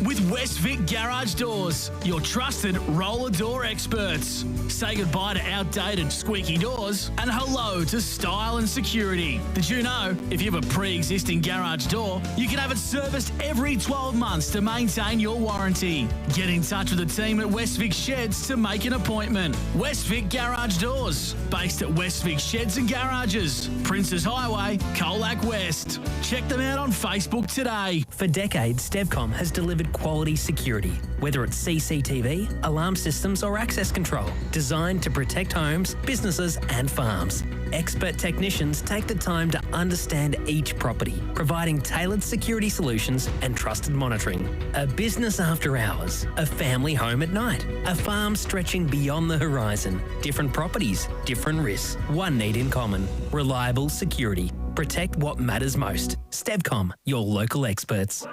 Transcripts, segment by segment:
With West Vic Garage Doors, your trusted roller door experts. Say goodbye to outdated squeaky doors and hello to style and security. Did you know if you have a pre-existing garage door, you can have it serviced every 12 months to maintain your warranty? Get in touch with the team at West Vic Sheds to make an appointment. West Vic Garage Doors, based at West Vic Sheds and Garages, Princes Highway, Colac West. Check them out on Facebook today. For decades, Stevcom has delivered quality security, whether it's CCTV, alarm systems or access control, designed to protect homes, businesses and farms. Expert technicians take the time to understand each property, providing tailored security solutions and trusted monitoring. A business after hours, a family home at night, a farm stretching beyond the horizon. Different properties, different risks, one need in common: reliable security. Protect what matters most. Stevcom, your local experts.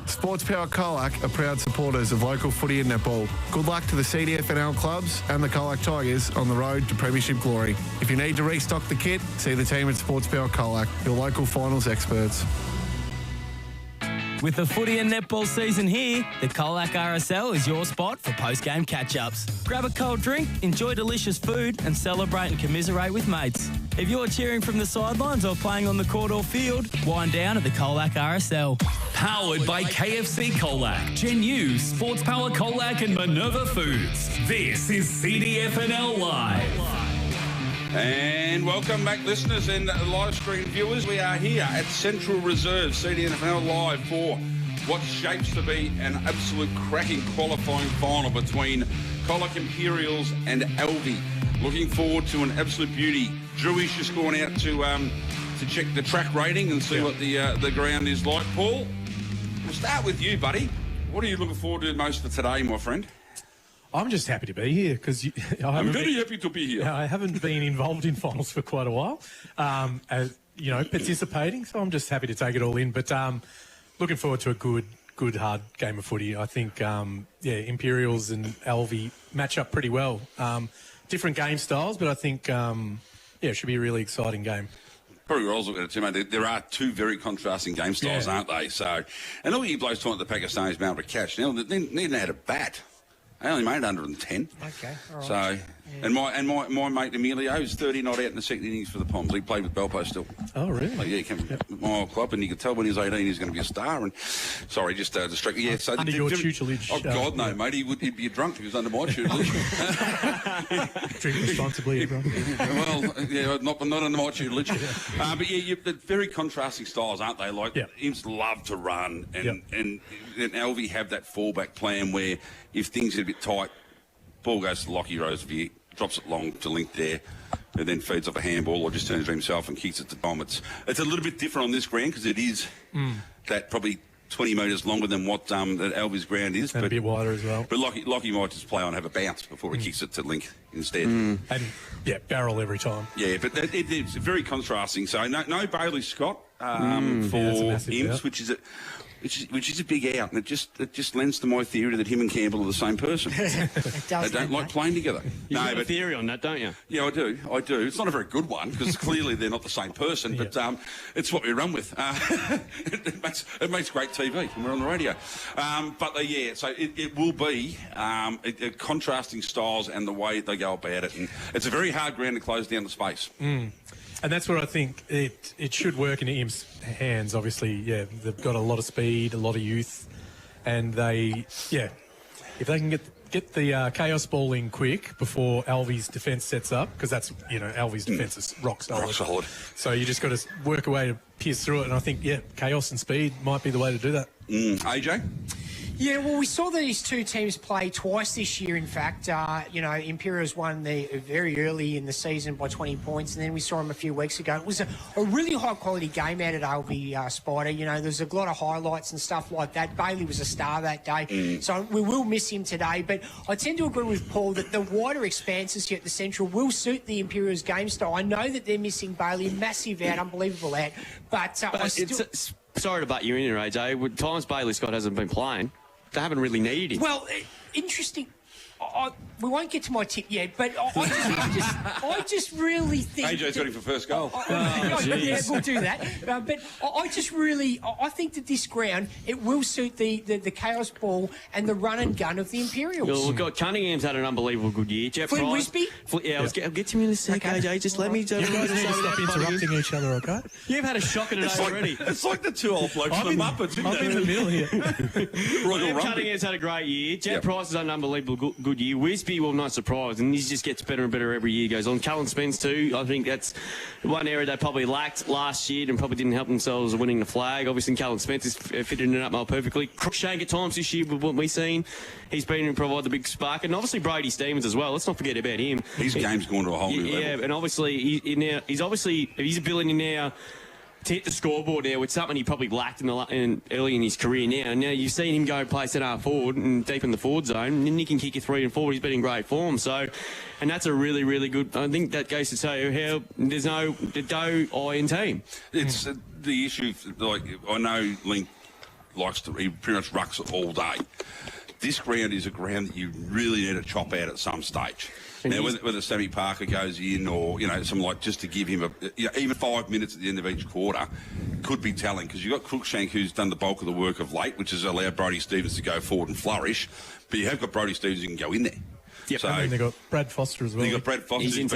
Sports Power Colac are proud supporters of local footy and netball. Good luck to the CDFNL clubs and the Colac Tigers on the road to premiership glory. If you need to restock the kit, see the team at Sports Power Colac, your local finals experts. With the footy and netball season here, the Colac RSL is your spot for post-game catch-ups. Grab a cold drink, enjoy delicious food and celebrate and commiserate with mates. If you're cheering from the sidelines or playing on the court or field, wind down at the Colac RSL. Powered by KFC Colac, Genu, Sports Power Colac and Minerva Foods. This is CDFNL Live. And welcome back, listeners and live stream viewers. We are here at Central Reserve, CDFNL Live, for what shapes to be an absolute cracking qualifying final between Colac Imperials and Alvie. Looking forward to an absolute beauty. Drewy's just gone out to check the track rating and see what the ground is like. Paul, we'll start with you, buddy. What are you looking forward to most for today, my friend? I'm just happy to be here because I'm very happy to be here. I haven't been involved in finals for quite a while, participating. So I'm just happy to take it all in. But looking forward to a good hard game of footy. I think Imperials and Alvie match up pretty well. Different game styles, but I think it should be a really exciting game. Probably what I was looking at too, mate. There are two very contrasting game styles, aren't they? So, and all you blokes talking the Pakistanis being able to catch. Now, they didn't have a bat. I only made 110. Okay, all right. So, and my mate Emilio is 30 not out in the second innings for the Poms. He played with Belpo still. Oh, really? Like, yeah, he came from my old club, and you could tell when he was 18 he was going to be a star. And sorry, just distracted. Yeah, so under your tutelage. Oh God, no, mate. He'd be drunk if he was under my tutelage. Drink responsibly, everyone. Well, yeah, not under my tutelage. But yeah, they're very contrasting styles, aren't they? Like Imps love to run, and Alvie have that fallback plan where if things are a bit tight, ball goes to Lockie Rosevier, drops it long to Link there, and then feeds off a handball or just turns to himself and kicks it to Dom. It's a little bit different on this ground because it is that probably 20 metres longer than what that Alvie's ground is. And a bit wider as well. But Lockie might just play on and have a bounce before he kicks it to Link instead. And, barrel every time. Yeah, but it's very contrasting. So no Bailey Scott for Imps, which is a big out, and it just lends to my theory that him and Campbell are the same person. They don't like playing together. You've got a theory on that, don't you? Yeah, I do. It's not a very good one because clearly they're not the same person, but it's what we run with. It makes great TV when we're on the radio. So it will be contrasting styles and the way they go about it, and it's a very hard ground to close down the space. And that's where I think it should work in Imps' hands. Obviously, they've got a lot of speed, a lot of youth, and if they can get the chaos ball in quick before Alvie's defence sets up, because that's Alvie's defence is rock solid. Rock solid. So you just got to work a way to pierce through it, and I think chaos and speed might be the way to do that. AJ. Yeah, well, we saw these two teams play twice this year, in fact. Imperials won very early in the season by 20 points, and then we saw them a few weeks ago. It was a really high-quality game out at Alvie, Spider. There's a lot of highlights and stuff like that. Bailey was a star that day, so we will miss him today. But I tend to agree with Paul that the wider expanses here at the Central will suit the Imperials' game style. I know that they're missing Bailey, massive out, unbelievable out, but sorry to butt you in here, AJ. With times Bailey Scott hasn't been playing, they haven't really needed him. Well, interesting. we won't get to my tip yet, but I just really think... AJ's ready for first goal. Yeah, we'll do that. But I think that this ground, it will suit the chaos ball and the run and gun of the Imperials. Well, we've got Cunningham's had an unbelievable good year. Jeff Flynn Price. Wisby? I'll get to you in a sec, AJ. Just let me... You guys need to stop interrupting each other, okay? You've had a shock at it already. It's like the two old blokes from the Muppets. I'm in the middle here. Royal Rumble. Cunningham's had a great year. Jeff Price has had an unbelievable good year. Wisby, well, not surprised, and he just gets better and better every year goes on. Cullen Spence too. I think that's one area they probably lacked last year and probably didn't help themselves winning the flag. Obviously, Cullen Spence is fitting it up more perfectly. Cruikshank at times this year, with what we've seen, he's been to provide the big spark, and obviously Brady Stevens as well. Let's not forget about him. His game's gone to a whole new level. Yeah, and obviously his ability now to hit the scoreboard now with something he probably lacked early in his career now. And now you've seen him go play centre forward and deep in the forward zone, and then he can kick you 3 and 4. He's been in great form. So, and that's a really, really good... I think that goes to tell you how there's no doe-eyeing team. It's the issue, like, I know Link likes to... He pretty much rucks it all day. This ground is a ground that you really need to chop out at some stage. Now, whether Sammy Parker goes in or, something like just to give him even 5 minutes at the end of each quarter could be telling, because you've got Cruikshank who's done the bulk of the work of late, which has allowed Brody Stevens to go forward and flourish, but you have got Brody Stevens who can go in there. Yep. So, and then they've got Brad Foster as well. You've got Brad Foster he's in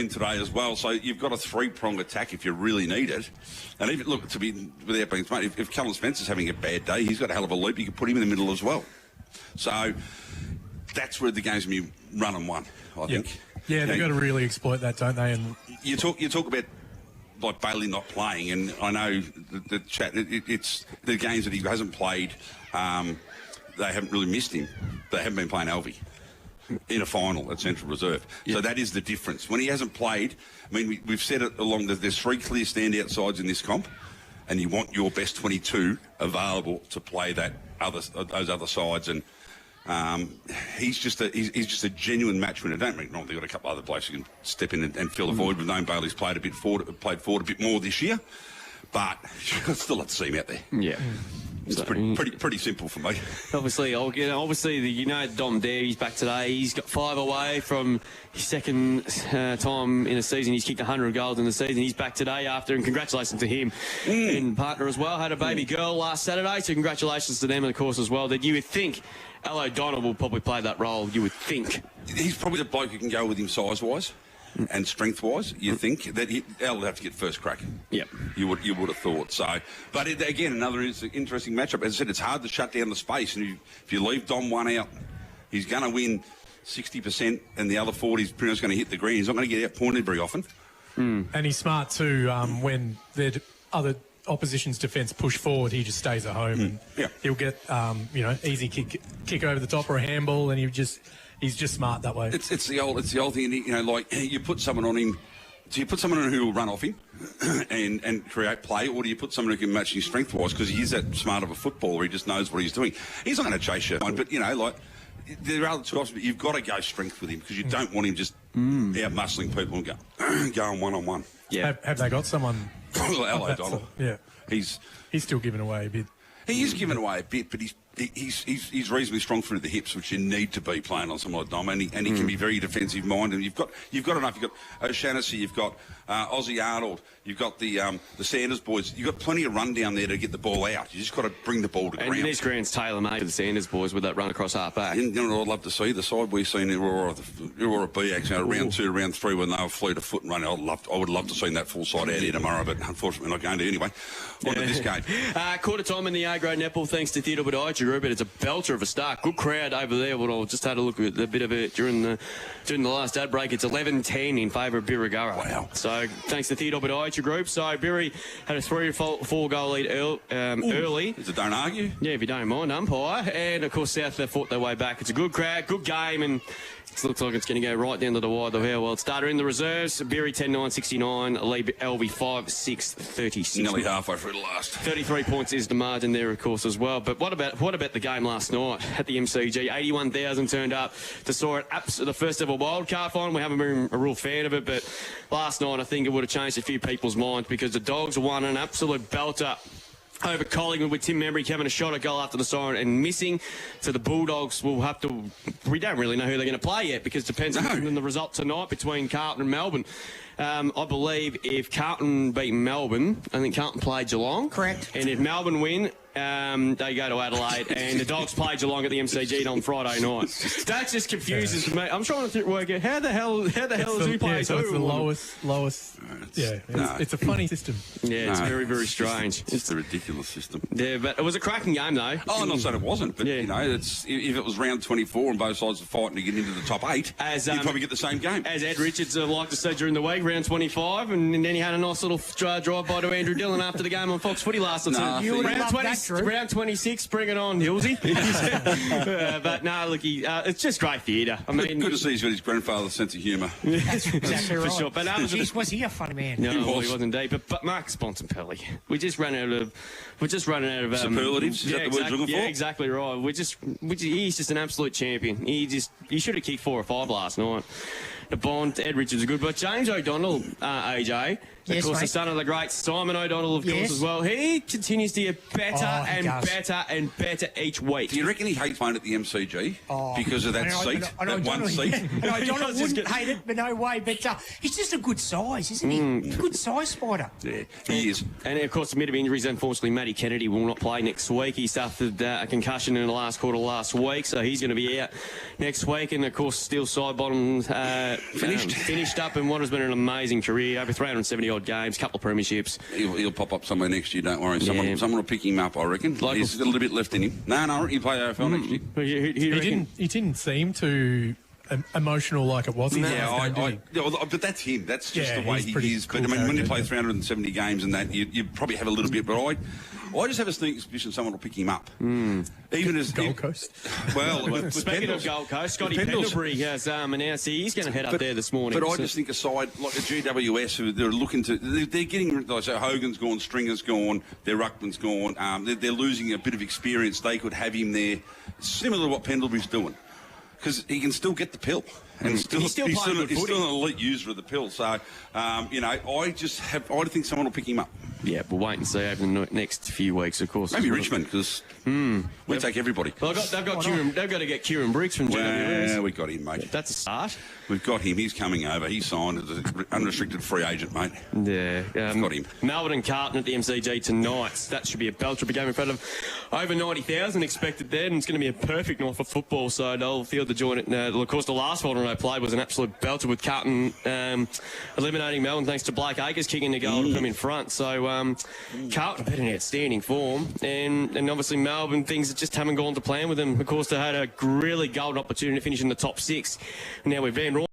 today as well. So you've got a three-pronged attack if you really need it. And even, look, without being smart, if Cullen Spence is having a bad day, he's got a hell of a loop. You can put him in the middle as well. So that's where the game's going to be run and won, I think. Yeah, they've got to really exploit that, don't they? And you talk about like Bailey not playing, and I know the chat. It's the games that he hasn't played. They haven't really missed him. They haven't been playing Alvie in a final at Central Reserve. Yep. So that is the difference. When he hasn't played, I mean, we've said it along. There's 3 clear standout sides in this comp, and you want your best 22 available to play those other sides. And he's just a genuine match winner. Don't make wrong. They've got a couple other blokes who can step in and fill the void. We've known Bailey's played forward a bit more this year, but still have to see him out there. Yeah. It's pretty simple for me. Obviously, Dom Dare, he's back today. He's got 5 away from his second time in a season. He's kicked 100 goals in the season. He's back today after, and congratulations to him and partner as well. Had a baby girl last Saturday, so congratulations to them, of course, as well. That you would think Al O'Donnell will probably play that role, you would think. He's probably the bloke who can go with him size-wise. And strength-wise, you think that Al would have to get first crack. Yep. You would have thought so. But again, another interesting matchup. As I said, it's hard to shut down the space. And if you leave Dom one out, he's going to win 60%, and the other 40's pretty much going to hit the green. He's not going to get out-pointed very often. And he's smart too. When the other opposition's defence push forward, he just stays at home, and he'll get easy kick over the top or a handball, and he's just smart that way. It's the old thing, like you put someone on him. Do you put someone on who will run off him and create play, or do you put someone who can match his strength-wise, because he is that smart of a footballer, he just knows what he's doing. He's not going to chase you, but there are other 2 options, but you've got to go strength with him, because you don't want him just out-muscling people and going one-on-one. Yeah. Have they got someone? Al O'Donnell. Yeah. He's still giving away a bit. He is giving away a bit, but he's reasonably strong through the hips, which you need to be playing on someone like Dom, and he can be very defensive minded. And you've got enough. You've got O'Shannessy, you've got Ozzy Arnold, you've got the Sanders boys. You've got plenty of run down there to get the ball out. You just got to bring the ball to ground. And this ground's tailor-made for the Sanders boys with that run across half back. You know what I'd love to see? The side we've seen Aurora BX, round 2, round 3, when they were fleet of foot and running. I would love to see that full side out here tomorrow, but unfortunately not going to anyway. On to this game. Quarter time in the A-grade netball, thanks to Theodore Badiachi Group. It's a belter of a start. Good crowd over there. Well, I just had a look at a bit of it during the last ad break. It's 11-10 in favour of Birregurra. Wow. So thanks to Theodore Badiachi Group. So Birri had a 3-4 goal lead early. So don't argue. Yeah, if you don't mind, umpire. And of course South, they fought their way back. It's a good crowd, good game, and it looks like it's going to go right down to the wire. Well, it started in the reserves. Birri 10-9-69, lead Alvie 5-6-36. Nearly halfway through the last. 33 points is the margin there, of course, as well. But what about the game last night at the MCG? 81,000 turned up to saw it the first ever wildcard final. We haven't been a real fan of it, but last night I think it would have changed a few people's minds, because the Dogs won an absolute belter over Collingwood with Tim Membry having a shot at goal after the siren and missing. So the Bulldogs will have to... We don't really know who they're going to play yet because it depends on the result tonight between Carlton and Melbourne. I believe if Carlton beat Melbourne, I think Carlton play Geelong. Correct. And if Melbourne win, they go to Adelaide, and the Dogs play Geelong at the MCG on Friday night. That just confuses me. I'm trying to work out how the hell is who plays so who? it's the lowest. It's a funny system. Yeah, it's very, very strange. It's a ridiculous system. Yeah, but it was a cracking game though. Oh, not saying it wasn't, but you know, if it was round 24 and both sides are fighting to get into the top 8, you'd probably get the same game. As Ed Richards liked to say during the week, round 25, and then he had a nice little drive-by to Andrew Dillon after the game on Fox Footy last night. Round 26, bring it on, Hillsy. But no, look, it's just great theatre. I mean, good to see he's got his grandfather's sense of humour. That's exactly right. For sure. But Jeez, was he a funny man? No, he was indeed. But Marcus Bontempelli, we just ran out of superlatives. Is that the word you're looking for? Yeah, exactly right. He's just an absolute champion. He should have kicked 4 or 5 last night. The Bond, Ed Richards are good, but James O'Donnell, AJ, of course, the son of the great Simon O'Donnell, of course, as well. He continues to get better and better each week. Do you reckon he hates playing at the MCG because of that seat, that one seat? O'Donnell wouldn't hate it, but no way. But he's just a good size, isn't he? He's a good size spider. Yeah, he is. And of course, amid of injuries, unfortunately, Matty Kennedy will not play next week. He suffered a concussion in the last quarter last week, so he's going to be out next week. And of course, Steel Sidebottom finished up in what has been an amazing career, over 370 odd games, couple of premierships. He'll pop up somewhere next year, don't worry. Someone will pick him up, I reckon. He's got a little bit left in him. No, he'll play AFL next year. He didn't seem too emotional like it was. But that's him. That's just the way he is. Cool, but I mean, when you play 370 games and that, you probably have a little bit. But I just have a sneaking suspicion someone will pick him up. Even as Gold Coast. Well, speaking of Gold Coast, Scotty Pendlebury has announced he's going to head up there this morning. But I just think a side like the GWS, who they're looking to, they're getting, like so Hogan's gone, Stringer's gone, their ruckman's gone. They're losing a bit of experience. They could have him there, similar to what Pendlebury's doing, because he can still get the pill. And he's still an elite user of the pill. So, I think someone will pick him up. Yeah, we'll wait and see over the next few weeks, of course. Maybe Richmond, because we take everybody. Well, they've got to get Kieran Briggs from GWS. Yeah, we got him, mate. That's a start. We've got him. He's coming over. He signed as an unrestricted free agent, mate. Yeah. We've got him. Melbourne and Carlton at the MCG tonight. That should be a belter. Be game in front of over 90,000 expected there, and it's going to be a perfect night for football. So they'll field the joint. Of course, the last one I played was an absolute belter with Carlton eliminating Melbourne thanks to Blake Acres kicking the goal to come in front. So Carlton had an outstanding form, and obviously Melbourne, things that just haven't gone to plan with them. Of course, they had a really golden opportunity to finish in the top 6. Now with Van Roy.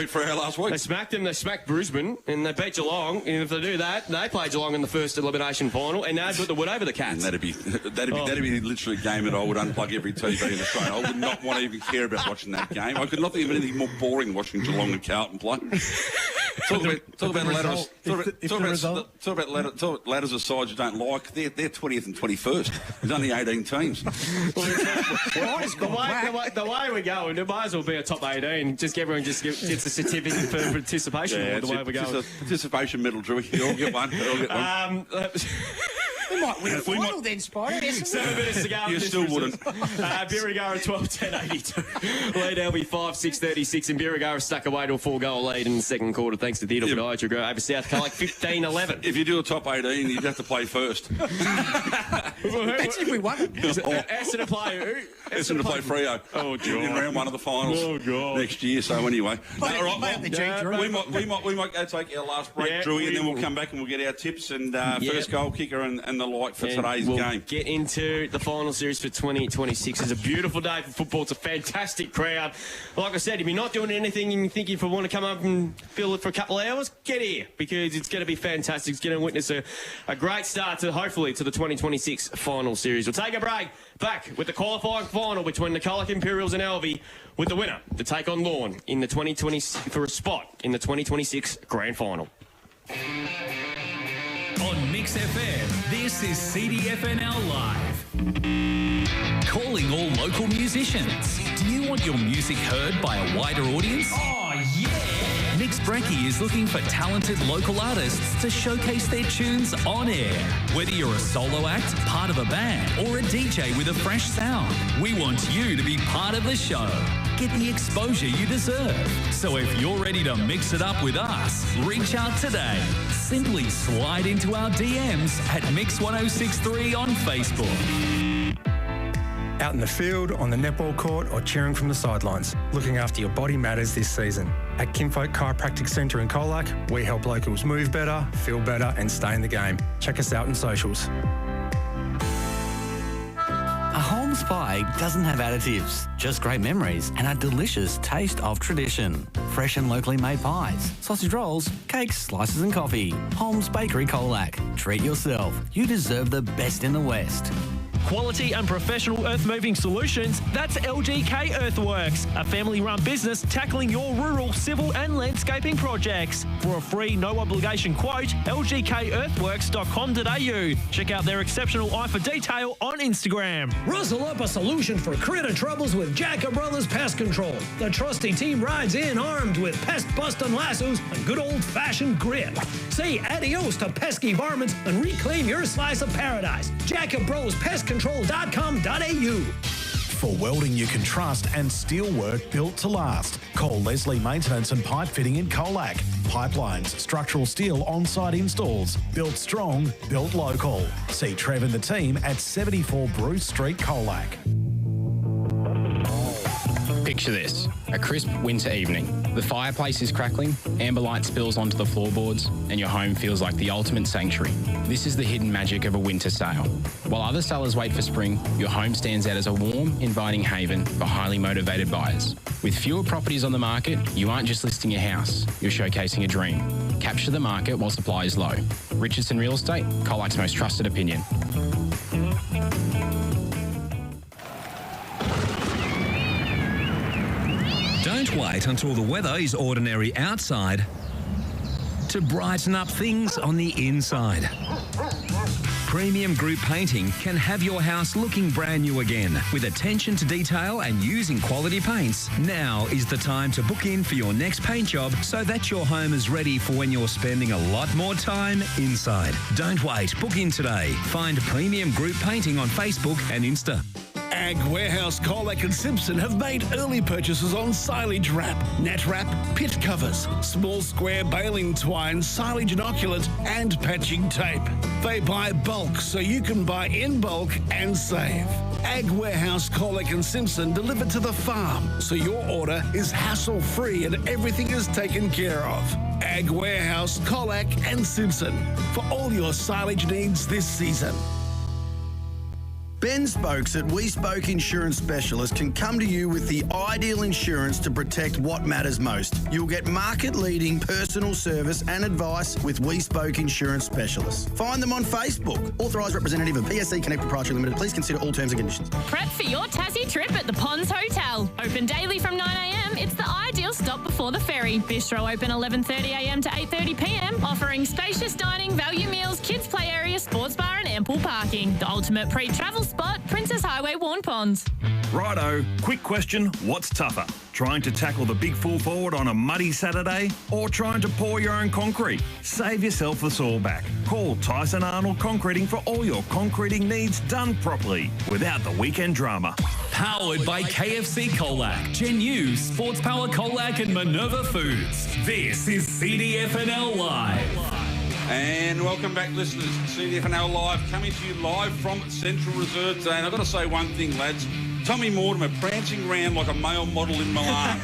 For our last week. They smacked them, they smacked Brisbane, and they beat Geelong. And if they do that, they play Geelong in the first elimination final, and they'd put the wood over the Cats. And that'd be literally a game that I would unplug every TV in Australia. I would not want to even care about watching that game. I could not think of anything more boring than watching Geelong and Carlton play. Talk about ladders of sides you don't like. They're 20th and 21st. There's only 18 teams. The way we're going, there might as well be a top 18. Everyone gets a certificate for participation. Yeah, the way we're going. Just a participation medal, Drewy. You'll get one. We might win a final then, Spider. 7 minutes to go. You still wouldn't. Birregurra 12-10-82. Lead Alvie 5-6-36, and Birregurra stuck away to a 4-goal lead in the second quarter thanks to Theodore Podiatry over South Colac 15-11. If you do a top 18, you'd have to play first. That's if we won it. Essendon play who? Essendon to play Freo. Oh, God. In round one of the finals next year. So anyway, we might go take our last break, Drewy, and then we'll come back and we'll get our tips and first goal kicker and the like for today's game. Get into the final series for 2026. It's a beautiful day for football. It's a fantastic crowd. Like I said, if you're not doing anything and you think you want to come up and feel it for a couple of hours, get here because it's going to be fantastic. It's going to witness a great start to hopefully to the 2026 final series. We'll take a break. Back with the qualifying final between the Colac Imperials and Alvie, with the winner to take on Lorne in the 2020 for a spot in the 2026 grand final. On Mix FM, this is CDFNL Live. Calling all local musicians. Do you want your music heard by a wider audience? Oh, yeah! Mix Brekkie is looking for talented local artists to showcase their tunes on air. Whether you're a solo act, part of a band, or a DJ with a fresh sound, we want you to be part of the show. Get the exposure you deserve. So if you're ready to mix it up with us, reach out today. Simply slide into our DMs at Mix1063 on Facebook. Out in the field, on the netball court, or cheering from the sidelines, looking after your body matters this season. At Kinfolk Chiropractic Centre in Colac, we help locals move better, feel better, and stay in the game. Check us out on socials. A Holmes pie doesn't have additives, just great memories and a delicious taste of tradition. Fresh and locally made pies, sausage rolls, cakes, slices and coffee. Holmes Bakery Colac. Treat yourself. You deserve the best in the West. Quality and professional earth-moving solutions, that's LGK Earthworks, a family-run business tackling your rural, civil and landscaping projects. For a free, no-obligation quote, lgkearthworks.com.au. Check out their exceptional eye for detail on Instagram. Rustle up a solution for critter troubles with Jacob Brothers Pest Control. The trusty team rides in armed with pest-busting lassos and good old-fashioned grit. Say adios to pesky varmints and reclaim your slice of paradise. Jacob Bros pestcontrol.com.au. For welding you can trust and steel work built to last, call Leslie Maintenance and Pipe Fitting in Colac. Pipelines, structural steel on-site installs. Built strong, built local. See Trev and the team at 74 Bruce Street, Colac. Picture this, a crisp winter evening. The fireplace is crackling, amber light spills onto the floorboards, and your home feels like the ultimate sanctuary. This is the hidden magic of a winter sale. While other sellers wait for spring, your home stands out as a warm, inviting haven for highly motivated buyers. With fewer properties on the market, you aren't just listing your house, you're showcasing a dream. Capture the market while supply is low. Richardson Real Estate, Colac's most trusted opinion. Don't wait until the weather is ordinary outside to brighten up things on the inside. Premium Group Painting can have your house looking brand new again. With attention to detail and using quality paints, now is the time to book in for your next paint job so that your home is ready for when you're spending a lot more time inside. Don't wait, book in today. Find Premium Group Painting on Facebook and Insta. Ag Warehouse, Colac and Simpson have made early purchases on silage wrap, net wrap, pit covers, small square baling twine, silage inoculant and patching tape. They buy bulk so you can buy in bulk and save. Ag Warehouse, Colac and Simpson delivered to the farm so your order is hassle-free and everything is taken care of. Ag Warehouse, Colac and Simpson for all your silage needs this season. Ben Spokes at We Spoke Insurance Specialist can come to you with the ideal insurance to protect what matters most. You'll get market-leading personal service and advice with We Spoke Insurance Specialists. Find them on Facebook. Authorised representative of PSC Connect Proprietary Limited. Please consider all terms and conditions. Prep for your Tassie trip at the Ponds Hotel. Open daily from 9 a.m. It's the ideal stop before the ferry. Bistro open 11:30 a.m. to 8:30 p.m. Offering spacious dining, value meals, kids play area, sports bar and ample parking. The ultimate pre-travel spot, Princess Highway, Warn Ponds. Righto, quick question, what's tougher? Trying to tackle the big full forward on a muddy Saturday or trying to pour your own concrete? Save yourself the sore back. Call Tyson Arnold Concreting for all your concreting needs done properly without the weekend drama. Powered by KFC Colac, Genu, Sports Power Colac and Minerva Foods. This is CDFNL Live. And welcome back, listeners. CDFNL Live, coming to you live from Central Reserve today. And I've got to say one thing, lads. Tommy Mortimer prancing around like a male model in Milan.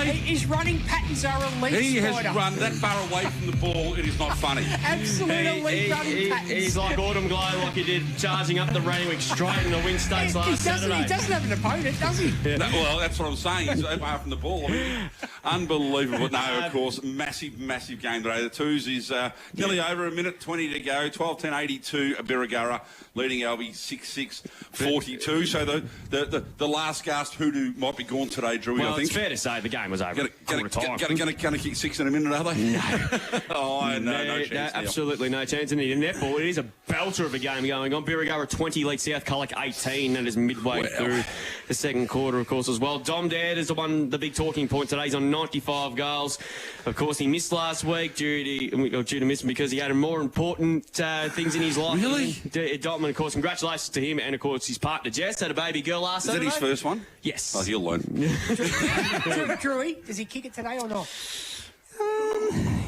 His running patterns are elite. He has Spider. run that far away from the ball. It is not funny. Absolute elite running patterns. He's like Autumn Glow, like he did, charging up the Randwick straight in the wing stakes last Saturday. He doesn't have an opponent, does he? Yeah. No, well, that's what I'm saying. He's far from the ball. I mean, unbelievable. No, of course, massive game today. The twos is nearly over, a minute 20 to go. 12:10:82. Birregurra leading Alvie 6-6-42. So the last gasp hoodoo might be gone today, Drew. Well, I think it's fair to say the game was over. Going to kick six in a minute, are they? No. Oh, no chance. Absolutely no chance. And in netball, it is a belter of a game going on. Birregurra 20 lead South Colac 18. That is midway through the second quarter, of course, as well. Dom Dad is the big talking point today. He's on 95 goals. Of course, he missed last week due to missing because he had more important things in his life. Really? Dom, and of course, congratulations to him. And of course, his partner Jess had a baby girl last Saturday. Is that his first one? Yes. Oh, he'll learn. Drewy, does he kick it today or not?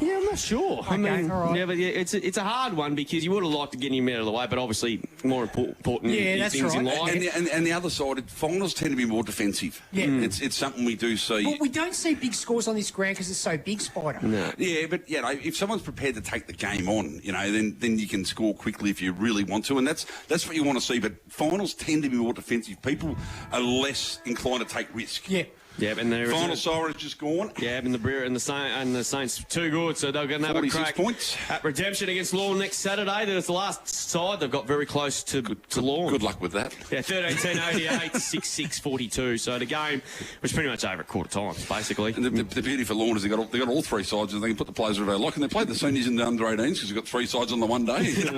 Yeah, I'm not sure. Okay, all right. Yeah, but it's a hard one because you would have liked to get him out of the way, but obviously more important that's things in right. life. And the other side, finals tend to be more defensive. Yeah. It's something we do see. But we don't see big scores on this ground because it's so big, Spider. No. Yeah, but if someone's prepared to take the game on, then you can score quickly if you really want to, and that's what you want to see. But finals tend to be more defensive. People are less inclined to take risk. Yeah. Yeah, and the final siren's just gone. Yeah, and the Saints too good, so they're going to have a 46 crack points at Redemption against Lawn next Saturday. That's the last side. They've got very close to Lawn. Good luck with that. Yeah, 13-10-88 to 6-6-42. So the game was pretty much over at quarter time, basically. And the beauty for Lawn is they got all three sides, and they can put the players wherever they like. And they played the seniors and the under 18s because they've got three sides on the one day. And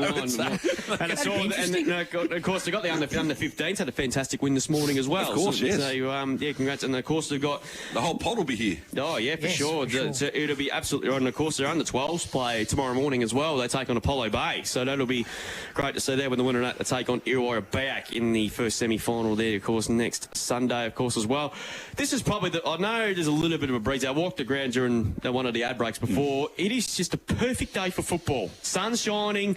of course they got the under 15s. Had a fantastic win this morning as well. Of course, yes. So congrats. And of course they've got the whole pod will be here. Oh yeah, for sure. It'll be absolutely right. And of course their under 12s play tomorrow morning as well. They take on Apollo Bay, so that'll be great to see there when the winner of that to take on Illawarra back in the first semi-final there, of course, next Sunday, of course, as well. This is probably I know there's a little bit of a breeze. I walked the ground during one of the ad breaks before. It is just a perfect day for football. Sun shining.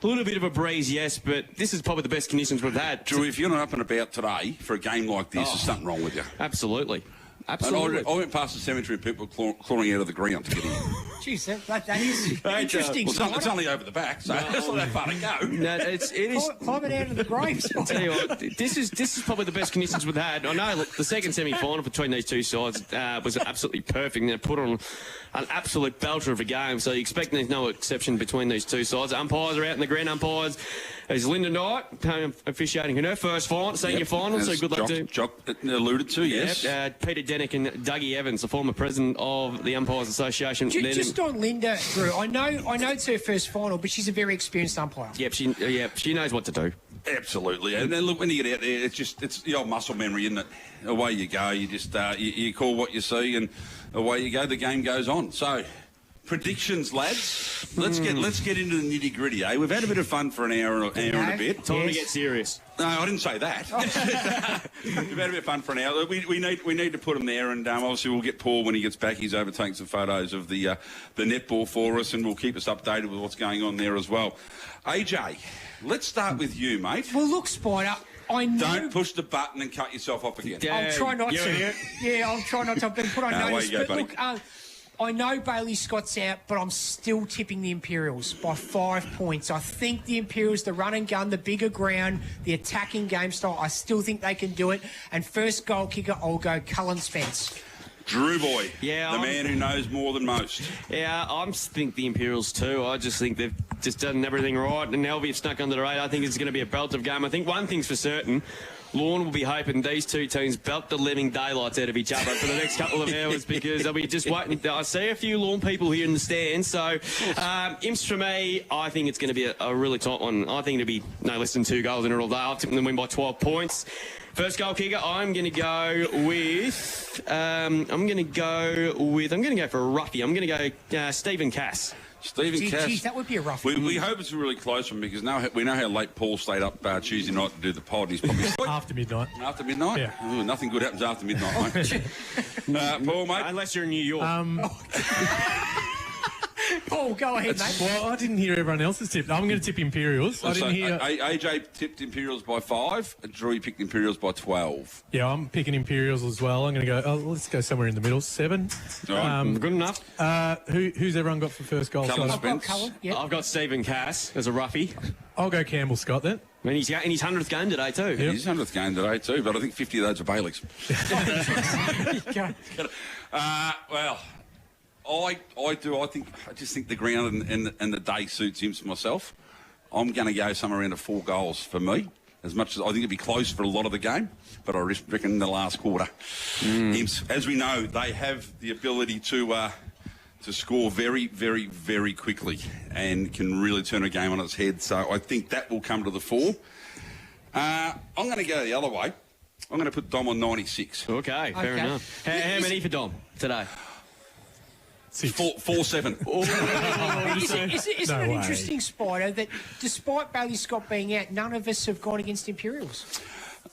A little bit of a breeze, yes, but this is probably the best conditions we've had. Drew, if you're not up and about today for a game like this, there's something wrong with you. Absolutely. And I went past the cemetery and people clawing out of the ground to get in. Jeez, that is interesting. Well, it's only over the back, so it's not that far to go. No, it is. Climbing out of the graves. I'll tell you what, this is probably the best conditions we've had. I know, look, the second semi-final between these two sides was absolutely perfect. They put on an absolute belter of a game, so you expect there's no exception between these two sides. Umpires are out in the ground. Umpires is Linda Knight officiating in her first senior final, so good luck to Jock alluded to, yes. Peter Denick and Dougie Evans, the former president of the Umpires Association. Just on Linda, Drew, I know it's her first final, but she's a very experienced umpire. Yep, she knows what to do. Absolutely, and then look, when you get out there, it's the old muscle memory, isn't it? Away you go. You just you call what you see, and away you go. The game goes on. So, predictions, lads. Let's get into the nitty gritty. We've had a bit of fun for an hour and a bit. Time to get serious. No, I didn't say that. We've had a bit of fun for an hour. We need to put him there, and obviously we'll get Paul when he gets back. He's overtaking some photos of the netball for us, and we'll keep us updated with what's going on there as well. AJ, let's start with you, mate. Well, look, Spider, I know... Don't push the button and cut yourself off again. I'll try not to. Yeah, I'll try not to. I've been put on notice. Away you go, buddy. Look, I know Bailey Scott's out, but I'm still tipping the Imperials by 5 points. I think the Imperials, the run and gun, the bigger ground, the attacking game style, I still think they can do it. And first goal kicker, I'll go Cullen Spence. Drew Boy, the man who knows more than most. Yeah, I think the Imperials too. I just think they've just done everything right, and Alvie have snuck under the radar. I think it's going to be a belt of game. I think one thing's for certain. Lawn will be hoping these two teams belt the living daylights out of each other for the next couple of hours because they'll be just waiting. I see a few Lawn people here in the stands. So, Imps for me, I think it's going to be a really tight one. I think it'll be no less than 2 goals in it all day. I'll tip them to win by 12 points. First goal kicker, I'm going to go with. I'm going to go for a roughie. I'm going to go Stephen Cass. Stephen Cass. Geez, that would be a rough We hope it's a really close one because now we know how late Paul stayed up Tuesday night to do the pod. He's probably After midnight. After midnight? Yeah. Ooh, nothing good happens after midnight, mate. Paul, mate. Unless you're in New York. Paul, go ahead, mate. Well, I didn't hear everyone else's tip. I'm going to tip Imperials. I didn't hear. AJ tipped Imperials by 5. And Drew picked Imperials by 12. Yeah, I'm picking Imperials as well. I'm going to go. Let's go somewhere in the middle. 7. All right. Good enough. Who's everyone got for first goal? Cullen So Spence. I've got Stephen Cass as a roughie. I'll go Campbell Scott then. And he's in his 100th game today too. His 100th game today too, but I think 50 of those are Bailey's. Well, I just think the ground and the day suits him myself. I'm going to go somewhere around 4 goals for me. As much as I think it'd be close for a lot of the game, but I reckon the last quarter. Imps, as we know, they have the ability to score very, very, very quickly and can really turn a game on its head. So I think that will come to the fore. I'm going to go the other way. I'm going to put Dom on 96. Okay, fair enough. How many for Dom today? 4-7. Isn't it interesting, Spider, that despite Bailey Scott being out, none of us have gone against Imperials?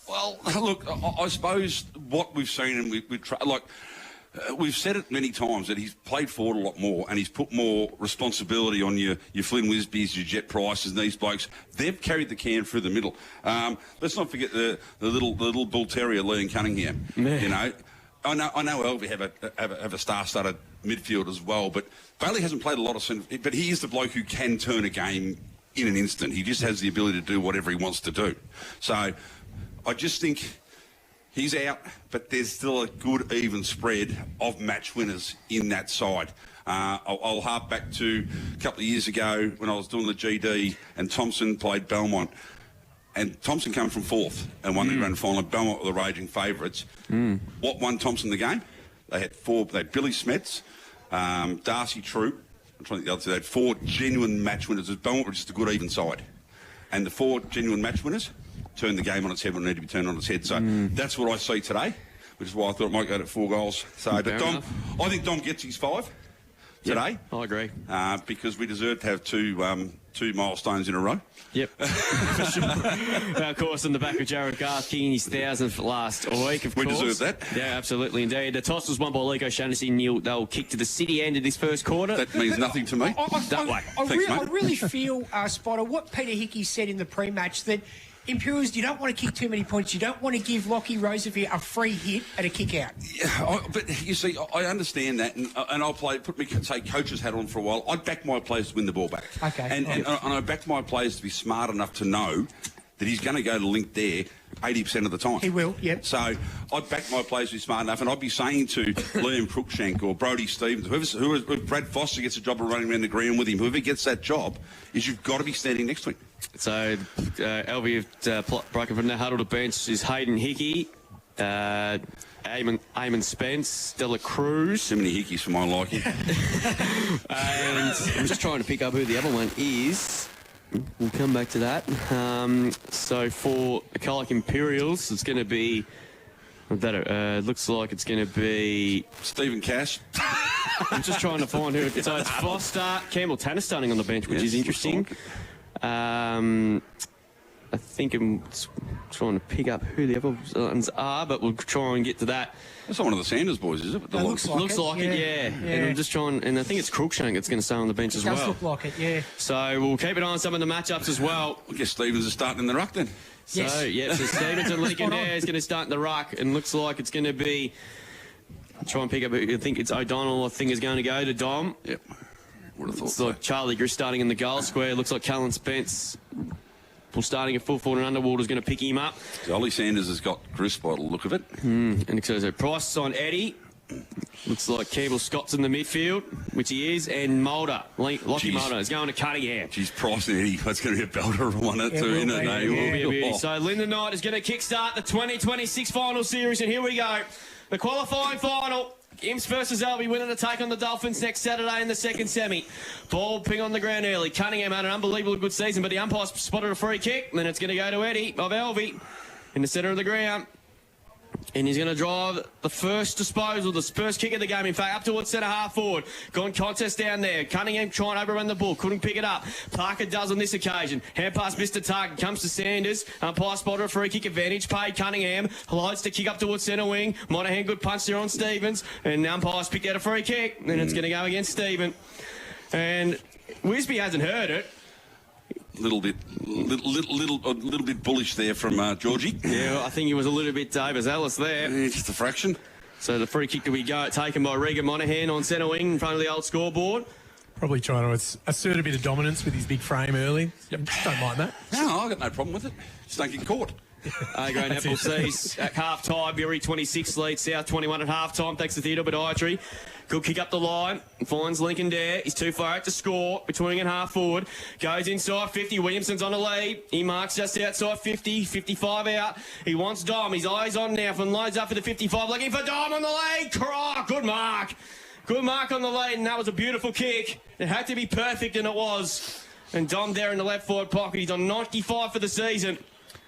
Well, look, I suppose what we've seen, and we've said it many times, that he's played forward a lot more and he's put more responsibility on your Flynn Wisbys, your Jet Prices and these blokes. They've carried the can through the middle. Let's not forget the little bull terrier, Liam Cunningham. Yeah. You know, I know Alvie have a star-studded midfield as well, but Bailey hasn't played a lot of... But he is the bloke who can turn a game in an instant. He just has the ability to do whatever he wants to do. So I just think he's out, but there's still a good even spread of match winners in that side. I'll harp back to a couple of years ago when I was doing the GD and Thompson played Belmont. And Thompson came from 4th and won the grand final. Belmont were the raging favourites. What won Thompson the game? They had 4. They had Billy Smets, Darcy Troop. I'm trying to think the other two. They had 4 genuine match winners. Belmont were just a good even side. And the 4 genuine match winners turned the game on its head when it needed to be turned on its head. So that's what I see today, which is why I thought it might go to 4 goals. So, but Dom, I think Dom gets his 5 today. I agree. Because we deserve to have 2 milestones in a row. Yep. For sure. Of course, on the back of Jared Garth kicking his 1,000th last week, of course. We deserve that. Yeah, absolutely, indeed. The toss was won by Lico Shaughnessy. They'll kick to the city end of this first quarter. That means nothing to me. I really feel, Spider, what Peter Hickey said in the pre-match, that Imperials, you don't want to kick too many points. You don't want to give Lockie Roosevelt a free hit at a kick out. Yeah, but you see, I understand that, and I'll take coach's hat on for a while. I'd back my players to win the ball back. Okay. And I back my players to be smart enough to know that he's going to go to link there 80% of the time. He will, yep. So I'd back my players to be smart enough, and I'd be saying to Liam Cruikshank or Brodie Stevens, whoever Brad Foster gets a job of running around the ground with him, whoever gets that job, is you've got to be standing next to him. So Alvie broken from the huddle to bench is Hayden Hickey, Eamon Spence, Dela Cruz. Too many Hickeys for my liking. And I'm just trying to pick up who the other one is. We'll come back to that. So for the Colac Imperials, it's going to be... looks like it's going to be... Stephen Cash. I'm just trying to find who... So it's Foster, Campbell Tanner starting on the bench, which is interesting. I think I'm trying to pick up who the other ones are, but we'll try and get to that. That's not one of the Sanders boys, is it? Looks like it, yeah. And I'm just trying, and I think it's Cruikshank that's going to stay on the bench as well. It does look like it, yeah. So we'll keep an eye on some of the matchups as well. I guess Stevens is starting in the ruck then. Yes. So Stevens and Lincoln there is going to start in the ruck, and looks like it's going to be. Try and pick up. I think it's O'Donnell. I think is going to go to Dom. Yep. Would have thought. Looks like Charlie Grist starting in the goal square. Looks like Cullen Spence. Starting at full forward, and Underwater's going to pick him up. Ollie Sanders has got Grist by the look of it. And it says Price is on Eddie. Looks like Campbell Scott's in the midfield, which he is, and Mulder, Lockie Mulder, is going to Cunningham. Geez, Price and Eddie, that's going to be a belter of one, too, isn't it? It will be a beauty. So Lyndon Knight is going to kickstart the 2026 final series, and here we go. The qualifying final. Imps versus Alvie winning a take on the Dolphins next Saturday in the second semi. Ball ping on the ground early. Cunningham had an unbelievably good season, but the umpire spotted a free kick. Then it's going to go to Eddie of Alvie. in the centre of the ground. And he's going to drive the first disposal, the first kick of the game, in fact, up towards centre half forward. Gone contest down there. Cunningham trying to overrun the ball. Couldn't pick it up. Parker does on this occasion. Hand pass Mr. Target. Comes to Sanders. Umpire spotted a free kick advantage. Paid Cunningham. Loads to kick up towards centre wing. Monaghan good punch there on Stevens. And the umpire's picked out a free kick. And it's going to go against Stephen. And Wisby hasn't heard it. A little bit bullish there from Georgie. Yeah, I think he was a little bit overzealous there. Yeah, just a fraction. So the free kick that we go taken by Regan Monaghan on centre wing in front of the old scoreboard. Probably trying to assert a bit of dominance with his big frame early. Yep, don't mind that. No, I've got no problem with it. Just don't get caught. A-grade Apple C's at half-time. Bury 26 lead, South 21 at half-time. Thanks to Theodore Podiatry. Good kick up the line. Finds Lincoln Dare. He's too far out to score. Between and half forward. Goes inside 50. Williamson's on the lead. He marks just outside 50. 55 out. He wants Dom. His eyes on now. From loads up for the 55. Looking for Dom on the lead. Good mark. Good mark on the lead. And that was a beautiful kick. It had to be perfect, and it was. And Dom there in the left forward pocket. He's on 95 for the season.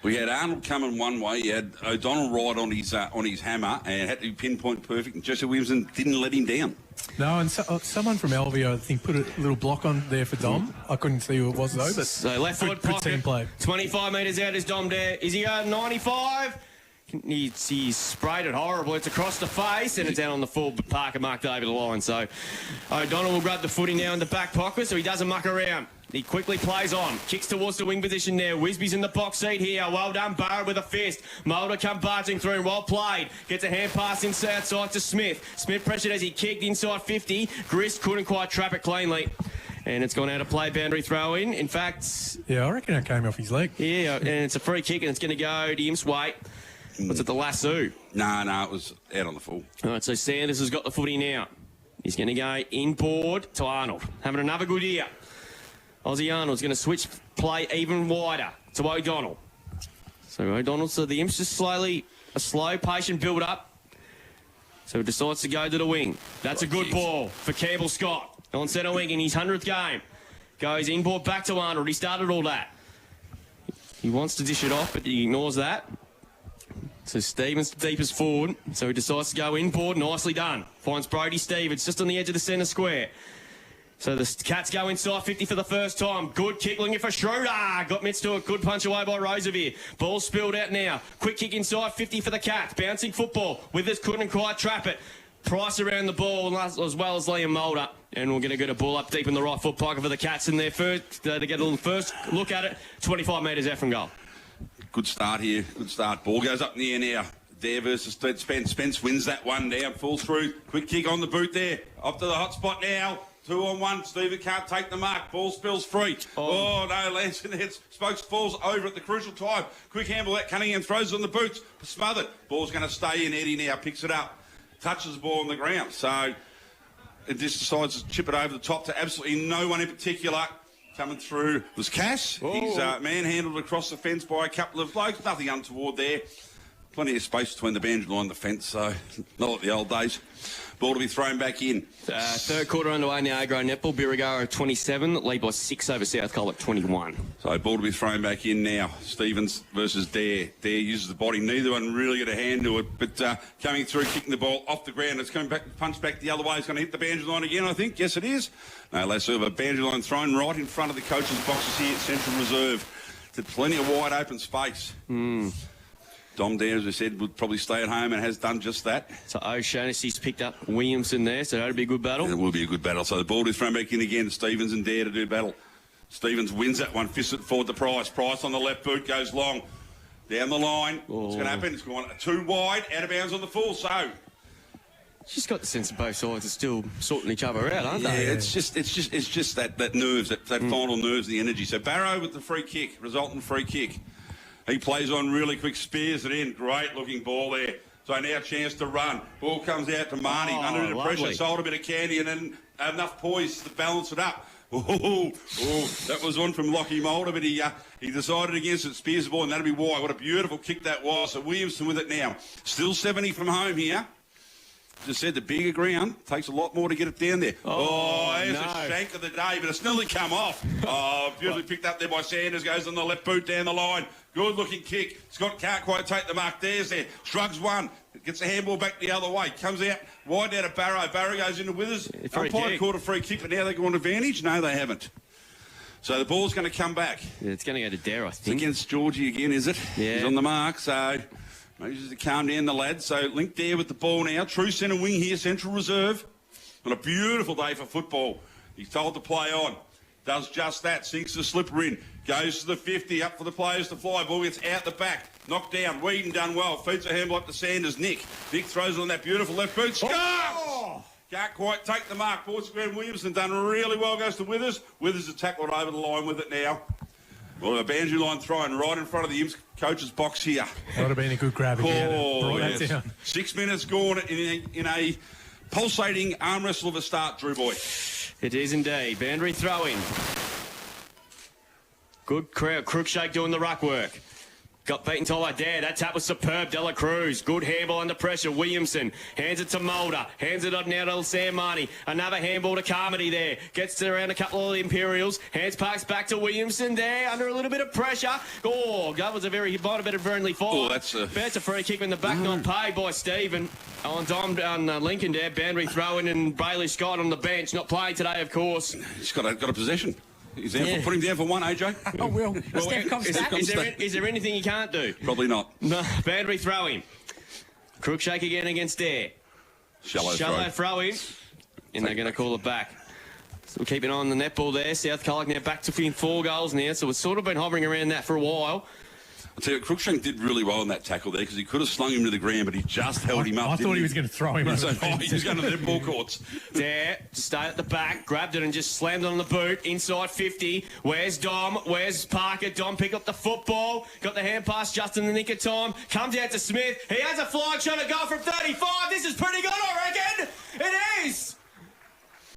We had Arnold coming one way. He had O'Donnell right on his hammer, and it had to be pinpoint perfect. And Jesse Williamson didn't let him down. No, and someone from Alvie, I think, put a little block on there for Dom. I couldn't see who it was, though. But so left forward pocket. Good team play. 25 metres out is Dom Dare. Is he going 95? He's sprayed it horrible. It's across the face, and it's out on the full. But Parker marked over the line. So O'Donnell will grab the footy now in the back pocket, so he doesn't muck around. He quickly plays on. Kicks towards the wing position there. Wisby's in the box seat here. Well done, Barrett with a fist. Mulder come barging through. Well played. Gets a hand pass inside to Smith. Smith pressured as he kicked inside 50. Grist couldn't quite trap it cleanly. And it's gone out of play, boundary throw in. In fact... Yeah, I reckon it came off his leg. Yeah, and it's a free kick, and it's going to go to Imps Wait. What's it, the lasso? No, it was out on the full. All right, so Sanders has got the footy now. He's going to go inboard to Arnold. Having another good year. Aussie Arnold's going to switch play even wider to O'Donnell. So O'Donnell, so the Imps just slowly, a slow, patient build-up. So he decides to go to the wing. That's a good ball for Campbell Scott on centre wing in his 100th game. Goes inboard back to Arnold. He started all that. He wants to dish it off, but he ignores that. So Stevens deepest forward. So he decides to go inboard. Nicely done. Finds Brody Stevens just on the edge of the centre square. So the Cats go inside 50 for the first time. Good kick looking for Schroeder. Got Mitz to it. Good punch away by Roosevelt. Ball spilled out now. Quick kick inside 50 for the Cats. Bouncing football. Withers couldn't quite trap it. Price around the ball as well as Liam Mulder. And we're going to get a ball up deep in the right foot pocket for the Cats in there first. To get a little first look at it. 25 metres out from goal. Good start here. Good start. Ball goes up in the air now. There versus Spence. Spence wins that one down. Full through. Quick kick on the boot there. Up to the hot spot now. 2-on-1. Stephen can't take the mark. Ball spills free. Oh no, lands in the head. Spokes falls over at the crucial time. Quick handle that. Cunningham throws it on the boots. Smothered. Ball's going to stay in. Eddie now picks it up. Touches the ball on the ground. So it just decides to chip it over the top to absolutely no one in particular. Coming through was Cass. He's manhandled across the fence by a couple of blokes. Nothing untoward there. Plenty of space between the boundary line and the fence, so not like the old days. Ball to be thrown back in. Third quarter underway now, A-grade netball. Birregurra 27, lead by 6 over South Colac 21. So ball to be thrown back in now. Stevens versus Dare. Dare uses the body. Neither one really got a hand to it, but coming through, kicking the ball off the ground. It's coming back, punch back the other way. It's going to hit the boundary line again, I think. Yes, it is. No, let's have a boundary line thrown right in front of the coaches' boxes here at Central Reserve. To plenty of wide open space. Dom Dare, as we said, would probably stay at home and has done just that. So O'Shaughnessy's picked up Williamson there, so that'll be a good battle. Yeah, it will be a good battle. So the ball is thrown back in again to Stevens and Dare to do battle. Stevens wins that one, fists it forward to Price. Price on the left boot goes long. Down the line. What's going to happen? It's gone too wide, out of bounds on the full. So she's got the sense of both sides are still sorting each other out, aren't they? Yeah, it's just that nerves, that final nerves, the energy. So Barrow with the free kick, resultant free kick. He plays on really quick, spears it in. Great looking ball there. So now a chance to run. Ball comes out to Marnie. Under a bit of pressure, sold a bit of candy and then enough poise to balance it up. That was one from Lockie Mulder, but he decided against it. Spears the ball, and that'll be wide. What a beautiful kick that was. So Williamson with it now. Still 70 from home here. Just said the bigger ground takes a lot more to get it down there. There's a shank of the day, but it's nearly come off. Beautifully picked up there by Sanders. Goes on the left boot down the line. Good looking kick. Scott can't quite take the mark. There's there. Shrugs one. Gets the handball back the other way. Comes out wide out of Barrow. Barrow goes into Withers. Umpire caught a free kick, but now they go on advantage. No, they haven't. So the ball's going to come back. Yeah, it's going to go to Dare, I think. It's against Georgie again, is it? Yeah. He's on the mark, so manages to calm down the lads. So Link Dare with the ball now. True centre wing here, Central Reserve. On a beautiful day for football. He's told to play on. Does just that. Sinks the slipper in. Goes to the 50. Up for the players to fly. Ball gets out the back. Knocked down. Whedon done well. Feeds a handball up to Sanders. Nick throws it on that beautiful left boot. Scores! Oh! Can't quite take the mark. Portsgreen Williamson done really well. Goes to Withers. Withers has tackled over the line with it now. Well, a boundary line thrown right in front of the Imps coach's box here. That would have been a good grab if he had brought that down. 6 minutes gone in a pulsating arm wrestle of a start, Drew Boy. It is indeed. Boundary throw-in. Good crowd. Cruikshank doing the ruck work. Got beaten Tyler Dare. That tap was superb. Dela Cruz. Good handball under pressure. Williamson hands it to Mulder. Hands it on now to Sam Marnie. Another handball to Carmody there. Gets it around a couple of the Imperials. Hands parks back to Williamson there under a little bit of pressure. Oh, that was a very, he might have been a friendly fight. Oh, that's a free kick in the back, not paid by Stephen. On Lincoln there. Boundary throw-in and Bailey Scott on the bench. Not playing today, of course. He's got a possession. He's down for, put him down for one, AJ. Oh, well, is there anything he can't do? Probably not. No, boundary throw-in. Cruikshank again against Dare. Shallow throw-in. And they're going to call it back. So we're keeping on the netball there. South Colac now back to within 4 goals now. So it's sort of been hovering around that for a while. I'll tell you, Cruikshank did really well in that tackle there because he could have slung him to the ground, but he just held him up. I thought he was going to throw him over. He was going to the ball courts. There, stayed at the back, grabbed it and just slammed it on the boot. Inside 50. Where's Dom? Where's Parker? Dom pick up the football. Got the hand pass just in the nick of time. Comes out to Smith. He has a flying shot, a goal from 35. This is pretty good, I reckon. It is.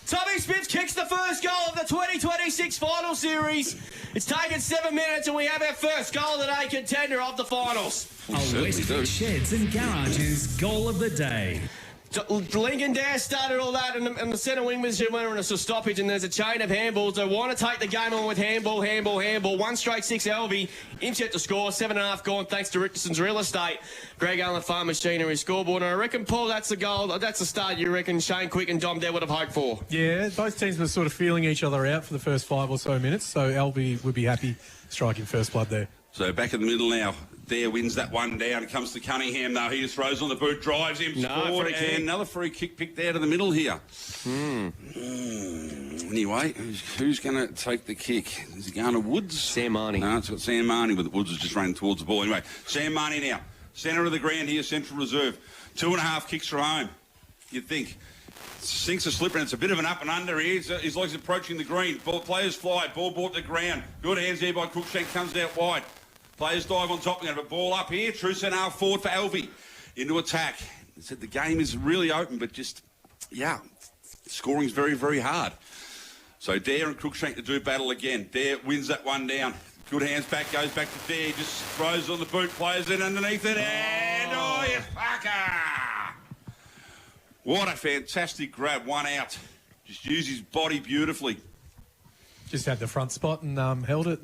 Tommy Smith kicks the first goal of the 2026 final series. It's taken 7 minutes and we have our first goal of the day contender of the finals. A Westwood Sheds and Garages goal of the day. Lincoln Dare started all that, and the centre wing was went on a stoppage, and there's a chain of handballs. They want to take the game on with handball. 1 straight 6 Alvie. Imps yet to score. 7.5 gone thanks to Richardson's real estate. Greg Allen Farm Machinery scoreboard. And I reckon, Paul, that's the goal. That's the start you reckon Shane Quick and Dom Dare would have hoped for. Yeah, both teams were sort of feeling each other out for the first 5 or so minutes, so Alvie would be happy striking first blood there. So back in the middle now. Dare wins that one down. Comes to Cunningham, though. He just throws on the boot, drives him, scored, and another free kick picked out of the middle here. Anyway, who's going to take the kick? Is it going to Woods? Sam Marnie. No, it's got Sam Marnie, but Woods is just running towards the ball. Anyway, Sam Marnie now. Centre of the ground here, Central Reserve. 2.5 kicks from home, you'd think. Sinks a slipper, and it's a bit of an up and under here. He's like he's approaching the green. Players fly, ball brought to the ground. Good hands there by Cruikshank, comes out wide. Players dive on top. We're going to have a ball up here. True centre half forward for Alvie. Into attack. I said the game is really open, but just, scoring's very, very hard. So Dare and Cruikshank to do battle again. Dare wins that one down. Good hands back, goes back to Dare. Just throws on the boot, players in underneath it, and you fucker! What a fantastic grab. 1 out. Just used his body beautifully. Just had the front spot and held it.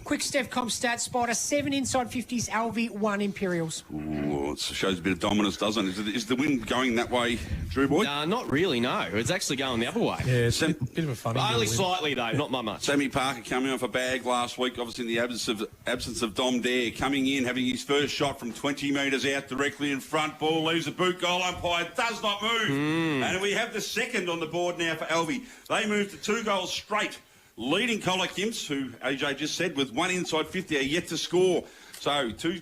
Quick Steph Comp stat spotter, 7 inside 50s, Alvie, 1 Imperials. Ooh, it shows a bit of dominance, doesn't it? Is the wind going that way, Drew Boy? Not really, no. It's actually going the other way. Yeah, it's a bit of a funny. Only slightly, though, not much. Sammy Parker coming off a bag last week, obviously in the absence of Dom Dare. Coming in, having his first shot from 20 metres out directly in front. Ball leaves a boot, goal umpire does not move. And we have the second on the board now for Alvie. They move to 2 goals straight. Leading Colac Imps, who AJ just said, with 1 inside 50 are yet to score. So two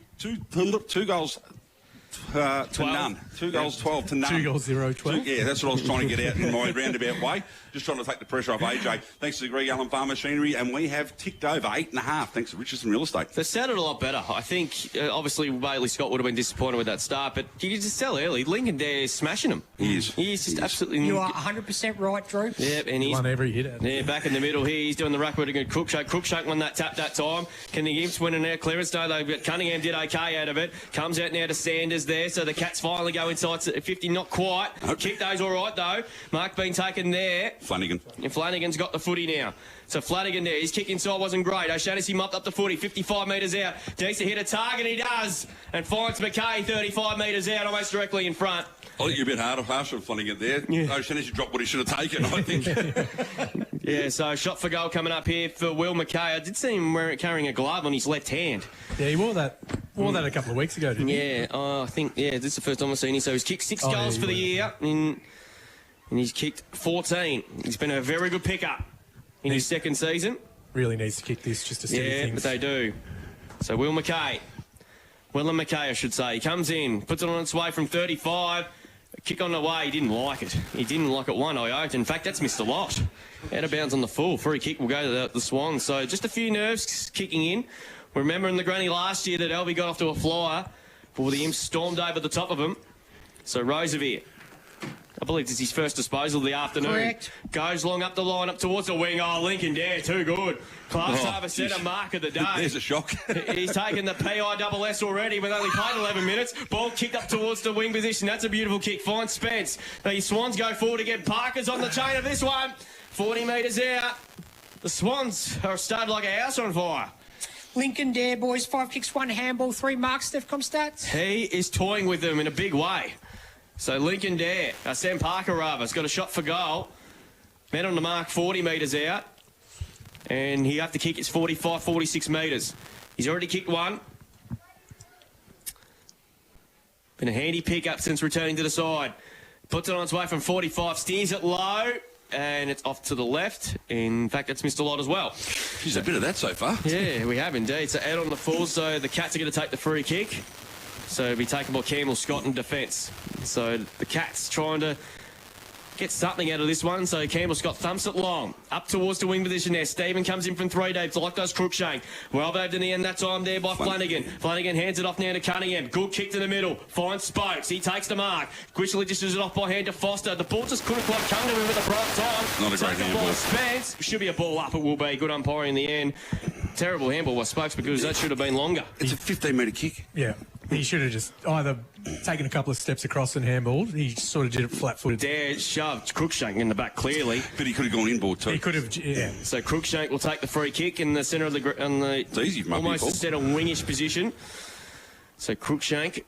goals to none. 2 goals 12 to none. 2 goals 0 12. Yeah, that's what I was trying to get out in my roundabout way. Just trying to take the pressure off AJ. Thanks to the Greg Allen Farm Machinery, and we have ticked over 8.5 thanks to Richardson Real Estate. They sounded a lot better. I think, obviously, Bailey Scott would have been disappointed with that start, but you could just tell early, Lincoln Dare is smashing him. He is. He's just absolutely... You are 100% right, Drew. Yeah, and he's... won every hit out. Yeah, back in the middle here, he's doing the ruck with a good Cruikshank. Cruikshank won that tap that time. Can the Imps win an air clearance? No, Cunningham did okay out of it. Comes out now to Sanders. metres there, so the Cats finally go inside 50, not quite. Kick those all right, though. Mark being taken there. Flanagan. And Flanagan's got the footy now. So Flanagan there, his kick inside wasn't great. O'Shaughnessy mopped up the footy, 55 metres out. Deeks to hit a target, he does. And finds McKay 35 metres out, almost directly in front. I think you're a bit harsh on Flanagan there. Yeah. O'Shaughnessy dropped what he should have taken, I think. Yeah, so shot for goal coming up here for Will McKay. I did see him carrying a glove on his left hand. Yeah, he wore that a couple of weeks ago, didn't he? Yeah, I think, this is the first time I've seen him. So he's kicked 6 goals for the year, and he's kicked 14. He's been a very good pickup in his second season. Really needs to kick this just to steady things. Yeah, but they do. So Will McKay, I should say, he comes in, puts it on its way from 35. Kick on the way, he didn't like it. He didn't like it one iota. In fact, that's missed a lot. Out of bounds on the full. Free kick will go to the Swans. So just a few nerves kicking in. Remember in the granny last year that Alvie got off to a flyer before the Imps stormed over the top of him. So Roosevelt, I believe this is his first disposal of the afternoon. Correct. Goes long up the line, up towards the wing. Oh, Lincoln Dare, too good. Class Harbour centre mark of the day. There's a shock. He's taken the PISS already, but only played 11 minutes. Ball kicked up towards the wing position. That's a beautiful kick. Fine Spence. The Swans go forward again. Parker's on the chain of this one. 40 metres out. The Swans are started like a house on fire. Lincoln Dare, boys. 5 kicks, 1 handball, 3 marks. Defcom stats. He is toying with them in a big way. So Lincoln Dare, Sam Parker rather, has got a shot for goal. Man on the mark, 40 metres out. And he have to kick, it's 45, 46 metres. He's already kicked one. Been a handy pick-up since returning to the side. Puts it on its way from 45, steers it low, and it's off to the left. In fact, that's missed a lot as well. There's a bit of that so far. Yeah, we have indeed. So out on the full, so the Cats are going to take the free kick. So it'll be taken by Campbell Scott in defence. So the Cats trying to get something out of this one. So Campbell Scott thumps it long. Up towards the wing position there. Stephen comes in from 3 deep. Like does Cruikshank. Well behaved in the end that time there by Flanagan. Flanagan hands it off now to Cunningham. Good kick to the middle. Finds Spokes. He takes the mark. Quickly dishes it off by hand to Foster. The ball just couldn't quite come to him at the right time. Not a great handball. Spence. Should be a ball up. It will be. Good umpiring in the end. Terrible handball by Spokes because that should have been longer. It's a 15-metre kick. Yeah. He should have just either taken a couple of steps across and handballed. He sort of did it flat-footed. Dare shoved Cruikshank in the back clearly. But he could have gone inboard too. He could have, yeah. So Cruikshank will take the free kick in the centre of the it's easy from almost instead of wingish position. So Cruikshank.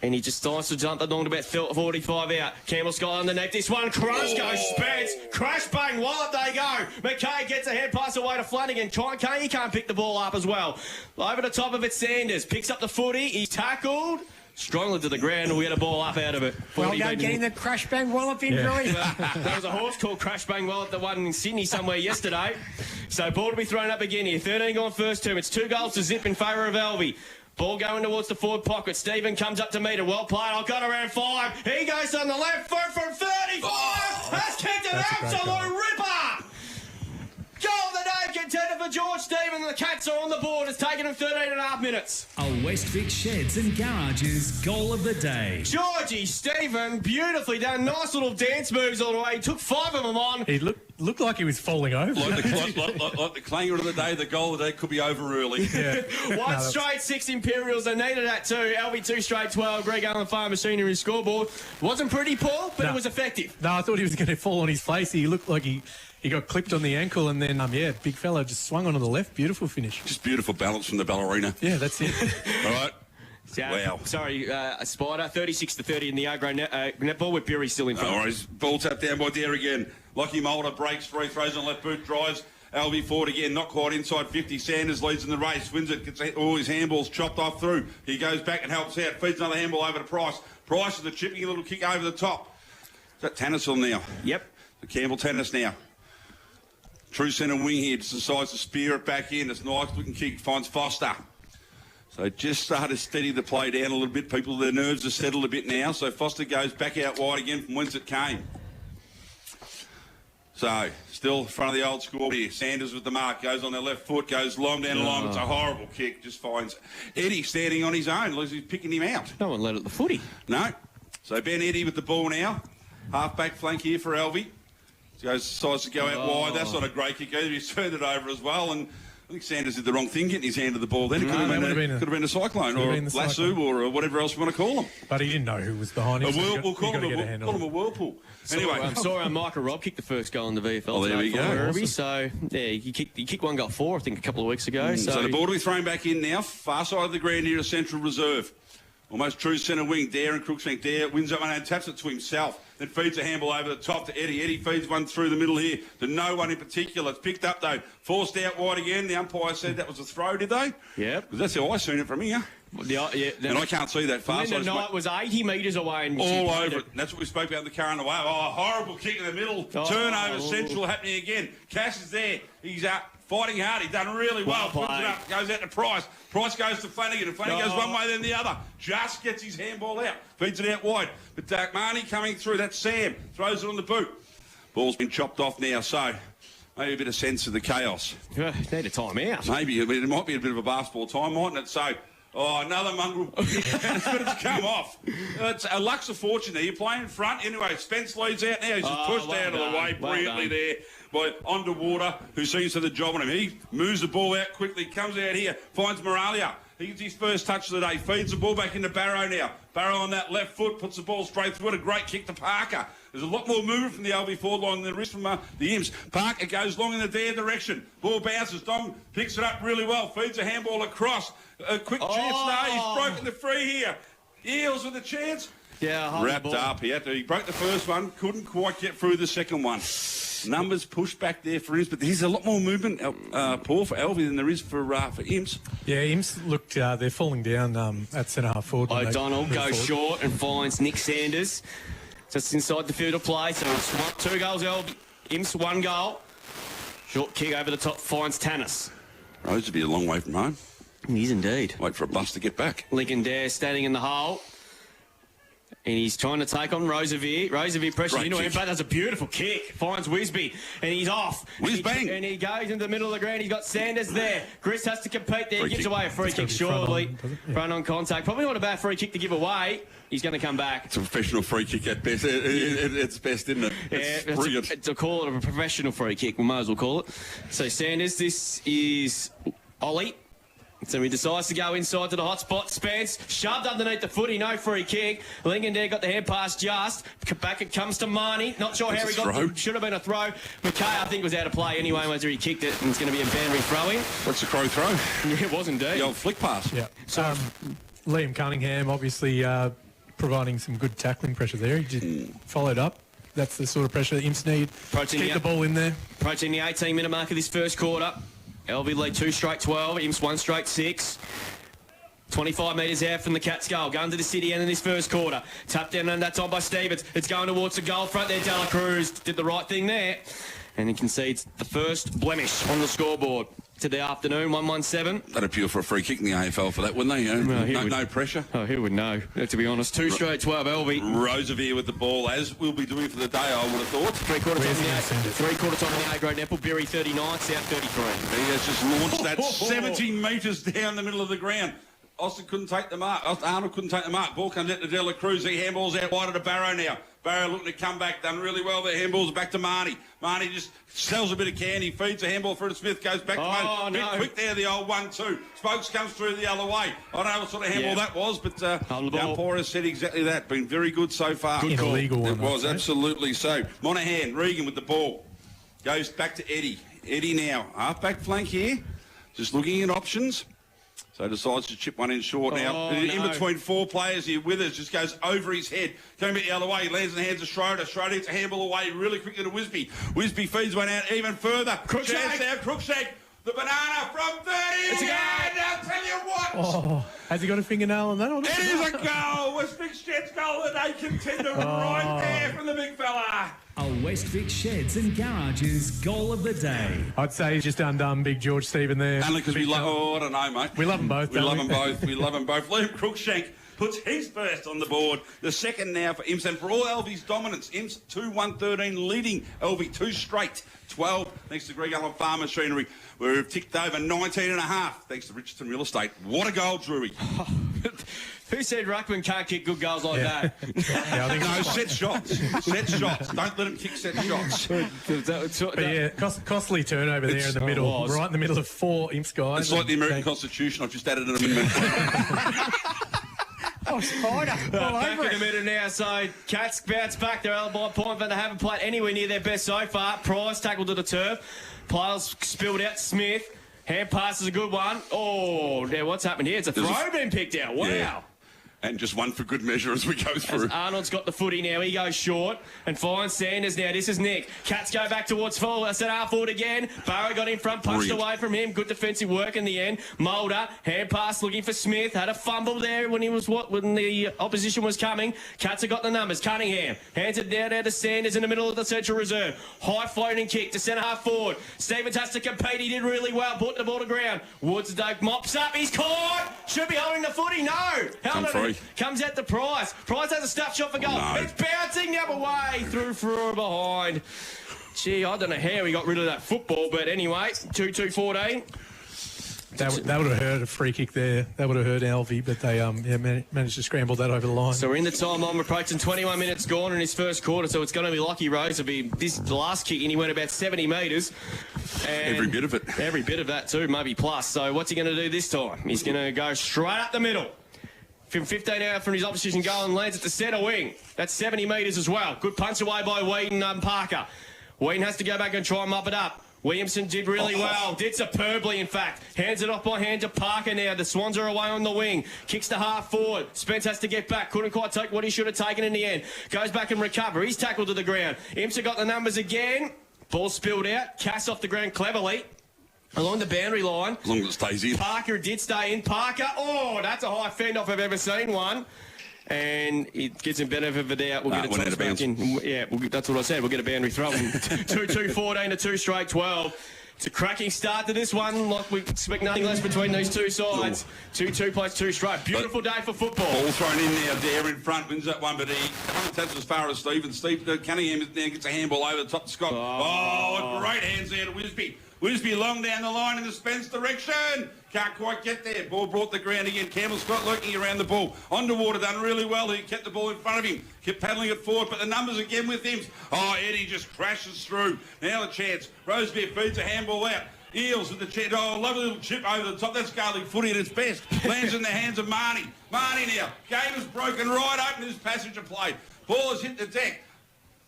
And he just starts to jump along to about 45 out. Campbell Scott underneath this one. Crush goes Spence. Crash bang. Wallet they go. McKay gets a head pass away to Flanagan. He can't pick the ball up as well. Over the top of it, Sanders picks up the footy. He's tackled. Strongly to the ground, and we had a ball up out of it. Well done getting the crash bang wallop in, Billy. There was a horse called Crash Bang Wallop that won in Sydney somewhere yesterday. So ball to be thrown up again here. 13 gone first term. It's 2 goals to zip in favour of Alvie. Ball going towards the forward pocket. Stephen comes up to meet it. Well played. I've got around 5. He goes on the left foot from 35. Has kicked an absolute ripper. Goal of the day contender for George Stephen. The Cats are on the board. It's taken him 13.5 minutes. A Westvic Sheds and Garages goal of the day. Georgie Stephen, beautifully done. Nice little dance moves all the way. He took 5 of them on. He looked like he was falling over. Like the clanger of the day, the goal of the day could be over early. Yeah. One straight 6 Imperials. They needed that too. Alvie 2 straight 12. Greg Allen Farmer Senior in scoreboard. Wasn't pretty, Paul, but it was effective. No, I thought he was going to fall on his face. He looked like he got clipped on the ankle and then, big fella just swung onto the left. Beautiful finish. Just beautiful balance from the ballerina. Yeah, that's it. All right. Wow. Sorry, Spider. 36-30 in the Agro netball with Bury still in front. No worries. Ball tapped down by Dare again. Lockie Mulder breaks free, throws on left boot, drives. Alvie forward again, not quite inside 50. Sanders leads in the race, wins it, gets all his handballs chopped off through. He goes back and helps out, feeds another handball over to Price. Price is the chipping, a little kick over the top. Is that Tannersville now? Yep. The Campbell Tennis now. True centre wing here, just decides to spear it back in. It's a nice looking kick, finds Foster. So just started to steady the play down a little bit. Their nerves are settled a bit now. So Foster goes back out wide again from whence it came. So still in front of the old score here. Sanders with the mark, goes on their left foot, goes long down the line. It's a horrible kick, just finds Eddie standing on his own. Looks like he's picking him out. No one let it the footy. No. So Ben Eddie with the ball now. Half-back flank here for Alvie. Decides to go out wide. That's not a great kick either. He's turned it over as well. And think Sanders did the wrong thing getting his hand to the ball then. It could have been a cyclone or a lasso or whatever else you want to call them. But he didn't know who was behind him. We'll call him a whirlpool. Anyway. I'm sorry, Michael Robb kicked the first goal in the VFL. Oh, there we go. Awesome. So, yeah, he kicked one goal 4, I think, a couple of weeks ago. So the ball will be thrown back in now. Far side of the ground here at Central Reserve. Almost true centre wing. Dare and Crookshank. Dare wins that one and taps it to himself. Then feeds a handball over the top to Eddie. Eddie feeds one through the middle here to no one in particular. It's picked up, though. Forced out wide again. The umpire said that was a throw, did they? Yep. Because that's how I seen it from here. And I can't see that far. And then the night was 80 metres away. And all over it. That's what we spoke about in the car on the way. Oh, horrible kick in the middle. Turnover Central happening again. Cash is there. He's fighting hard. He's done really well. Puts it up. Goes out to Price. Price goes to Flanagan. And Flanagan goes one way then the other. Just gets his handball out. Feeds it out wide. But Marnie coming through. That's Sam. Throws it on the boot. Ball's been chopped off now. So maybe a bit of sense of the chaos. Need a time out. Maybe. It might be a bit of a basketball time, mightn't it? So... Oh, another mongrel. But it's come off. It's a Lux of fortune there. You're playing front. Anyway, Spence leads out now. He's just pushed out of the way brilliantly there by Underwater, who seems to have the job on him. He moves the ball out quickly, comes out here, finds Moralia. He gets his first touch of the day, feeds the ball back into Barrow now. Barrow on that left foot, puts the ball straight through it. A great kick to Parker. There's a lot more movement from the Alvie forward line than there is from the Imps. Parker goes long in the Dare direction. Ball bounces. Dom picks it up really well. Feeds a handball across. A quick chance. No, he's broken the free here. Eels with a chance. Yeah, wrapped up. He broke the first one. Couldn't quite get through the second one. Numbers pushed back there for Imps, but there's a lot more movement, Paul, for Alvie than there is for Imps. Yeah, Imps looked, they're falling down at centre-half forward. O'Donnell goes short and finds Nick Sanders. Just inside the field of play, so it's 2 goals Alvie. Imps 1 goal. Short kick over the top finds Tannis. Rose would be a long way from home. He is indeed. Wait for a bus to get back. Lincoln Dare standing in the hole. And he's trying to take on Roosevere. Roosevere pressure into him, but that's a beautiful kick. Finds Wisby, and he's off. Whiz-bang. And he goes into the middle of the ground. He's got Sanders there. Chris has to compete there. Gives away a free kick shortly. Front on contact. Probably not a bad free kick to give away. He's going to come back. It's a professional free kick at best. It's best, isn't it? It's brilliant. It's a call it a professional free kick. We might as well call it. So Sanders, this is Ollie. So he decides to go inside to the hot spot. Spence shoved underneath the footy, no free kick. Lincoln there got the hand pass just. Back it comes to Marnie. Not sure how he got it. Should have been a throw. McKay, I think, was out of play anyway, whether he kicked it, and it's going to be a Banbury throw-in. What's the Crow throw? Yeah, it was indeed. The old flick pass. Yeah. So Liam Cunningham, obviously providing some good tackling pressure there. He just followed up. That's the sort of pressure that Imps need. Keep the ball in there. Approaching the 18-minute mark of this first quarter. Alvie lead 2 straight 12, Imps 1 straight 6. 25 metres out from the Cats' goal. Going to the city end in this first quarter. Tapped down and that time by Stevens. It's going towards the goal front there. Dela Cruz did the right thing there. And he concedes the first blemish on the scoreboard. To the afternoon, 1-1-7. They'd appeal for a free kick in the AFL for that, wouldn't they? No pressure. Oh, who would know, to be honest. 2 straight 12, Alvie. Roosevere with the ball, as we'll be doing for the day, I would have thought. 3/4 time in the A-grade Nepal. Berry 39, South 33. He has just launched that 70 metres down the middle of the ground. Austin couldn't take the mark. Arnold couldn't take the mark. Ball comes out to Dela Cruz. He handballs out wide to Barrow now. Barrow looking to come back. Done really well. The handballs back to Marnie. Marnie just sells a bit of candy. Feeds a handball through to Smith. Goes back to Marnie. Bit quick there, the old 1-2. Spokes comes through the other way. I don't know what sort of handball that was, but the umpire has said exactly that. Been very good so far. Good call. It was, absolutely so. Monaghan, Regan with the ball. Goes back to Eddie. Eddie now. Half-back flank here. Just looking at options. So decides to chip one in short now. In between 4 players here. Withers just goes over his head. Coming back the other way. He lands in the hands of Schroeder. Schroeder gets a handball away really quickly to Wisby. Wisby feeds one out even further. Chance now. Crookshank. The banana from 30. It's a goal. And I'll tell you what. Oh, has he got a fingernail on that? It is a goal. West Vic Sheds goal of the day contender right there from the big fella. A West Vic Sheds and Garages goal of the day. I'd say he's just undone Big George Stephen there. Only because we love... I don't know, mate. We love them both. We love them both. We love them both. Liam Crookshank puts his first on the board. The second now for Imps. And for all Alvie's dominance, Imps 2-1-13 leading Alvie 2 straight 12. Thanks to Greg Allen Farm Machinery. We've ticked over 19.5 thanks to Richardson Real Estate. What a goal, Drury. Who said Ruckman can't kick good goals like that? Yeah, I think No, set shots. Set shots. Don't let him kick set shots. But yeah, costly turnover there in the middle, right in the middle of 4 Imps guys. It's like the American Constitution. I've just added an amendment. Oh, Spider. All Back over in the it. middle now, so Cats bounce back. They're out by a point, but they haven't played anywhere near their best so far. Price tackled to the turf. Piles spilled out. Smith. Hand pass is a good one. Oh, now what's happened here? It's a throw being picked out. Wow. Yeah. And just one for good measure as we go through. As Arnold's got the footy now, he goes short and finds Sanders now. This is Nick. Cats go back towards full. I said half forward again. Barrow got in front, punched away from him. Good defensive work in the end. Mulder, hand pass looking for Smith. Had a fumble there when the opposition was coming. Cats have got the numbers. Cunningham hands it down there to Sanders in the middle of the central reserve. High floating kick to centre half forward. Stevens has to compete. He did really well. Put the ball to ground. Woods mops up. He's caught. Should be holding the footy. No. Held it. Comes out to Price. Price has a stuff shot for goal. No. It's bouncing the other way. Through behind. Gee, I don't know how he got rid of that football, but anyway, 2-2-14. That would have hurt a free kick there. That would have hurt Alvie, but they managed to scramble that over the line. So we're in the time on. We're approaching 21 minutes gone in his first quarter, so it's going to be Lockie Rose. It'll be the last kick, and he went about 70 metres. Every bit of it. Every bit of that too, maybe plus. So what's he going to do this time? He's going to go straight up the middle. From 15 out from his opposition goal and lands at the centre wing. That's 70 metres as well. Good punch away by Whedon Parker. Whedon has to go back and try and mop it up. Williamson did really well. Did superbly, in fact. Hands it off by hand to Parker now. The Swans are away on the wing. Kicks to half forward. Spence has to get back. Couldn't quite take what he should have taken in the end. Goes back and recover. He's tackled to the ground. Imps got the numbers again. Ball spilled out. Cass off the ground cleverly. Along the boundary line. As long as it stays in. Parker did stay in. Parker, that's a high fend off I've ever seen one. And it gets him benefit of the doubt. We'll get a toss back in. Yeah, that's what I said. We'll get a boundary throw. 2-2-14 to 2 straight 12. It's a cracking start to this one. Like we expect nothing less between these two sides. 2-2 plays 2 straight. Beautiful day for football. Ball thrown in now. Dare in front wins that one, but he can't touch as far as Stephen. Cunningham now gets a handball over the top to Scott. Great hands there to Wisby. Wisby long down the line in the Spence direction. Can't quite get there. Ball brought the ground again. Campbell Scott lurking around the ball. Underwater done really well. He kept the ball in front of him. Kept paddling it forward, but the numbers again with him. Eddie just crashes through. Now a chance. Rosebeer feeds a handball out. Eels with the chance. Lovely little chip over the top. That's garlic footy at its best. Lands in the hands of Marnie. Marnie now. Game is broken right open his passenger plate. Ball has hit the deck.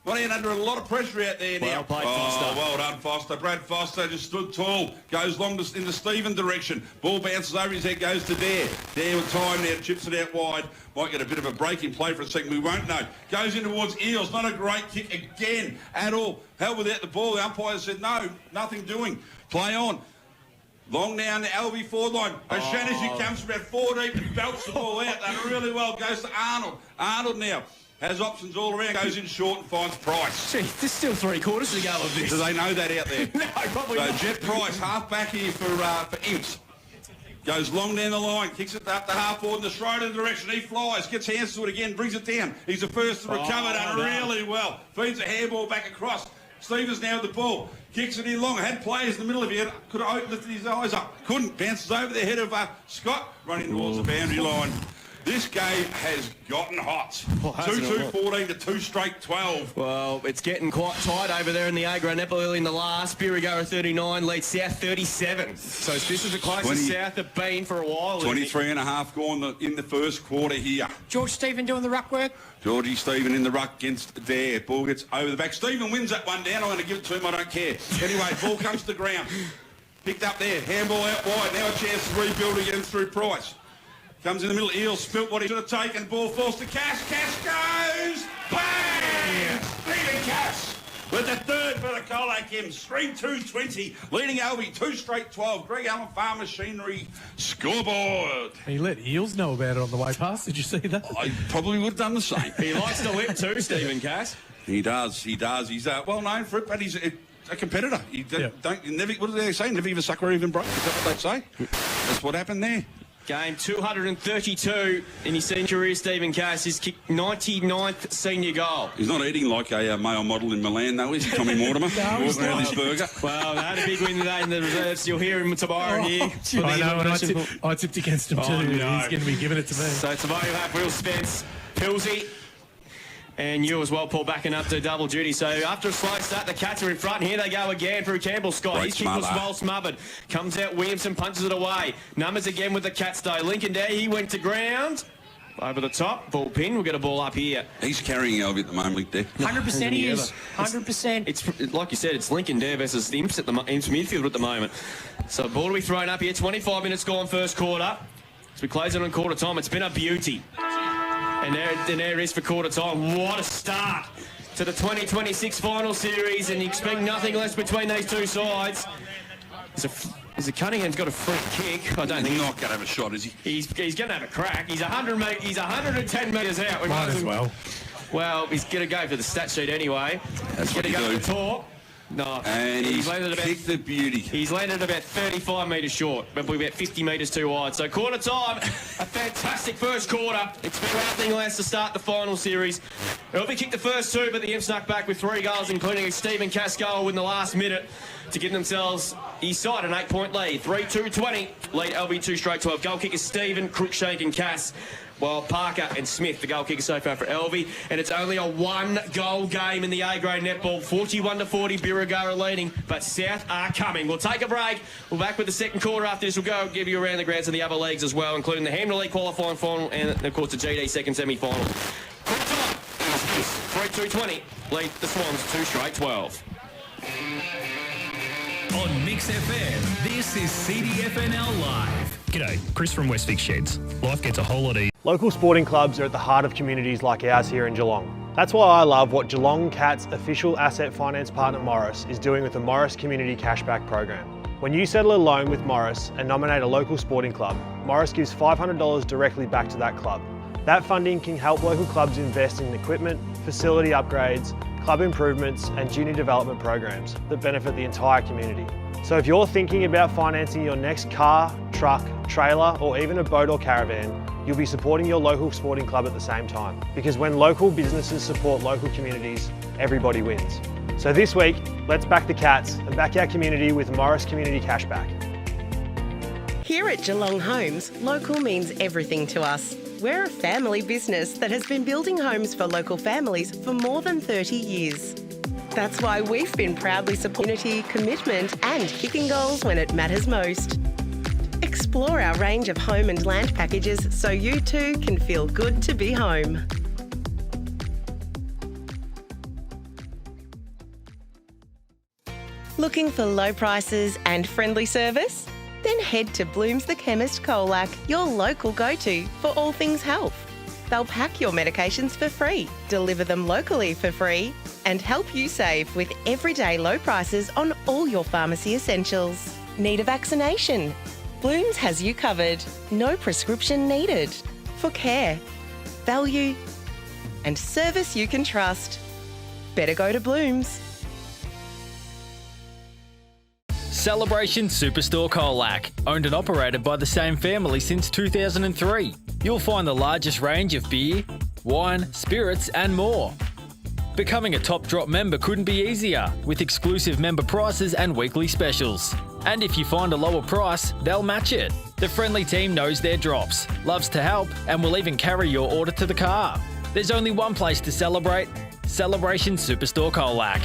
Money under a lot of pressure out there now. Well played, Foster. Well done, Foster. Brad Foster just stood tall. Goes long in the Stephen direction. Ball bounces over his head, goes to Dare. Dare with time now, chips it out wide. Might get a bit of a breaking play for a second, we won't know. Goes in towards Eels. Not a great kick again at all. Held without the ball. The umpire said no, nothing doing. Play on. Long down the Alvie forward line. O'Shanassy comes from about 4 deep and belts the ball out. Done really well. Goes to Arnold. Arnold now. Has options all around, goes in short and finds Price. Gee, there's still 3 quarters to go of this. Do they know that out there? No, probably not. Jet Price, half back here for Imps. Goes long down the line, kicks it up the half forward in the Schroeder direction. He flies, gets hands to it again, brings it down. He's the first to recover, done really well. Feeds a handball back across. Stevens now with the ball. Kicks it in long. Had players in the middle of it. Could have lifted his eyes up. Couldn't. Bounces over the head of Scott. Running towards the boundary line. This game has gotten hot. 2-2-14 to 2 straight 12. Well, it's getting quite tight over there in the A-grade. Apple early in the last. Birregurra 39 leads South 37. So this is the closest South have been for a while. 23 and a half gone in the first quarter here. George Stephen doing the ruck work. Georgie Stephen in the ruck against Dare. Ball gets over the back. Stephen wins that one down. I'm going to give it to him. I don't care. Anyway, ball comes to the ground. Picked up there. Handball out wide. Now a chance to rebuild again through Price. Comes in the middle, Eels spilt what he should have taken. Ball falls to Cass. Cass goes! Bang! Stephen Cass with the third for the Colac Imps. 3-2-20. Leading Alvie 2 straight 12. Greg Allen Farm Machinery scoreboard. He let Eels know about it on the way past. Did you see that? I probably would have done the same. He likes to whip too, Stephen Cass. He does. He's well known for it, but he's a competitor. What do they say? Never give a sucker even break. Is that what they say? That's what happened there. Game 232 in his senior career, Stephen Cass. His kicked 99th senior goal. He's not eating like a male model in Milan, though, is he, Tommy Mortimer? Walking around his burger. Well, they had a big win today in the reserves. You'll hear him tomorrow here. I know, and I tipped against him too. No. He's going to be giving it to me. So tomorrow you'll have Will Spence, Pilsey, and you as well, Paul, backing up to double duty. So after a slow start, the Cats are in front. Here they go again through Campbell Scott. Great His kick was smother. well smothered. Comes out Williamson, punches it away. Numbers again with the Cats though. Lincoln Dare, he went to ground. Over the top, ball pin. We'll get a ball up here. He's carrying Alvie at the moment, Dick. 100% he is. 100%. It's like you said, it's Lincoln Dare versus the Imps midfield at the moment. So ball to be thrown up here. 25 minutes gone first quarter. As we close it on quarter time, it's been a beauty. And there it is for quarter time. What a start to the 2026 final series, and you expect nothing less between these two sides. Is it Cunningham's got a free kick? I don't think he's not going to have a shot, is he? He's going to have a crack. He's 110 metres out. We Might as well. Well, he's going to go for the stat sheet anyway. That's he's going to go do. for the talk. No, And he's landed kicked the beauty. He's landed about 35 metres short, but we're about 50 metres too wide. So quarter time, a fantastic first quarter. Expect nothing less to start the final series. Alvie kicked the first two, but the Imps snuck back with 3 goals, including a Stephen Cass goal in the last minute to give themselves east side an 8-point lead. 3-2-20. Lead Alvie 2 straight 12. Goal kickers Stephen, Cruikshank and Cass. While Parker and Smith, the goal kicker so far for Alvie. And it's only a 1-goal game in the A-grade netball. 41-40, Birregurra leading. But South are coming. We'll take a break. We're back with the second quarter after this. We'll go give you around the grounds of the other leagues as well, including the Hamner League qualifying final and, of course, the GD second semi-final. 3-2-20. Lead the Swans 2 straight 12. On Mix FM, this is CDFNL Live. G'day, Chris from Westvic Sheds. Life gets a whole lot easier. Local sporting clubs are at the heart of communities like ours here in Geelong. That's why I love what Geelong Cats official asset finance partner Morris is doing with the Morris Community Cashback Program. When you settle a loan with Morris and nominate a local sporting club, Morris gives $500 directly back to that club. That funding can help local clubs invest in equipment, facility upgrades, club improvements and junior development programs that benefit the entire community. So if you're thinking about financing your next car, truck, trailer or even a boat or caravan, you'll be supporting your local sporting club at the same time. Because when local businesses support local communities, everybody wins. So this week, let's back the Cats and back our community with Morris Community Cashback. Here at Geelong Homes, local means everything to us. We're a family business that has been building homes for local families for more than 30 years. That's why we've been proudly supporting unity, commitment and kicking goals when it matters most. Explore our range of home and land packages so you too can feel good to be home. Looking for low prices and friendly service? Then head to Bloom's The Chemist Colac, your local go-to for all things health. They'll pack your medications for free, deliver them locally for free, and help you save with everyday low prices on all your pharmacy essentials. Need a vaccination? Bloom's has you covered. No prescription needed. For care, value, and service you can trust. Better go to Bloom's. Celebration Superstore Colac, owned and operated by the same family since 2003. You'll find the largest range of beer, wine, spirits and more. Becoming a Top Drop member couldn't be easier, with exclusive member prices and weekly specials. And if you find a lower price, they'll match it. The friendly team knows their drops, loves to help, and will even carry your order to the car. There's only one place to celebrate: Celebration Superstore Colac.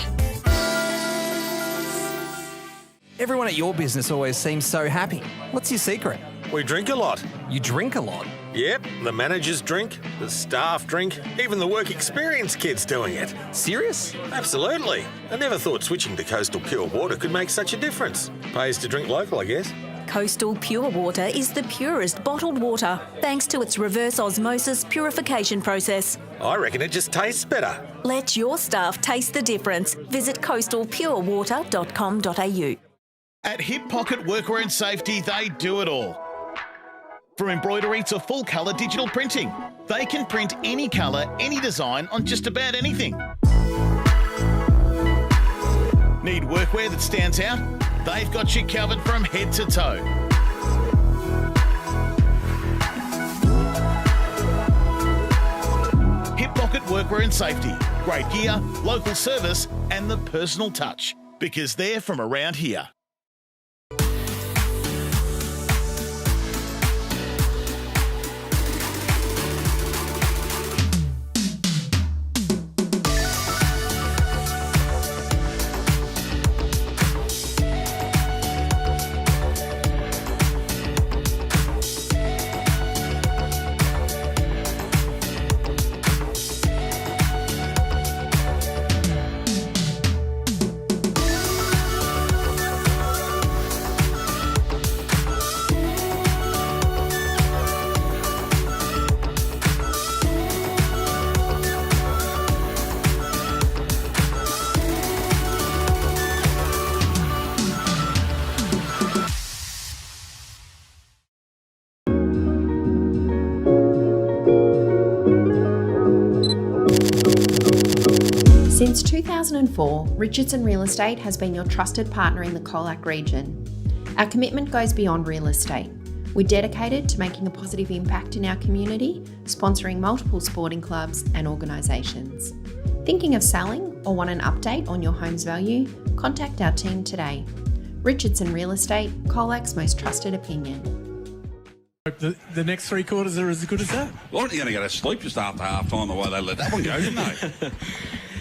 Everyone at your business always seems so happy. What's your secret? We drink a lot. You drink a lot? Yep, the managers drink, the staff drink, even the work experience kids doing it. Serious? Absolutely. I never thought switching to Coastal Pure Water could make such a difference. Pays to drink local, I guess. Coastal Pure Water is the purest bottled water, thanks to its reverse osmosis purification process. I reckon it just tastes better. Let your staff taste the difference. Visit coastalpurewater.com.au. At Hip Pocket Workwear and Safety, they do it all. From embroidery to full colour digital printing, they can print any colour, any design on just about anything. Need workwear that stands out? They've got you covered from head to toe. Workwear and Safety. Great gear, local service, and the personal touch. Because they're from around here. Since 2004, Richardson Real Estate has been your trusted partner in the Colac region. Our commitment goes beyond real estate. We're dedicated to making a positive impact in our community, sponsoring multiple sporting clubs and organisations. Thinking of selling or want an update on your home's value? Contact our team today. Richardson Real Estate, Colac's most trusted opinion. The next 3 quarters are as good as that. Well, aren't you going to go to sleep just after half time the way they let that one go, didn't they?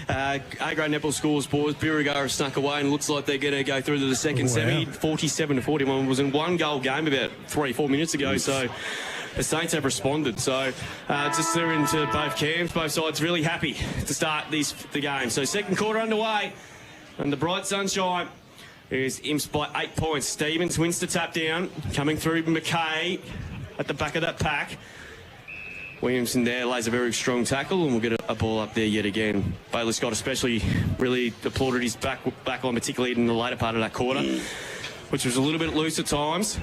A-grade netball scores, boys. Birregurra snuck away and looks like they're going to go through to the second semi. 47-41 was in 1-goal game about 3-4 minutes ago. So the Saints have responded. So just through into both camps, both sides really happy to start the game. So second quarter underway, and the bright sunshine. Here's Imps by 8 points. Stevens wins the tap down, coming through McKay at the back of that pack. Williamson there lays a very strong tackle, and we'll get a ball up there yet again. Bailey Scott especially really applauded his back line, particularly in the later part of that quarter, which was a little bit loose at times.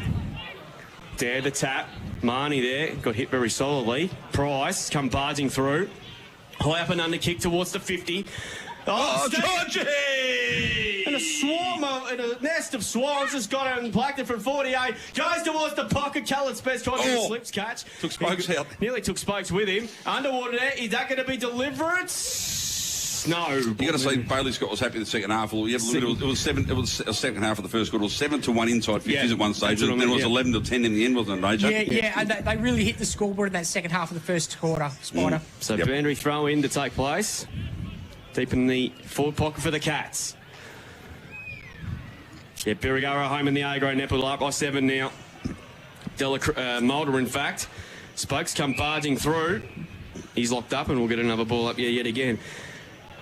There, the tap. Marnie there, got hit very solidly. Price come barging through. High up and under kick towards the 50. Oh, Georgie! And a nest of swans has got him and plucked it from 48. Goes towards the pocket. Callan's best try to slips catch. Took Spokes out. Nearly took Spokes with him. Underwater there. Is that going to be deliverance? No. You got to say Bailey Scott was happy in the second half. Well, it was a second half of the first quarter. It was 7-1 inside 50s at one stage. And then it was 11-10 in the end, wasn't it, Major? Yeah. And they really hit the scoreboard in that second half of the first quarter, Spider. So boundary throw in to take place. Deep in the forward pocket for the Cats. Yeah, Birregurra home in the A-grade netball up by 7 now. Mulder, in fact. Spokes come barging through. He's locked up and we'll get another ball up yet again.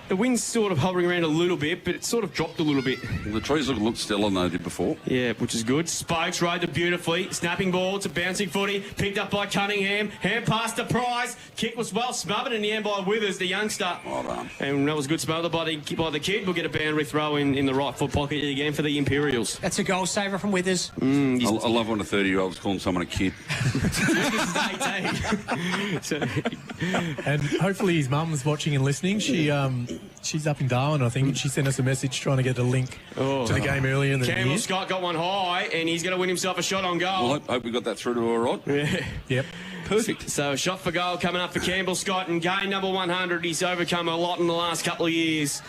The wind's sort of hovering around a little bit, but it sort of dropped a little bit. The trees look still on they did before. Yeah, which is good. Spokes rode it beautifully. Snapping ball to bouncing footy. Picked up by Cunningham. Hand pass to Price. Kick was well smothered in the end by Withers, the youngster. Well done. And that was good smother by the kid. We'll get a boundary throw in the right foot pocket again for the Imperials. That's a goal saver from Withers. I love when a 30-year-old's calling someone a kid. And hopefully his mum's watching and listening. She's up in Darwin, I think, and she sent us a message trying to get a link to the game earlier in the Campbell year. Scott got one high, and he's going to win himself a shot on goal. Well, hope we got that through to her right. Yeah. Yep. Perfect. So a shot for goal coming up for Campbell Scott, and game number 100. He's overcome a lot in the last couple of years.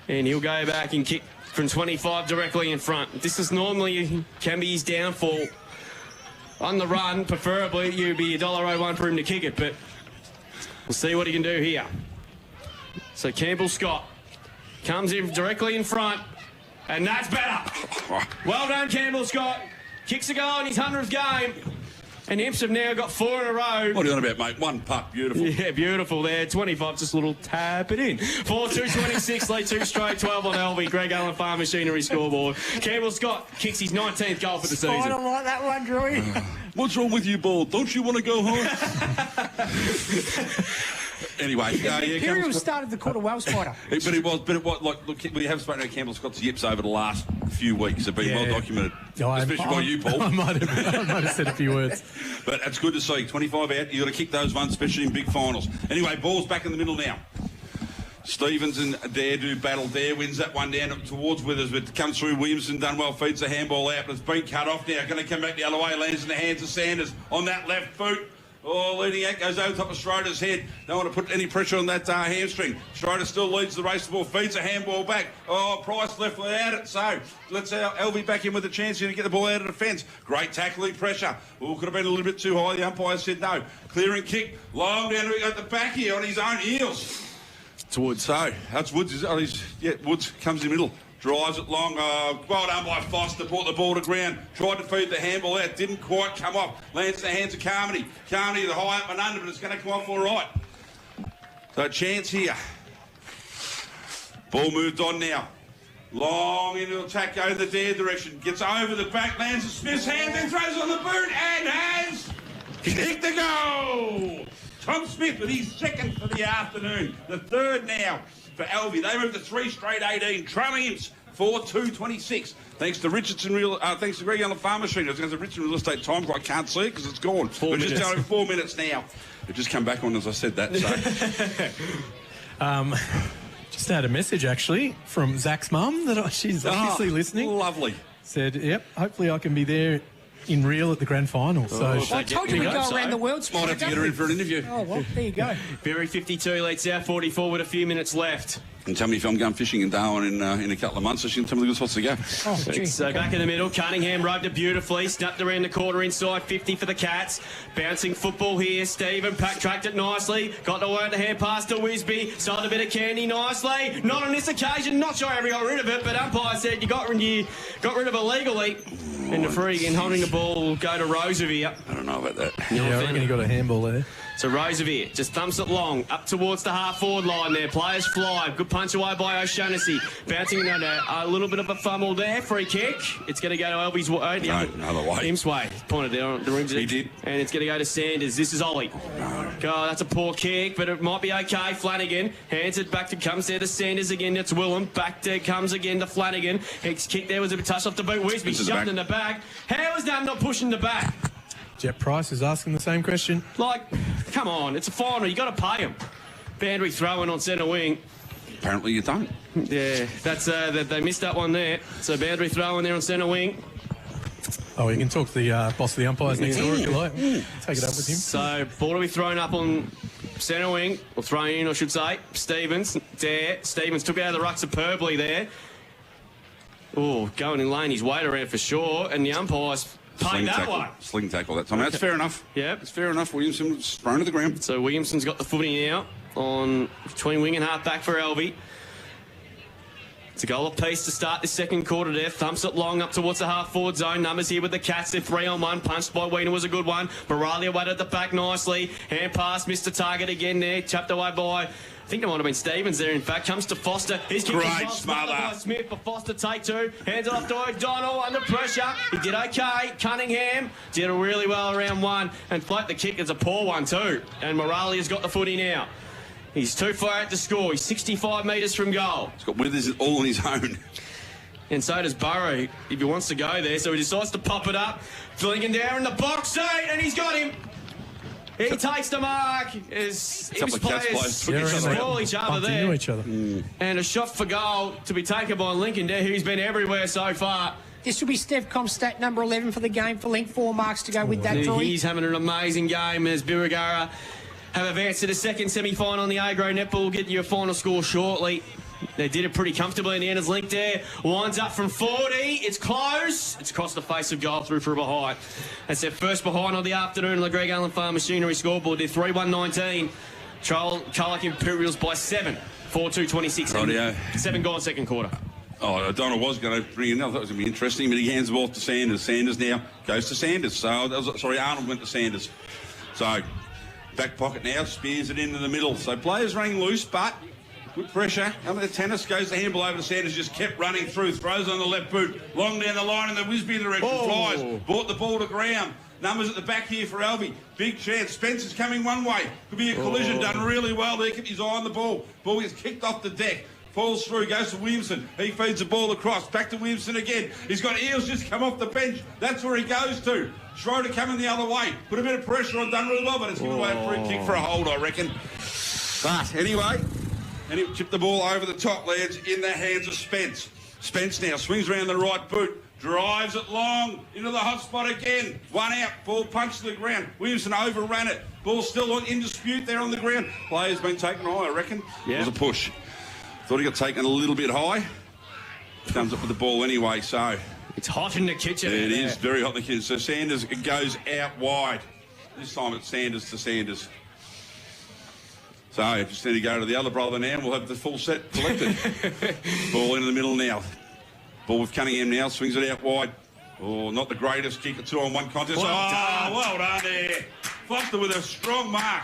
And he'll go back and kick from 25 directly in front. This is normally can be his downfall. On the run, preferably, you'd be $1.01 for him to kick it, but we'll see what he can do here. So Campbell Scott comes in directly in front, and that's better. Well done, Campbell Scott. Kicks a goal in his 100th game. And Imps have now got 4 in a row. What are you on about, mate? One puck, beautiful. Yeah, beautiful there. 25, just a little tap it in. 4-2-26, lead 2 straight, 12 on Alvie. Greg Allen Farm Machinery scoreboard. Campbell Scott kicks his 19th goal for the season. I don't like that one, Drew. What's wrong with you, Ball? Don't you want to go home? Anyway, Imperial started the quarter well, Spider. But it was like, look, we have spoken about Campbell Scott's yips over the last few weeks. They've been well documented, especially by you, Paul. I might have said a few words. But it's good to see 25 out. You got to kick those ones, especially in big finals. Anyway, ball's back in the middle now. Stevens and Dare do battle. Dare wins that one down towards Withers, but comes through. Williamson done well, feeds the handball out, but it's been cut off now. Going to come back the other way, lands in the hands of Sanders on that left boot. Oh, leading out goes over top of Schroeder's head. Don't want to put any pressure on that hamstring. Schroeder still leads the race. The ball feeds a handball back. Oh, Price left without it. So let's Alvie back in with a chance here to get the ball out of the fence. Great tackling pressure. Oh, could have been a little bit too high. The umpire said no. Clearing kick. Long down at the back here on his own heels. It's Woods. So that's Woods. Woods comes in the middle. Drives it long. Well done by Foster. Brought the ball to ground. Tried to feed the handball out. Didn't quite come off. Lands in the hands of Carmody. Carmody, the high up and under, but it's going to come off all right. So a chance here. Ball moved on now. Long into attack, go in the Dare direction. Gets over the back, lands in Smith's hands and throws on the boot and has kicked the goal. Tom Smith with his second for the afternoon. The third now for Alvie. They moved to 3 straight 18. Trailing Imps 4-2-26. Thanks to thanks to Greg on the Farm Machine. I was going to say Richardson Real Estate time, but I can't see it because it's gone. 4 minutes. Just going 4 minutes now. We've just come back on as I said that. So. Just had a message actually from Zach's mum that she's obviously listening. Lovely. Said, yep, hopefully I can be there in real at the grand final. So I told you we'd go around the world. Might have to get her in for an interview. Oh, well, there you go. Berry 52 leads South 44 with a few minutes left. And tell me if I'm going fishing in Darwin in a couple of months, so she can tell me the good spots to go. Oh, gee. So back in the middle, Cunningham roved it beautifully, snapped around the corner inside, 50 for the Cats. Bouncing football here, Stephen Pack tracked it nicely, got to work the hand pass to Wisby, sold a bit of candy nicely. Not on this occasion, not sure how he got rid of it, but umpire said you got rid of it legally. And the free again, holding the ball will go to Roosevelt. I don't know about that. yeah, I reckon he got a handball there. So Roosevelt just thumps it long, up towards the half-forward line there. Players fly. Good punch away by O'Shaughnessy. Bouncing a little bit of a fumble there. Free kick. It's going to go to Alvie's way. Another way. Imps way. Pointed there on the rings. He did. And it's going to go to Sanders. This is Ollie. God, that's a poor kick, but it might be okay. Flanagan hands it back to comes there to Sanders again. It's Willem. Back there comes again to Flanagan. His kick there was a bit touched off the boot. Wisby shoved in the back. How is that not pushing the back? Jet Price is asking the same question. Like, come on, it's a final. You got to pay him. Boundary throwing on centre wing. Apparently you don't. Yeah, that's they missed that one there. So boundary throwing there on centre wing. Oh, you can talk to the boss of the umpires next door if you like. Take it up with him. So ball to be thrown up on centre wing, or thrown in, I should say. Stevens there. Stevens took it out of the ruck superbly there. Oh, going in lane his weight around for sure, and the umpires paid that one. Sling tackle that time. That's fair enough. Yep. It's fair enough. Williamson was thrown to the ground. So Williamson's got the footy now on between wing and half back for Alvie. It's a goal apiece to start this second quarter there. Thumps it long up towards the half-forward zone. Numbers here with the Cats. They're 3-on-1. Punched by Wiener was a good one. Moralia waited at the back nicely. Hand pass, missed the target again there. Chapped away by... I think it might have been Stevens there, in fact. Comes to Foster. He's kicked Great smother by Smith, but Foster take two. Hands it off to O'Donnell under pressure. He did okay. Cunningham did really well around one. And float the kick. It's a poor one too. And Moralia's got the footy now. He's too far out to score. He's 65 metres from goal. He's got Withers all on his own. And so does Burrow if he wants to go there. So he decides to pop it up. Flinging down in the box seat, and he's got him. He takes the mark as Imps players sprawl each other there. And a shot for goal to be taken by Lincoln there, who's been everywhere so far. This will be Steph Comstat, number 11 for the game for Link. 4 marks to go with that draw. He's having an amazing game as Birregurra have advanced to the second semi-final on the A-grade netball. We'll get you a final score shortly. They did it pretty comfortably in the end as Link there. Winds up from 40. It's close. It's across the face of goal through for a behind. That's their first behind of the afternoon on the Greg Allen Farm Machinery scoreboard. They're 3-1-19. Colac Imperials by 7. 4-2-26. 7 gone second quarter. Oh, Donna was going to bring in. I thought it was going to be interesting, but he hands the ball to Sanders. Sanders now goes to Sanders. So, Arnold went to Sanders. So, back pocket now, spears it into the middle. So, players running loose, but good pressure. Under the tennis goes the handball over to Sanders, just kept running through, throws on the left boot, long down the line in the Wisby direction, flies, brought the ball to ground. Numbers at the back here for Alvie. Big chance. Spencer's coming one way. Could be a collision. Done really well there. Kept his eye on the ball. Ball gets kicked off the deck. Falls through, goes to Williamson. He feeds the ball across. Back to Williamson again. He's got Eels just come off the bench. That's where he goes to. Schroeder coming the other way. Put a bit of pressure on, done really well, but it's given away a free kick for a hold, I reckon. But anyway, and he'll chip the ball over the top, lads, in the hands of Spence. Spence now swings around the right boot. drives it long into the hot spot again. One out, ball punched to the ground. Williamson overran it. Ball still in dispute there on the ground. Player's been taken high, I reckon. Yeah. It was a push. Thought he got taken a little bit high. Comes up with the ball anyway, so... It's hot in the kitchen. It is very hot in the kitchen. So Sanders goes out wide. This time it's Sanders to Sanders. So just need to go to the other brother now and we'll have the full set collected. Ball into the middle now. Ball with Cunningham now, swings it out wide. Oh, not the greatest kick, a 2-on-1 contest. Well done there. Foster with a strong mark.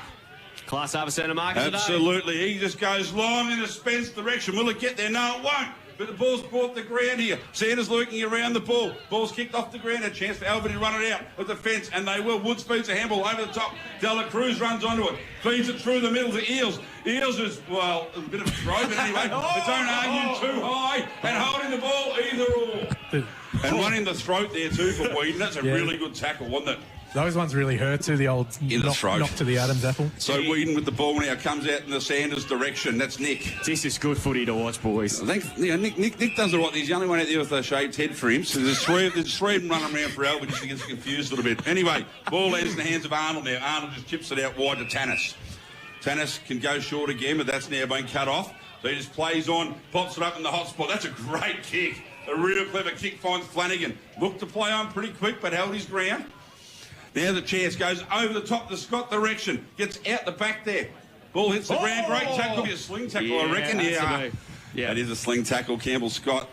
Class over centre mark today. Absolutely. He just goes long in the Spence direction. Will it get there? No, it won't. But the ball's brought the ground here. Sanders lurking around the ball. Ball's kicked off the ground. A chance for Alvie to run it out at the fence. And they will. Woods feeds a handball over the top. Dela Cruz runs onto it. Feeds it through the middle to Eels. Eels is, well, a bit of a throw, but anyway. But don't argue too high. And holding the ball either or. And one in the throat there too for Whedon. That's a really good tackle, wasn't it? Those ones really hurt too, the old knock to the Adams apple. So Whedon with the ball now comes out in the Sanders direction. That's Nick. This is good footy to watch, boys. I think Nick does it right. He's the only one out there with a shaved head for him. So there's three of them running around for Alvie just to get confused a little bit. Anyway, ball lands in the hands of Arnold now. Arnold just chips it out wide to Tannis. Tannis can go short again, but that's now been cut off. So he just plays on, pops it up in the hot spot. That's a great kick. A real clever kick finds Flanagan. Looked to play on pretty quick, but held his ground. Now the chance goes over the top to Scott direction. Gets out the back there. Ball hits the ground. Great tackle. Could be a sling tackle, I reckon. Yeah, it is a sling tackle. Campbell Scott.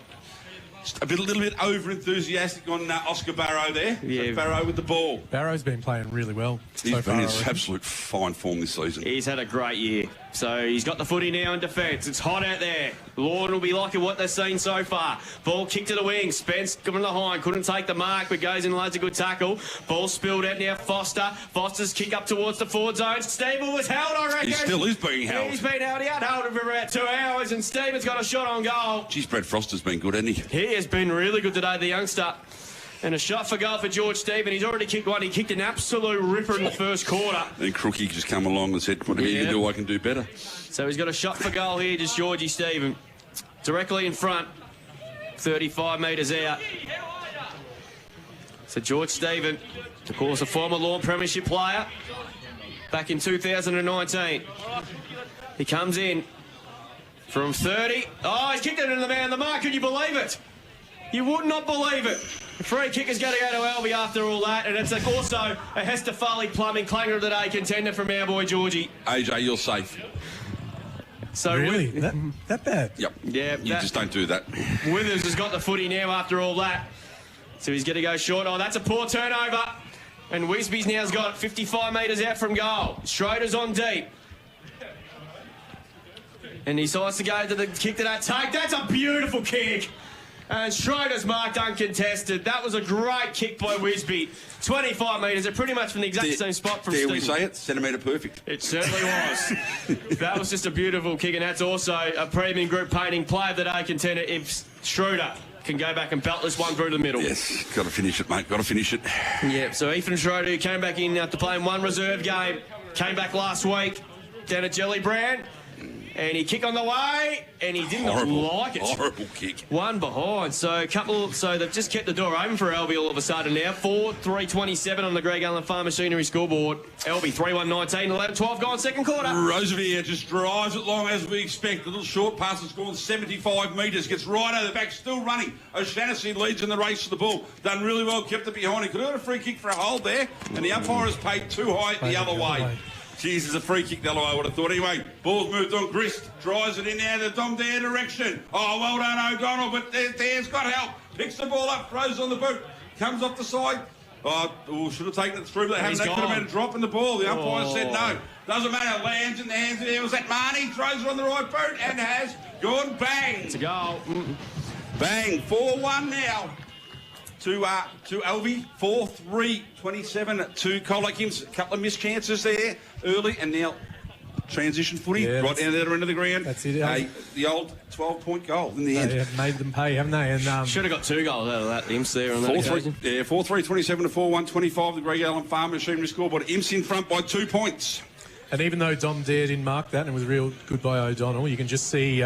Just a little bit over-enthusiastic on Oscar Barrow there. Yeah. So Barrow with the ball. Barrow's been playing really well. He's been in absolute fine form this season. He's had a great year. So he's got the footy now in defence. It's hot out there. Lord will be liking what they've seen so far. Ball kicked to the wing. Spence coming behind. Couldn't take the mark, but goes in loads of good tackle. Ball spilled out now. Foster's kick up towards the forward zone. Steven was held, I reckon. He still is being held. He's been held. He had held for about 2 hours, and Steven's got a shot on goal. Geez, Brad Foster's been good, hasn't he? He has been really good today, the youngster. And a shot for goal for George Stephen. He's already kicked one. He kicked an absolute ripper in the first quarter. Then Crookie just come along and said, whatever you can do, I can do better. So he's got a shot for goal here, just Georgie Stephen. Directly in front, 35 metres out. So George Stephen, of course, a former Lawn Premiership player, back in 2019. He comes in from 30. Oh, he's kicked it into the man of the mark. Can you believe it? You would not believe it. The free kick is going to go to Alvie after all that, and it's also a Hester Foley Plumbing Clanger of the Day contender from our boy Georgie. AJ, you're safe. So really? That bad? Yep. Yeah. You just don't do that. Withers has got the footy now after all that. So he's going to go short. Oh, that's a poor turnover. And Wisby's now's got 55 metres out from goal. Schroeder's on deep. And he decides to go to the kick to that take. That's a beautiful kick. And Schroeder's marked uncontested. That was a great kick by Wisby. 25 metres. They're pretty much from the exact same spot from Stephen. Dare we say it? Centimetre perfect. It certainly was. That was just a beautiful kick, and that's also a premium group painting player of the day contender if Schroeder can go back and belt this one through the middle. Yes, got to finish it, mate. Got to finish it. Yeah, so Ethan Schroeder, who came back in after playing one reserve game, came back last week down at Jelly Brand. And he kicked on the way, and he did not like it. Horrible kick. One behind. So they've just kept the door open for Alvie all of a sudden now. 4-3-27 on the Greg Allen Farm Machinery scoreboard. Alvie 3-1-19, 11-12 gone second quarter. Roosevelt just drives it long as we expect. The little short pass has gone 75 metres. Gets right over the back, still running. O'Shannessy leads in the race to the ball. Done really well, kept it behind. He could have had a free kick for a hold there. And the umpire has paid too high the other way. Jeez, it's a free kick the other way, I would have thought. Anyway, ball's moved on. Grist drives it in now the Dom Dare direction. Oh, well done, O'Donnell, but Dare's got help. Picks the ball up, throws on the boot. Comes off the side. Oh, should have taken it through, but that could have been a drop in the ball. The umpire said no. Doesn't matter. Lands in the hands of there. Was that Marnie? Throws it on the right boot and has gone bang. It's a goal. Bang. 4-1 now. To Alvie, 4-3-27 to Colac Imps. A couple of missed chances there early, and now transition footy right down the other end of the ground. That's it. The old 12-point goal in the end. They have made them pay, haven't they? And should have got 2 goals out of that. Imps there on that occasion. 4-3-27 to 4-1-25. The Greg Allen Farm Machinery scoreboard. Imps in front by 2 points. And even though Dom Dare didn't mark that and it was real good by O'Donnell, you can just see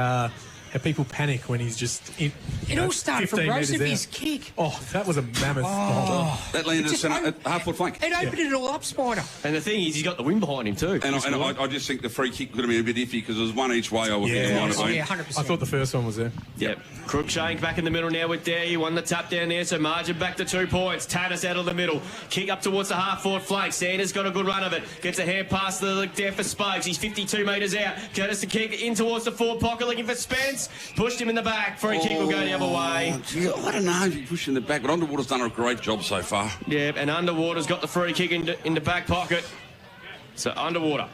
how people panic when he's just in. It all started from 15 metres Roseby's out. kick. Oh, that was a mammoth. That landed at half-foot flank. It opened it all up, Spider. And the thing is, he's got the wind behind him too. And I just think the free kick could have been a bit iffy because there was one each way. I would think it might have been. 100%. I thought the first one was there. Yep. Crookshank back in the middle now with Dare. He won the tap down there, so margin back to 2 points. Tanis out of the middle. Kick up towards the half-forward flank. Sanders got a good run of it. Gets a hand past the there for Spokes. He's 52 metres out. Curtis to kick in towards the forward pocket looking for Spence. Pushed him in the back. Free kick will go the other way. Gee, I don't know if he pushed in the back, but Underwater's done a great job so far. Yeah, and Underwater's got the free kick in the back pocket. So Underwater.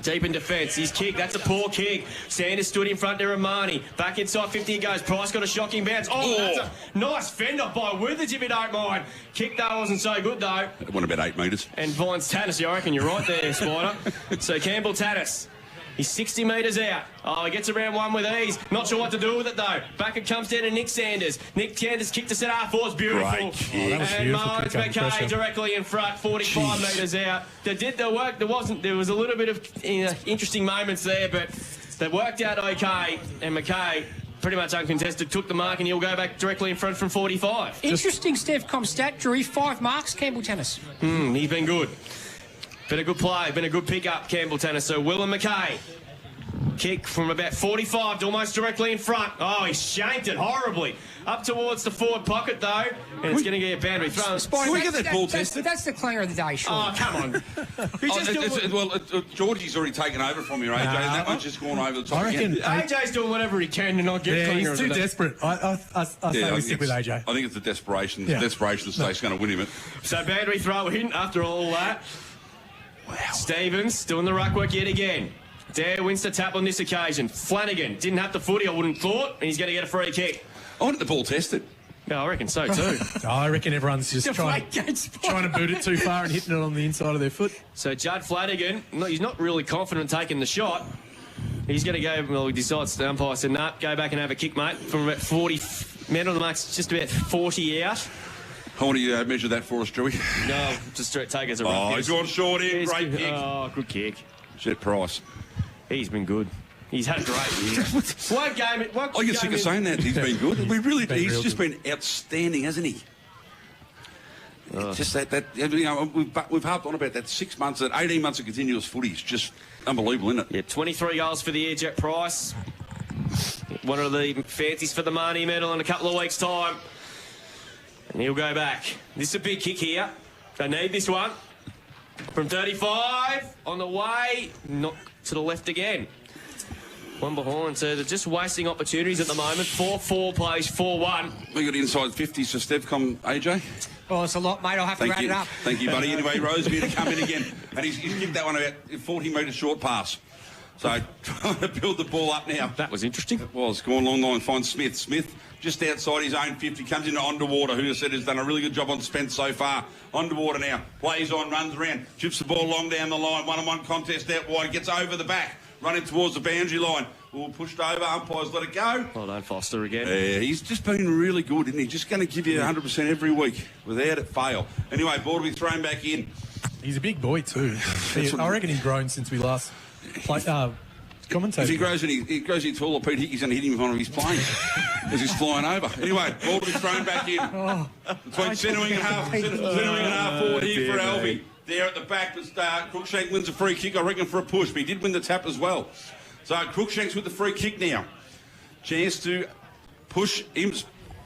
Deep in defence, his kick, that's a poor kick. Sanders stood in front there, Armani. Back inside 50 he goes. Price got a shocking bounce. Oh, that's a nice fender by Withers, if you don't mind. Kick that wasn't so good though. It went about 8 metres. And Vines Tanis, I reckon you're right there, Spider. So Campbell Tanis. He's 60 metres out. Oh, he gets around one with ease. Not sure what to do with it, though. Back it comes down to Nick Sanders. Nick Sanders kicked to set half-forwards. Beautiful. Great kick. That was And beautiful Marge kick under McKay pressure. directly in front, 45 metres out. They did the work. There was a little bit of interesting moments there, but they worked out okay. And McKay, pretty much uncontested, took the mark, and he'll go back directly in front from 45. Interesting Stevcom stat, Drew. 5 marks, Campbell Tanis. He's been good. Been a good play. Been a good pick-up, Campbell Tanis. So Willem McKay. Kick from about 45 to almost directly in front. Oh, he shanked it horribly. Up towards the forward pocket, though, and it's going to get a boundary throw. Spider, we get that ball tested? That's the clanger of the day, sure. Oh, come on. Georgie's already taken over from you, AJ. That one's just gone over the top I reckon again. AJ's doing whatever he can to not get clanger he's of too the day. desperate. I say we stick with AJ. I think it's the desperation. Yeah. The desperation state's going to win him it. So boundary throw in after all that. Wow. Stevens doing the ruck work yet again. Dare wins the tap on this occasion. Flanagan didn't have the footy, I wouldn't have thought, and he's going to get a free kick. I wanted the ball tested. Yeah, I reckon so too. I reckon everyone's just trying to boot it too far and hitting it on the inside of their foot. So Judd Flanagan, he's not really confident taking the shot. He's going to go, well, he decides the umpire said, nah, go back and have a kick, mate. From about 40, man on the mark's just about 40 out. How want you measure that for us, Drewy? No, just take it as a rough Oh, guess. he's gone short in. He's Great good. kick. Oh, good kick. Jet Price. He's been good. He's had a great year. One game. I get sick of saying that. He's been good. He's just been outstanding, hasn't he? Just that you know, we've harped on about that 6 months, that 18 months of continuous footy. It's just unbelievable, isn't it? Yeah, 23 goals for the year, Jet Price. One of the fancies for the Marnie medal in a couple of weeks' time. And he'll go back. This is a big kick here. They need this one. From 35, on the way, not to the left again. One behind, so they're just wasting opportunities at the moment. 4-4 plays 4-1. We got inside 50s for Stevcom, AJ. Oh, it's a lot, mate. I'll have to Thank wrap you. it up. Thank you, buddy. Anyway, Roseby to come in again. And he's kicked that one about 40 metres short pass. So trying to build the ball up now. That was interesting. It was. Go on long line, find Smith. Smith just outside his own 50, comes into Underwater, who has said has done a really good job on Spence so far. Underwater now, plays on, runs around, chips the ball long down the line, one-on-one contest out wide, gets over the back, running towards the boundary line. All pushed over, umpires let it go. Well done, Foster again. Yeah, he's just been really good, isn't he? Just going to give you 100% every week without it fail. Anyway, ball to be thrown back in. He's a big boy too. I reckon he's grown since we last played. Commentator. If he grows any taller, Pete Hickey's going to hit him with one of his planes as he's flying over. Anyway, ball to be thrown back in. Between centering and half forward here for Alvie. There at the back, Crookshank wins a free kick, I reckon, for a push, but he did win the tap as well. So Crookshank's with the free kick now. Chance to push him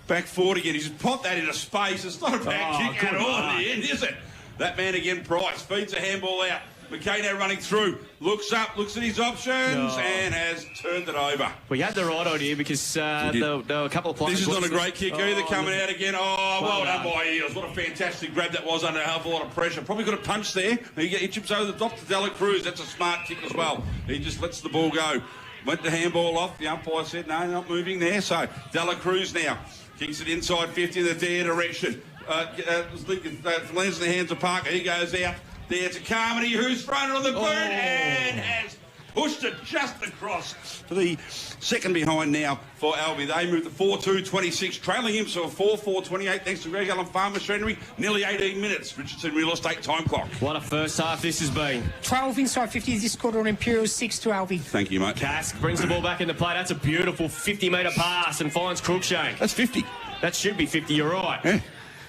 back forward again. He's popped that into space. It's not a bad kick at all in the end, is it? That man again, Price, feeds a handball out. McKay now running through, looks up, looks at his options, and has turned it over. We had the right idea because there were a couple of players. This is not a great kick either, coming out again. Oh, well done by Eels. What a fantastic grab that was under a hell of a lot of pressure. Probably got a punch there. He chips over the top to Dela Cruz. That's a smart kick as well. He just lets the ball go. Went the handball off. The umpire said, no, not moving there. So Dela Cruz now kicks it inside 50 in the Dare direction. Lands in the hands of Parker. He goes out. There to Carmody, who's thrown it on the boot and has Pushed it just across to the second behind now for Alvie. They move to 4-2-26, trailing him to a 4-4-28 thanks to Greg Allen Farm Machinery. Nearly 18 minutes. Richardson Real Estate time clock. What a first half this has been. 12 inside 50s this quarter on Imperials, 6 to Alvie. Thank you, mate. Kask brings the ball back into play. That's a beautiful 50-metre pass and finds Cruikshank. That's 50. That should be 50, you're right. Yeah.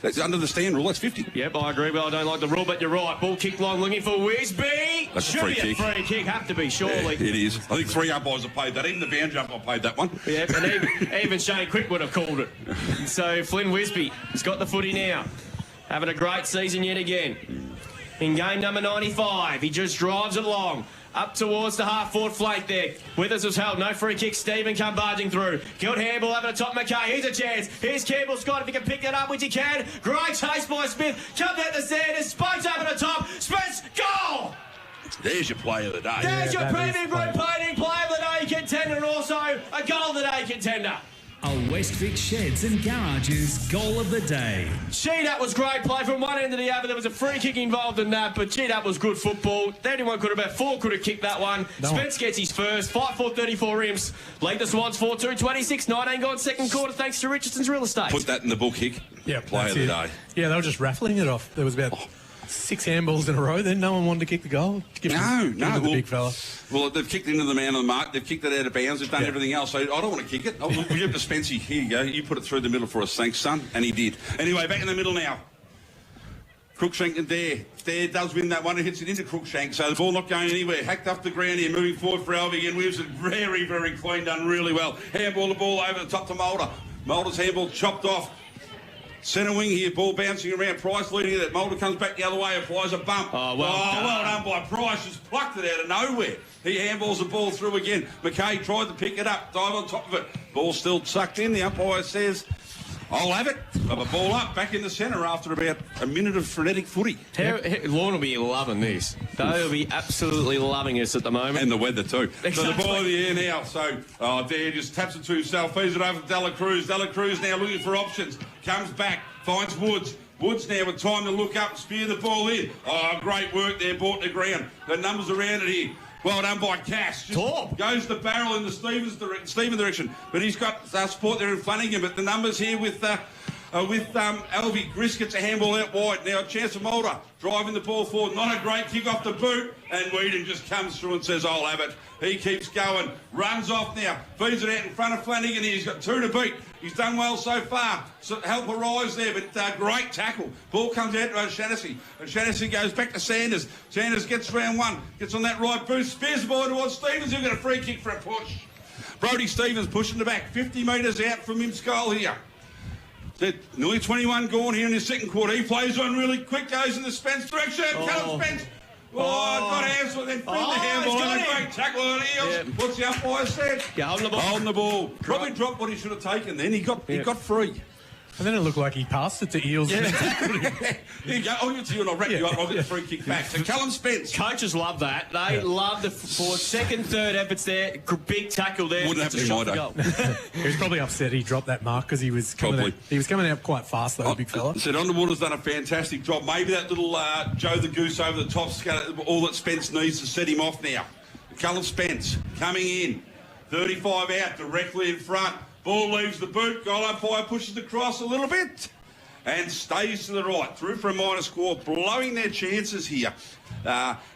That's under the stand rule, that's 50. Yep, I agree. Well, I don't like the rule, but you're right. Ball kicked long, looking for Wisby. That's should a free be kick. A free kick, have to be, surely. Yeah, it is. I think 3 umpires have played that. Even the boundary umpire played that one. Yep, and even Shane Quick would have called it. So Flynn Wisby has got the footy now. Having a great season yet again. In game number 95, he just drives it along. Up towards the half-forward flank there. Withers was held. No free kick. Stephen come barging through. Good handball over the top. McKay. Here's a chance. Here's Campbell Scott if he can pick that up, which he can. Great chase by Smith. Comes out the Sanders. Spokes over the top. Spence. Goal! There's your play of the day. There's your premium group painting play of the day contender and also a goal of the day contender. A Westvic Sheds and Garages goal of the day. Gee, that was great play from one end to the other. There was a free kick involved in that, but gee, that was good football. Anyone could have, about 4 could have kicked that one. No. Spence gets his first. 5-4-34 imps. Lead the Swans 4-2-26. 19 gone second quarter thanks to Richardson's Real Estate. Put that in the book, Hick. Yeah, play of the day. Yeah, they were just raffling it off. There was about 6 handballs in a row. Then no one wanted to kick the goal. Give it to the big fella. Well, they've kicked into the man of the mark. They've kicked it out of bounds. They've done everything else. So I don't want to kick it. I'll give it to Spency. Here you go. You put it through the middle for us. Thanks, son. And he did. Anyway, back in the middle now. Cruikshank and Dare. Dare does win that one. It hits it into Cruikshank. So the ball not going anywhere. Hacked off the ground here. Moving forward for Alvie again. Williamson very, very clean. Done really well. Handball the ball over the top to Mulder. Mulder's handball chopped off. Centre wing here, ball bouncing around. Price leading it. Mulder comes back the other way, applies a bump. Oh, well done by Price. Just plucked it out of nowhere. He handballs the ball through again. McKay tried to pick it up, dive on top of it. Ball still sucked in. The umpire says, I'll have it. Have a ball up, back in the centre after about a minute of frenetic footy. Lorne will be loving this. They'll be absolutely loving us at the moment. And the weather too. Exactly. So the ball in the air now. So, Dare just taps it to himself, feeds it over to Dela Cruz. Dela Cruz now looking for options. Comes back, finds Woods. Woods now with time to look up, spear the ball in. Oh, great work there, brought to ground. The numbers around it here. Well done by Cass. Just goes the barrel in the Stephen direction. But he's got support there in front of him. But the numbers here with Alvie. Gris gets a handball out wide. Now a chance for Mulder. Driving the ball forward. Not a great kick off the boot. And Whedon just comes through and says, I'll have it. He keeps going. Runs off now. Feeds it out in front of Flanagan here. He's got 2 to beat. He's done well so far. So help arrives there, but great tackle. Ball comes out to O'Shannessy. O'Shannessy goes back to Sanders. Sanders gets round 1. Gets on that right boost. Spears the ball towards Stevens. He'll get a free kick for a push. Brody Stevens pushing the back. 50 metres out from him's goal here. Nearly 21 gone here in the second quarter. He plays on really quick, goes in the Spence direction. Callum Spence. Got hands with him. Bring the handball. And a great tackle on the heels. Yeah. What's the umpire said? Yeah, holding the ball. Holding the ball. Probably dropped what he should have taken then. He got free. And then it looked like he passed it to Eels. Yeah. Here you go. I'll get to you and I'll wrap you up. I'll get the free kick back. So Callum Spence. Coaches love that. They love the forward. Second, third efforts there. Big tackle there. Wouldn't have been my day. He was probably upset he dropped that mark because he was coming out quite fast, though, big fella. Said Underwater's done a fantastic job. Maybe that little Joe the Goose over the top's all that Spence needs to set him off now. Callum Spence coming in. 35 out, directly in front. Ball leaves the boot. Goal umpire pushes the cross a little bit and stays to the right. Through for a minor score, blowing their chances here.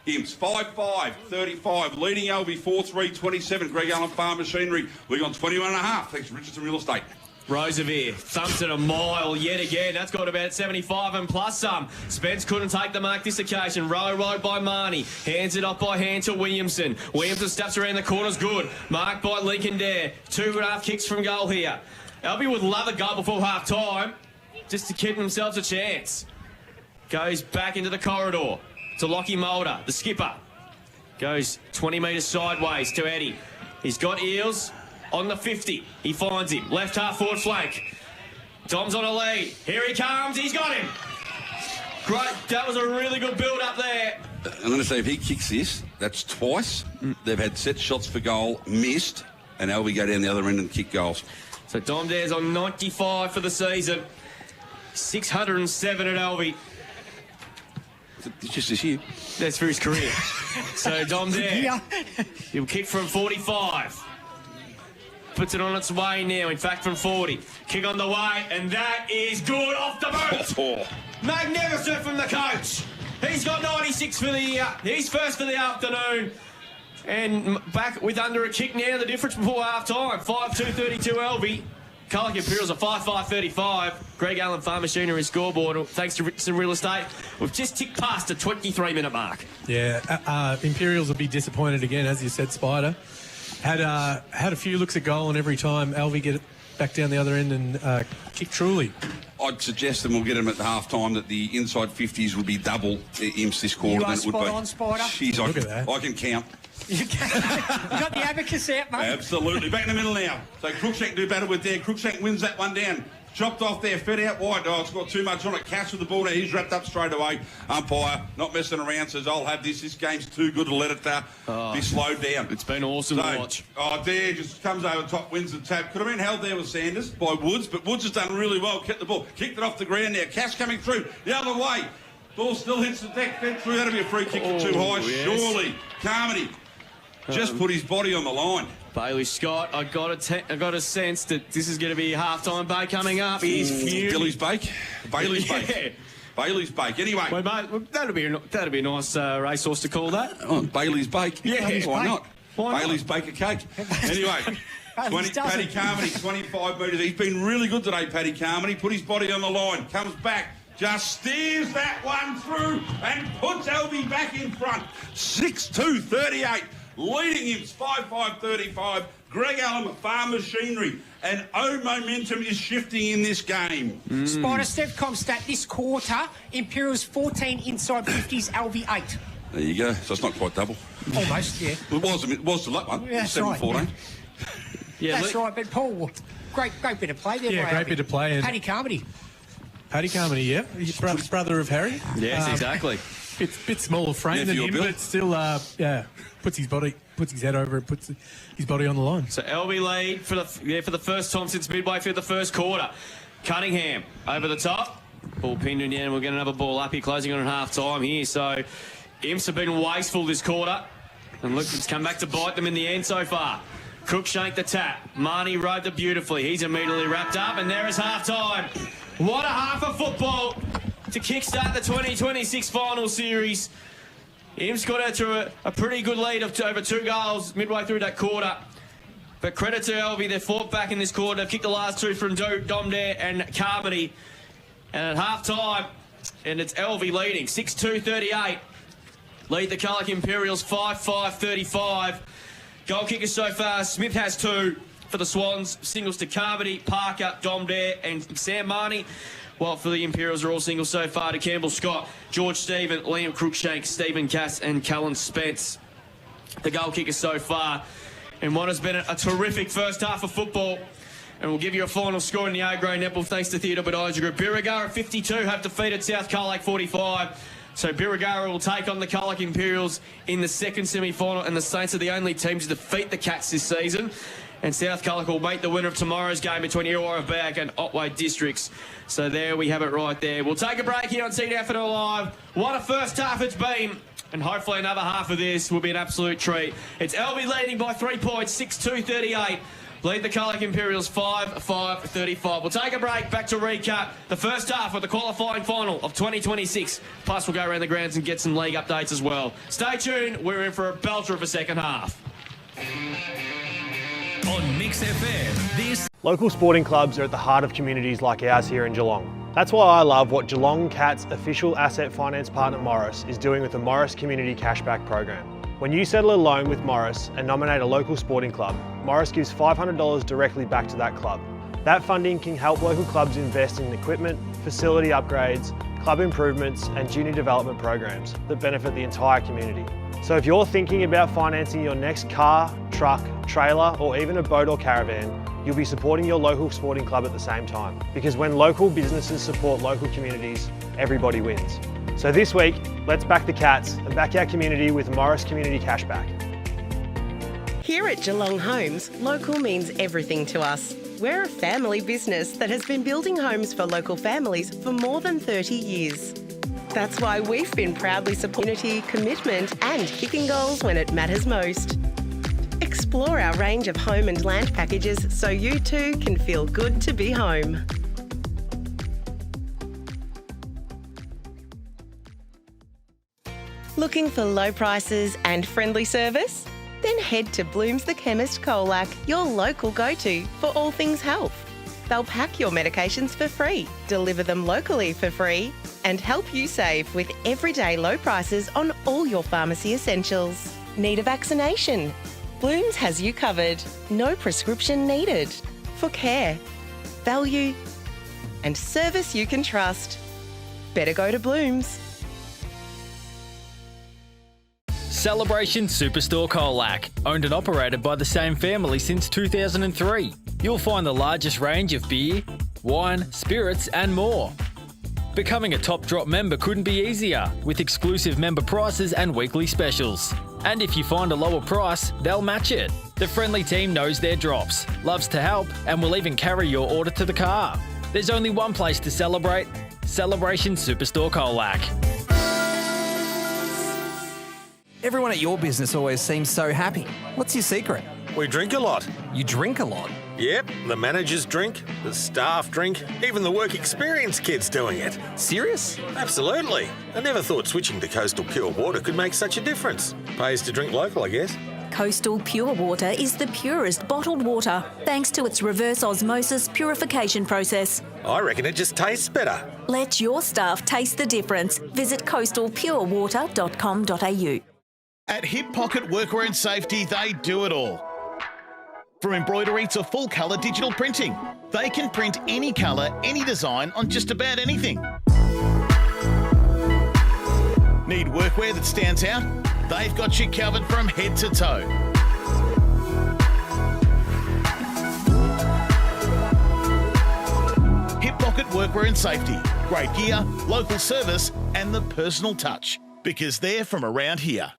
Imps 5-5, 35, leading Alvie 4-3-27. Greg Allen Farm Machinery, league on 21.5. Thanks to Richardson Real Estate. Roosevere thumps it a mile yet again. That's got about 75 and plus some. Spence couldn't take the mark this occasion. Row by Marnie. Hands it off by hand to Williamson. Williamson steps around the corners good. Marked by Lincoln Dare. 2.5 kicks from goal here. Alvie would love a goal before half time just to give themselves a chance. Goes back into the corridor to Lockie Mulder, the skipper. Goes 20 metres sideways to Eddie. He's got Eels. On the 50, he finds him. Left half forward flank. Dom's on a lead. Here he comes. He's got him. Great. That was a really good build up there. I'm going to say if he kicks this, that's twice. They've had set shots for goal, missed, and Alvie go down the other end and kick goals. So Dom Dare's on 95 for the season. 607 at Alvie. It's just this year. That's for his career. So Dom there. Yeah. He'll kick from 45. Puts it on its way now, in fact, from 40. Kick on the way, and that is good off the boot. Magnificent from the coach. He's got 96 for the year. He's first for the afternoon. And back with under a kick now, the difference before half-time. 5-2-32 Alvie. Colac Imperials are 5-5-35. Greg Allen Farm Machinery scoreboard. Thanks to Richardson Real Estate, we've just ticked past the 23-minute mark. Yeah, Imperials will be disappointed again, as you said, Spider. Had a few looks at goal, and every time Alvie get it back down the other end and kick truly. I'd suggest, and we'll get them at half time, that the inside 50s would be double imps this quarter than it would be. You are spot on, Spider. Jeez, Look at that. I can count. You got the abacus out, mate. Absolutely. Back in the middle now. So Cruikshank do better with there. Cruikshank wins that one down. Chopped off there, fed out wide. Oh, it's got too much on it. Cash with the ball now. He's wrapped up straight away. Umpire, not messing around, says, I'll have this. This game's too good to let it be slowed down. It's been awesome to watch. Oh, there, just comes over top, wins the tap. Could have been held there with Sanders by Woods, but Woods has done really well. Kept the ball, kicked it off the ground now. Cash coming through the other way. Ball still hits the deck, fed through. That'll be a free kick for too high. Yes. Surely. Carmody just put his body on the line. Bailey Scott, I got a sense that this is going to be half-time bake coming up. He's fuming. Billy's bake? Bailey's bake. Bailey's bake. Anyway. Well, mate, that'd be a nice racehorse to call that. Oh, Bailey's bake. Yeah. Why not? Why Bailey's bake a cake. Anyway. Paddy Carmody, 25 metres. He's been really good today, Paddy Carmody. Put his body on the line. Comes back. Just steers that one through and puts Alvie back in front. 6-2-38. Leading him 5-5-35. Greg Allen, Farm Machinery. And momentum is shifting in this game. Spider, Steph Comstat, this quarter, Imperials 14 inside 50s, Alvie 8. There you go. So it's not quite double. Almost, yeah. It was to that one. Yeah, that's 7-14. right. Yeah, that's right, but Paul, great bit of play there. Yeah, by great Alvie. bit of play. And Paddy Carmody. Paddy Carmody, yeah. He's brother of Harry. Yes, exactly. Bit smaller frame than him, but still, puts his head over it, puts his body on the line. So Alvie lead for the first time since midway through the first quarter. Cunningham over the top. Ball pinned in the end. We'll get another ball up here, closing on at half-time here. So Imps have been wasteful this quarter. And look, it's come back to bite them in the end so far. Cruikshank the tap. Marnie rode it beautifully. He's immediately wrapped up, and there is half-time. What a half of football to kickstart the 2026 final series. Imps got out to a pretty good lead of over 2 goals midway through that quarter. But credit to Alvie, they fought back in this quarter. They've kicked the last 2 from Dom Dare and Carmody. And at half-time, and it's Alvie leading, 6-2-38. Lead the Colac Imperials 5-5-35. Goal kickers so far, Smith has 2 for the Swans. Singles to Carmody, Parker, Dom Dare and Sam Marnie. While for the Imperials are all singles so far to Campbell Scott, George Stephen, Liam Cruikshank, Stephen Cass and Callan Spence. The goal kickers so far in what has been a terrific first half of football. And we'll give you a final score in the A-grade netball thanks to Theodore Badiger Group. Birregurra 52 have defeated South Colac 45. So Birregurra will take on the Colac Imperials in the second semi-final, and the Saints are the only team to defeat the Cats this season. And South Colac will make the winner of tomorrow's game between Illawarra Bag and Otway Districts. So there we have it right there. We'll take a break here on CDFNL Live. What a first half it's been. And hopefully another half of this will be an absolute treat. It's Alvie leading by 3 points, 6-2-38. Lead the Colac Imperials 5-5-35. We'll take a break, back to recap the first half of the qualifying final of 2026. Plus we'll go around the grounds and get some league updates as well. Stay tuned, we're in for a belter of a second half. On Mix FM, this... Local sporting clubs are at the heart of communities like ours here in Geelong. That's why I love what Geelong Cats official asset finance partner Morris is doing with the Morris Community Cashback Program. When you settle a loan with Morris and nominate a local sporting club, Morris gives $500 directly back to that club. That funding can help local clubs invest in equipment, facility upgrades, club improvements and junior development programs that benefit the entire community. So if you're thinking about financing your next car, truck, trailer or even a boat or caravan, you'll be supporting your local sporting club at the same time. Because when local businesses support local communities, everybody wins. So this week, let's back the Cats and back our community with Morris Community Cashback. Here at Geelong Homes, local means everything to us. We're a family business that has been building homes for local families for more than 30 years. That's why we've been proudly supporting unity, commitment and kicking goals when it matters most. Explore our range of home and land packages so you too can feel good to be home. Looking for low prices and friendly service? Then head to Bloom's the Chemist Colac, your local go-to for all things health. They'll pack your medications for free, deliver them locally for free, and help you save with everyday low prices on all your pharmacy essentials. Need a vaccination? Bloom's has you covered. No prescription needed. For care, value, and service you can trust. Better go to Bloom's. Celebration Superstore Colac, owned and operated by the same family since 2003. You'll find the largest range of beer, wine, spirits and more. Becoming a Top Drop member couldn't be easier, with exclusive member prices and weekly specials. And if you find a lower price, they'll match it. The friendly team knows their drops, loves to help, and will even carry your order to the car. There's only one place to celebrate: Celebration Superstore Colac. Everyone at your business always seems so happy. What's your secret? We drink a lot. You drink a lot? Yep, the managers drink, the staff drink, even the work experience kids doing it. Serious? Absolutely. I never thought switching to Coastal Pure Water could make such a difference. Pays to drink local, I guess. Coastal Pure Water is the purest bottled water, thanks to its reverse osmosis purification process. I reckon it just tastes better. Let your staff taste the difference. Visit coastalpurewater.com.au. At Hip Pocket Workwear and Safety, they do it all. From embroidery to full colour digital printing, they can print any colour, any design on just about anything. Need workwear that stands out? They've got you covered from head to toe. Hip Pocket Workwear and Safety. Great gear, local service and the personal touch. Because they're from around here.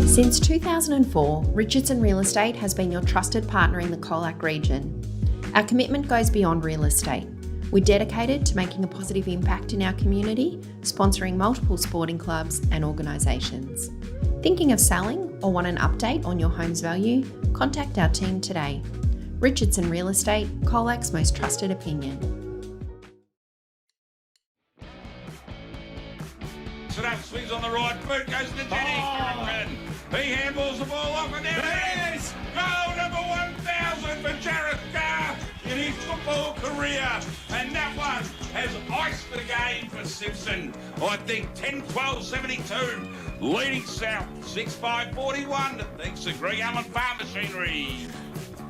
Since 2004, Richardson Real Estate has been your trusted partner in the Colac region. Our commitment goes beyond real estate. We're dedicated to making a positive impact in our community, sponsoring multiple sporting clubs and organisations. Thinking of selling or want an update on your home's value? Contact our team today. Richardson Real Estate, Colac's most trusted opinion. Up, swings on the right foot, goes to Denny. He handballs the ball off and there it is! Goal number 1,000 for Jarrett Carr in his football career. And that one has iced the game for Simpson. I think 10-12-72. Leading south, 6-5-41. Thanks to Greg Allen Farm Machinery.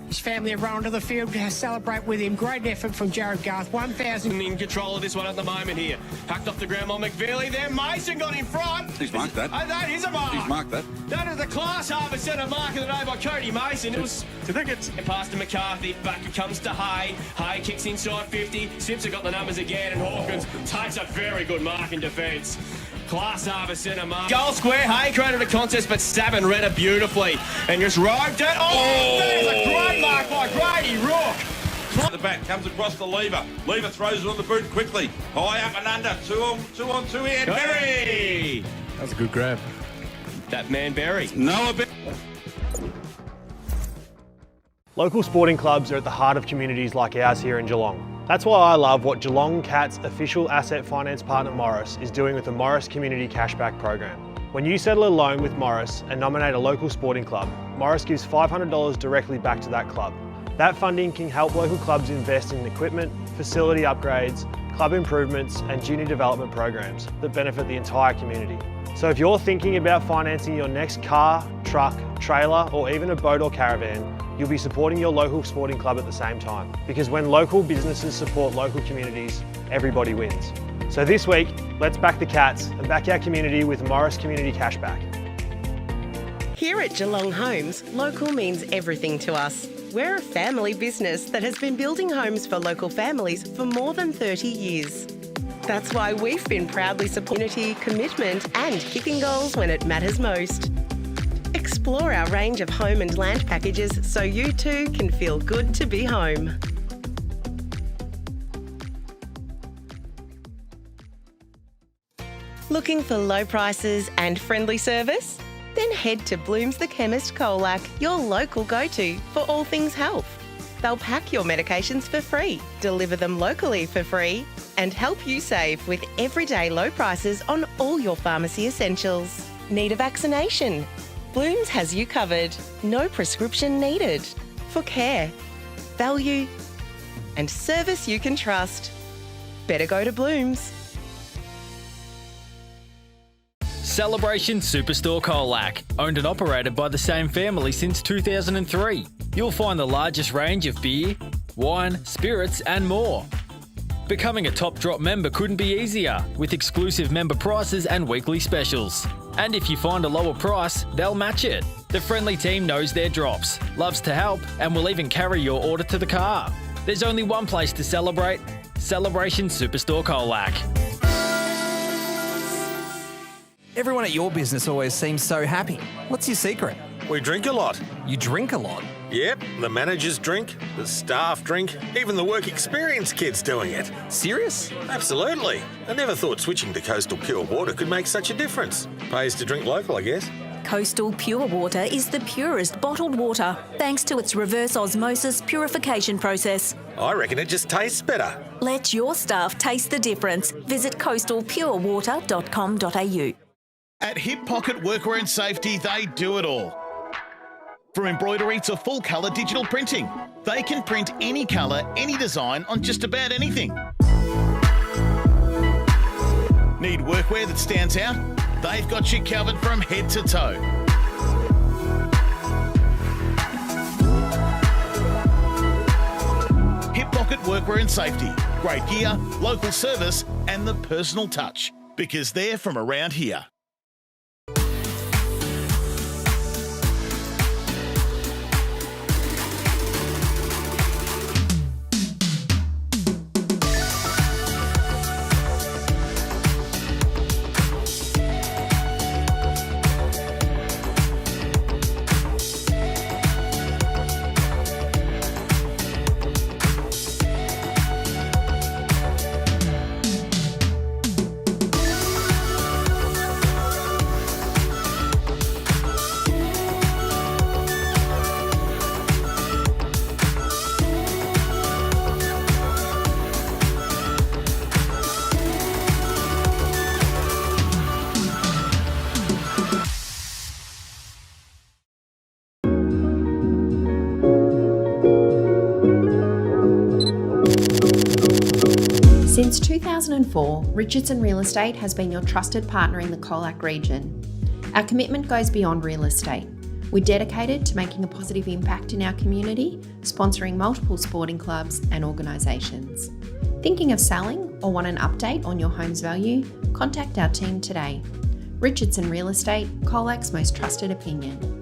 His family have run onto the field to celebrate with him. Great effort from Jared Garth. 1,000. In control of this one at the moment here. Hacked off the ground by McVeely there. Mason got in front. He's marked that. Oh, that is a mark. He's marked that. That is the Class Harbour Centre mark of the day by Cody Mason. It was tickets. Past to McCarthy. Back it comes to Hay. Hay kicks inside 50. Simpson got the numbers again. And Hawkins takes a very good mark in defence. Class Harbour Centre mark. Goal square. Hay created a contest, but Savin read it beautifully. And just roved it. Oh, that is a great mark by Grady Rook. At the back, comes across the lever. Lever throws it on the boot quickly. High up and under. Two on two here. Berry. That was a good grab. That man Berry. Noah Berry. Local sporting clubs are at the heart of communities like ours here in Geelong. That's why I love what Geelong Cats official asset finance partner Morris is doing with the Morris Community Cashback Program. When you settle a loan with Morris and nominate a local sporting club, Morris gives $500 directly back to that club. That funding can help local clubs invest in equipment, facility upgrades, club improvements and junior development programs that benefit the entire community. So if you're thinking about financing your next car, truck, trailer or even a boat or caravan, you'll be supporting your local sporting club at the same time. Because when local businesses support local communities, everybody wins. So this week, let's back the Cats and back our community with Morris Community Cashback. Here at Geelong Homes, local means everything to us. We're a family business that has been building homes for local families for more than 30 years. That's why we've been proudly supporting community, commitment and kicking goals when it matters most. Explore our range of home and land packages so you too can feel good to be home. Looking for low prices and friendly service? Then head to Bloom's the Chemist Colac, your local go-to for all things health. They'll pack your medications for free, deliver them locally for free, and help you save with everyday low prices on all your pharmacy essentials. Need a vaccination? Bloom's has you covered. No prescription needed. For care, value, and service you can trust. Better go to Bloom's. Celebration Superstore Colac, owned and operated by the same family since 2003. You'll find the largest range of beer, wine, spirits and more. Becoming a Top Drop member couldn't be easier, with exclusive member prices and weekly specials. And if you find a lower price, they'll match it. The friendly team knows their drops, loves to help, and will even carry your order to the car. There's only one place to celebrate: Celebration Superstore Colac. Everyone at your business always seems so happy. What's your secret? We drink a lot. You drink a lot? Yep, the managers drink, the staff drink, even the work experience kids doing it. Serious? Absolutely. I never thought switching to Coastal Pure Water could make such a difference. Pays to drink local, I guess. Coastal Pure Water is the purest bottled water, thanks to its reverse osmosis purification process. I reckon it just tastes better. Let your staff taste the difference. Visit coastalpurewater.com.au. At Hip Pocket Workwear and Safety, they do it all. From embroidery to full colour digital printing, they can print any colour, any design on just about anything. Need workwear that stands out? They've got you covered from head to toe. Hip Pocket Workwear and Safety. Great gear, local service and the personal touch. Because they're from around here. Since 2004, Richardson Real Estate has been your trusted partner in the Colac region. Our commitment goes beyond real estate. We're dedicated to making a positive impact in our community, sponsoring multiple sporting clubs and organisations. Thinking of selling or want an update on your home's value? Contact our team today. Richardson Real Estate, Colac's most trusted opinion.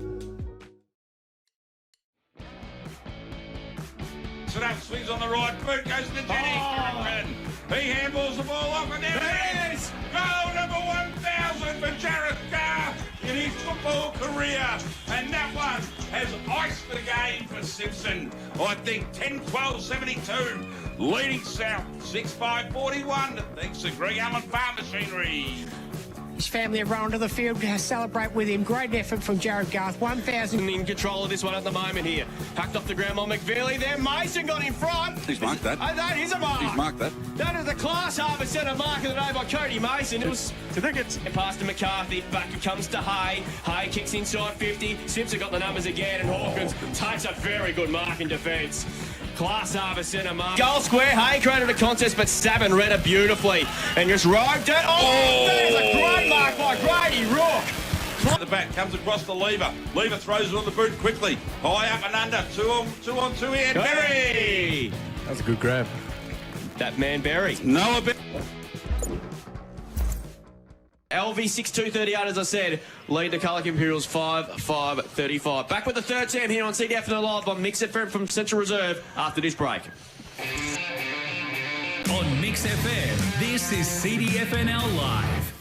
Up, swings on the right foot, goes to Denny. He handballs the ball off and there it is! Goal number 1,000 for Jarrett Carr in his football career. And that one has iced the game for Simpson. I think 10-12-72. Leading south, 6-5-41. Thanks to Greg Allen Farm Machinery. His family have run onto the field to celebrate with him. Great effort from Jared Garth. 1,000. In control of this one at the moment here. Hacked off the ground by McVeely there. Mason got in front. He's marked that. Oh, that is a mark. He's marked that. That is the class Harbour Centre mark of the day by Cody Mason. It was tickets. And pass to McCarthy. Back it comes to Hay. Hay kicks inside 50. Simpson got the numbers again, and Hawkins takes a very good mark in defence. Class Harbour Centre mark. Goal square. Hay created a contest, but Savin read it beautifully and just roped it. Oh, that is a great mark by Grady Rook. At the back, comes across the Lever. Lever throws it on the boot quickly. High up and under. Two on two here. Berry. That's a good grab. That man Berry. Noah Berry. Alvie 6-2-38, as I said, lead the Colac Imperials 5-5-35. Back with the third team here on CDFNL Live on Mix FM from Central Reserve after this break. On Mix FM, this is CDFNL Live.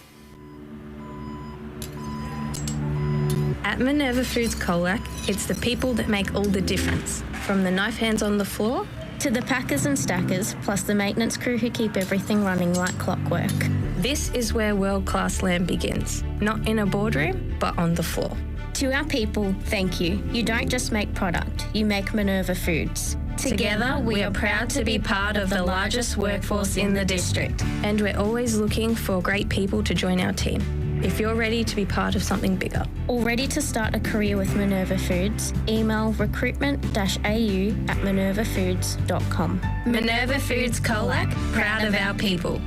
At Minerva Foods Colac, it's the people that make all the difference. From the knife hands on the floor to the packers and stackers, plus the maintenance crew who keep everything running like clockwork. This is where world-class lamb begins. Not in a boardroom, but on the floor. To our people, thank you. You don't just make product, you make Minerva Foods. Together, we are proud to be part of the largest workforce in the district. And we're always looking for great people to join our team. If you're ready to be part of something bigger. Or ready to start a career with Minerva Foods, email recruitment-au@minervafoods.com. Minerva Foods Colac, proud of our people.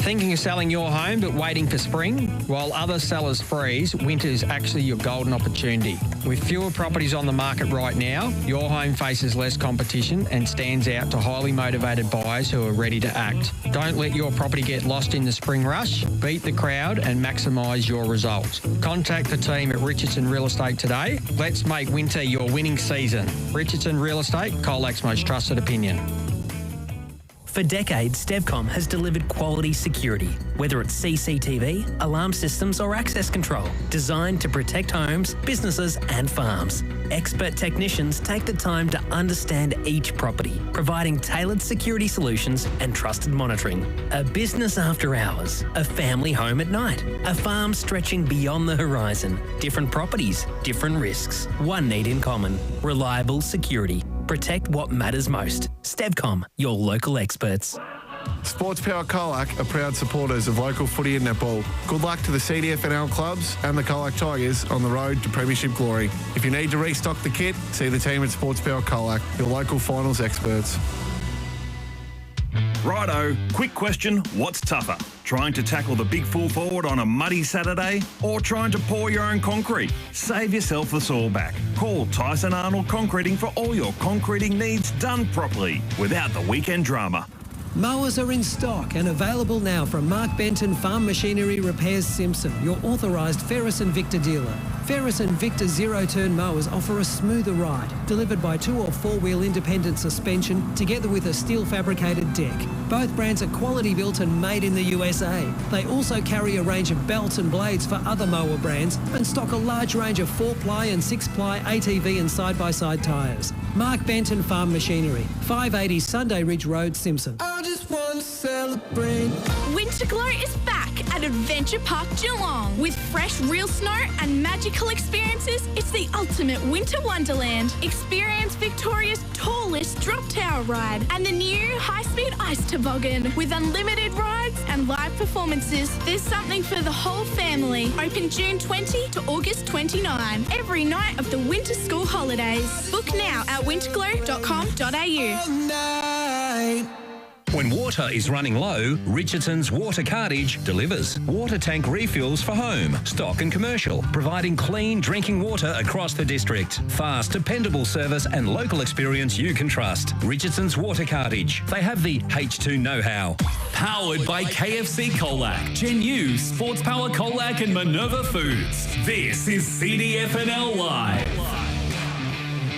Thinking of selling your home but waiting for spring? While other sellers freeze, winter is actually your golden opportunity. With fewer properties on the market right now, your home faces less competition and stands out to highly motivated buyers who are ready to act. Don't let your property get lost in the spring rush. Beat the crowd and maximise your results. Contact the team at Richardson Real Estate today. Let's make winter your winning season. Richardson Real Estate, Colac's most trusted opinion. For decades, Stevcom has delivered quality security, whether it's CCTV, alarm systems or access control, designed to protect homes, businesses and farms. Expert technicians take the time to understand each property, providing tailored security solutions and trusted monitoring. A business after hours, a family home at night, a farm stretching beyond the horizon. Different properties, different risks. One need in common: reliable security. Protect what matters most. Stevcom, your local experts. Sports Power Colac are proud supporters of local footy and netball. Good luck to the CDFNL clubs and the Colac Tigers on the road to premiership glory. If you need to restock the kit, see the team at Sports Power Colac, your local finals experts. Righto, quick question, what's tougher? Trying to tackle the big full forward on a muddy Saturday or trying to pour your own concrete? Save yourself the sore back. Call Tyson Arnold Concreting for all your concreting needs done properly without the weekend drama. Mowers are in stock and available now from Mark Benton Farm Machinery Repairs Simpson, your authorised Ferris and Victor dealer. Ferris and Victor zero-turn mowers offer a smoother ride, delivered by 2- or 4-wheel independent suspension together with a steel fabricated deck. Both brands are quality built and made in the USA. They also carry a range of belts and blades for other mower brands and stock a large range of 4-ply and 6-ply ATV and side-by-side tyres. Mark Benton Farm Machinery, 580 Sunday Ridge Road, Simpson. I just want to celebrate. Winterglow is back at Adventure Park Geelong. With fresh real snow and magical experiences, it's the ultimate winter wonderland. Experience Victoria's tallest drop tower ride and the new high-speed ice toboggan. With unlimited rides and live performances, there's something for the whole family. Open June 20 to August 29, every night of the winter school holidays. Book now at winterglow.com.au. When water is running low, Richardson's Water Cartage delivers. Water tank refills for home, stock and commercial, providing clean drinking water across the district. Fast, dependable service and local experience you can trust. Richardson's Water Cartage. They have the H2 know-how. Powered by KFC Colac, Gen U, Sports Power Colac and Minerva Foods. This is CDFNL Live.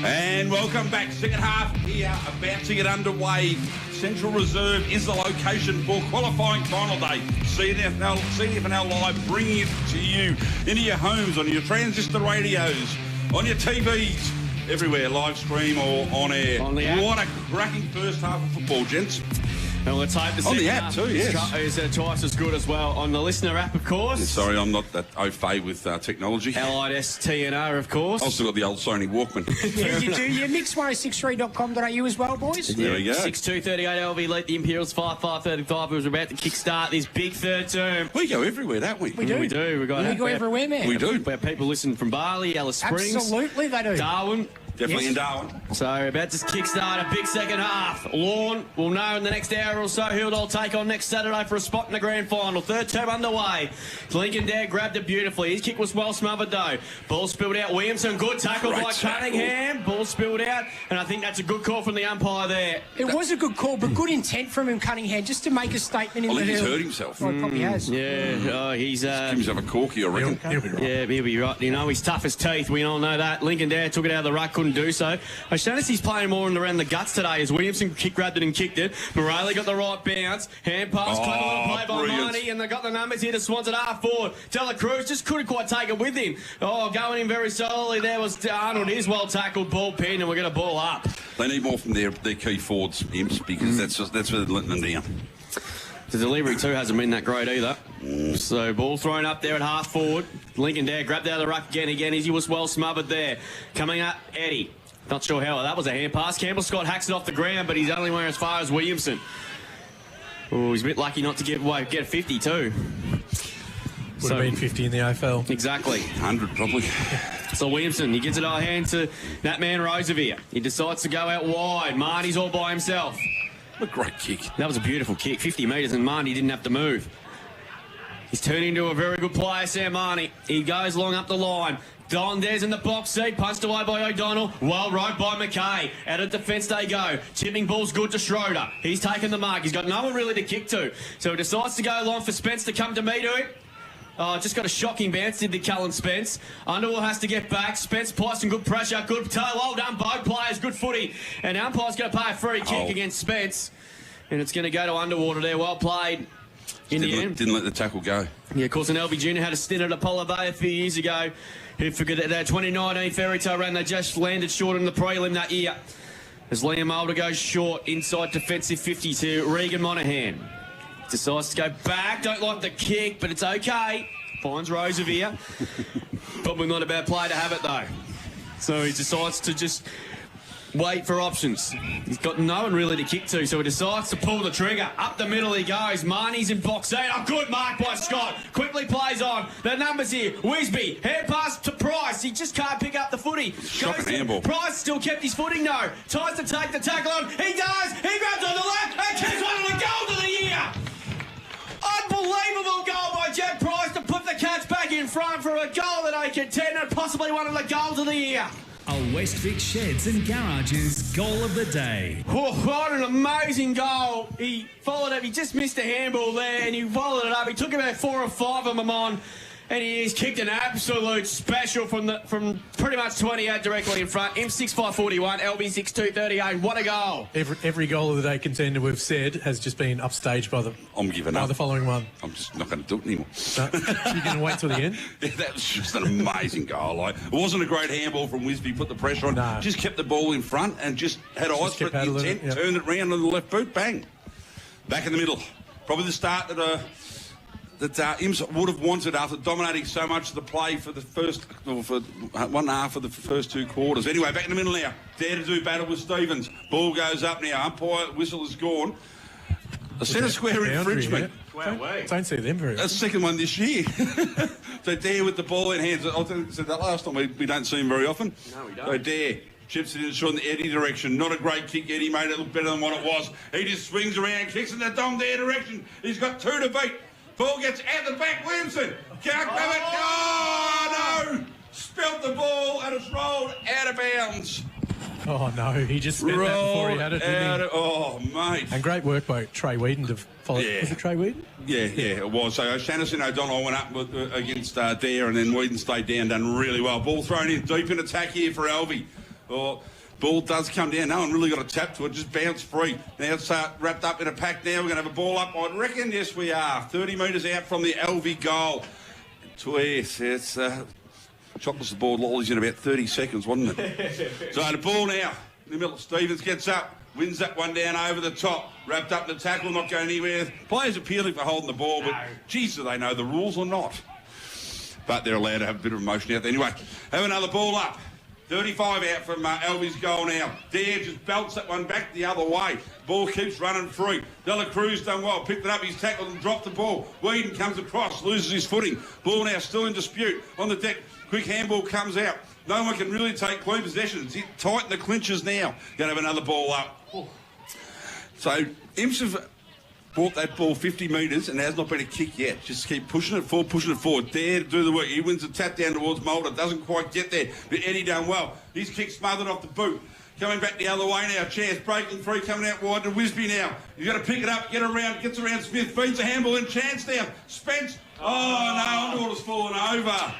And welcome back. Second half here, about to get underway. Central Reserve is the location for qualifying final day. CDFNL Live, bringing it to you into your homes, on your transistor radios, on your TVs, everywhere, live stream or on air. What a cracking first half of football, gents. And let's hope the On the second app half too, yes. is twice as good as well on the listener app, of course. Sorry, I'm not that au fait with technology. LISTNR, of course. I've still got the old Sony Walkman. Yeah, you do. Yeah, mix1063.com.au as well, boys. There we go. 6-2-38 Alvie lead the Imperials 5-5-35. It was about to kick-start this big third term. We go everywhere, don't we? We do. We do. We go everywhere, man. We do. We have people listening from Barley, Alice Springs. Absolutely, they do. Darwin. Definitely in Darwin. So about to kick-start a big second half. Lorne will know in the next hour or so who they'll take on next Saturday for a spot in the grand final. Third term underway. Lincoln Dare grabbed it beautifully. His kick was well smothered though. Ball spilled out. Williamson, good tackle by Cunningham. Ball spilled out, and I think that's a good call from the umpire there. It was a good call, but good intent from him, Cunningham, just to make a statement in the hill. He's hurt himself. Well, he probably has. Yeah, he's... Give himself a corky, I reckon. He'll be right. Yeah, he'll be right. You know, he's tough as teeth. We all know that. Lincoln Dare took it out of the ruck, couldn't do so. O'Shaughnessy's playing more around the guts today as Williamson grabbed it and kicked it. Morelli got the right bounce. Hand pass, clever little play by Marnie, and they got the numbers here to Swans at half forward. Dela Cruz just couldn't quite take it with him. Going in very solidly there was Arnold. Is well tackled, ball pinned, and we're going to ball up. They need more from their key forwards, Imps, because that's where they're letting them down. The delivery too hasn't been that great either. So ball thrown up there at half forward. Lincoln Dare grabbed out of the ruck again. Izzy was well smothered there. Coming up, Eddie. Not sure how that was a hand pass. Campbell Scott hacks it off the ground, but he's only went as far as Williamson. Oh, he's a bit lucky not to get a 50 too. Would have been 50 in the AFL. Exactly. 100 probably. So Williamson, he gets it out hand to that man Roosevelt. He decides to go out wide. Marnie's all by himself. What a great kick. That was a beautiful kick. 50 metres and Marnie didn't have to move. He's turning into a very good player, Sam Marnie. He goes long up the line. Don there's in the box seat, punched away by O'Donnell. Well rode by McKay. Out of defence they go. Tipping ball's good to Schroeder. He's taken the mark. He's got no one really to kick to. So he decides to go long for Spence to come to meet him. Just got a shocking bounce, did the Cullen Spence. Underwood has to get back. Spence applies some good pressure. Good toe. Well done, both players. Good footy. And the umpire's going to pay a free kick against Spence. And it's going to go to Underwater there. Well played. Didn't let the tackle go. Yeah, of course, an Alvie Junior had a stint at Apollo Bay a few years ago. Who figured that 2019 fairy tale run, they just landed short in the prelim that year. As Liam Mulder goes short, inside defensive 50 to Regan Monaghan. Decides to go back, don't like the kick, but it's okay. Finds Roosevelt. Probably not a bad play to have it though. So he decides to just wait for options. He's got no one really to kick to, so he decides to pull the trigger. Up the middle he goes. Marnie's in box 8. Oh, good mark by Scott. Quickly plays on. The numbers here. Wisby. Hand pass to Price. He just can't pick up the footy. Shocking handball. Price still kept his footing, though. Tries to take the tackle on. He does. He grabs on the left and kicks one of the goals of the year. Unbelievable goal by Jack Price to put the Cats back in front for a goal that they contend and possibly one of the goals of the year. A Westvic Sheds and Garages goal of the day. Oh, what an amazing goal. He followed up. He just missed a handball there and he followed it up. He took about 4 or 5 of them on and he's kicked an absolute special from pretty much 20 out directly in front. M6541, LB 6238. What a goal. Every goal of the day contender we've said has just been upstaged by the following one. I'm just not going to do it anymore. No? You're going to wait till the end? Yeah, that was just an amazing goal. It wasn't a great handball from Wisby, put the pressure on. No. Just kept the ball in front and just had eyes for it, the intent, turned it round on the left boot, bang. Back in the middle. Probably the start that Imps would have wanted after dominating so much of the play for the first, for 1.5 of the first 2 quarters. Anyway, back in the middle now. Dare to do battle with Stevens. Ball goes up now. Umpire whistle is gone. A centre square infringement. Don't see them very often. That's the second one this year. So Dare with the ball in hands. I said that last time. We don't see him very often. No, we don't. So Dare chips it in short in the Eddie direction. Not a great kick. Eddie made it look better than what it was. He just swings around, kicks in the Dom Dare direction. He's got 2 to beat. Ball gets out the back, Williamson. Can't grab it. Oh, no. Spelt the ball and it's rolled out of bounds. Oh, no. He just spent that before he had it, didn't he? Oh, mate. And great work by Trey Whedon to follow. Yeah. Was it Trey Whedon? Yeah, it was. So O'Shaughnesy and O'Donnell went up against Dare and then Whedon stayed down, done really well. Ball thrown in deep in attack here for Alvie. Ball does come down. No one really got a tap to it. Just bounced free. Now it's wrapped up in a pack now. We're going to have a ball up. I reckon, yes, we are. 30 metres out from the Alvie goal. Yes, it's chocolates the board lollies in about 30 seconds, wasn't it? So the ball now. In the middle, Stevens gets up. Wins that one down over the top. Wrapped up in the tackle, not going anywhere. Players appealing for holding the ball, but geez, do they know the rules or not? But they're allowed to have a bit of emotion out there. Anyway, have another ball up. 35 out from Alvie's goal now. Dare just belts that one back the other way. Ball keeps running free. Dela Cruz done well. Picked it up. He's tackled and dropped the ball. Whedon comes across, loses his footing. Ball now still in dispute. On the deck, quick handball comes out. No one can really take clean possession. It's tight in the clinches now. Going to have another ball up. So Imps have brought that ball 50 metres and has not been a kick yet. Just keep pushing it forward. Dare to do the work. He wins the tap down towards Mulder. Doesn't quite get there. But Eddie done well. His kick smothered off the boot. Coming back the other way now. Chance breaking free, coming out wide to Wisby now. He's got to pick it up, get around, gets around Smith, feeds a handball in. Chance down. Spence. Oh, no, Underwater's fallen over.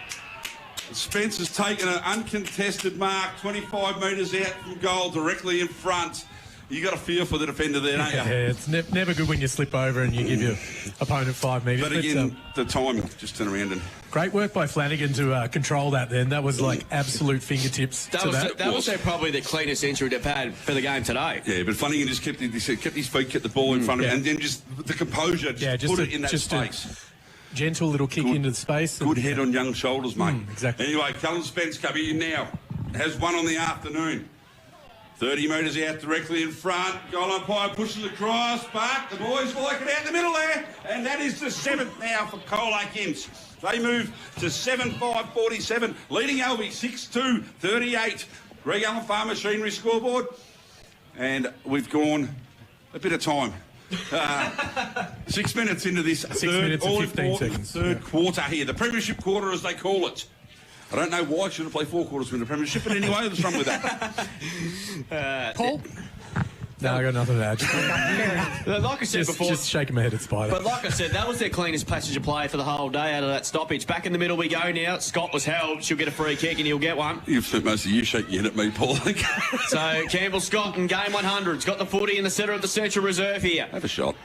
Spence has taken an uncontested mark, 25 metres out from goal, directly in front. You got a feel for the defender there, don't you? Yeah, it's never good when you slip over and you give your opponent 5 metres. But again, the timing, just turn around and... Great work by Flanagan to control that then. That was like absolute fingertips That was probably the cleanest entry they've had for the game today. Yeah, but Flanagan just kept his feet, kept the ball in front of him, and then just the composure, just put it in that space. Gentle little kick into the space. Good head on young shoulders, mate. Exactly. Anyway, Cullen Spence coming in now. Has one on the afternoon. 30 metres out directly in front. Goal umpire pushes across, but the boys like it out in the middle there. And that is the 7th now for Colac Imps. They move to 7-5-47, leading Alvie 6-2-38. Greg Allen Farm Machinery scoreboard. And we've gone a bit of time. 6 minutes into this 6 minutes and 15 seconds. Third quarter here, the premiership quarter as they call it. I don't know why I should have played 4 quarters in the premiership, but anyway, what's wrong with that? Paul? No, I got nothing to add. Like I said before... Just shaking my head at Spider. But like I said, that was their cleanest passenger play for the whole day out of that stoppage. Back in the middle we go now. Scott was held. She'll get a free kick and he'll get one. You've spent most of you shaking your head at me, Paul. So, Campbell Scott in game 100. He's got the footy in the centre of the Central Reserve here. Have a shot.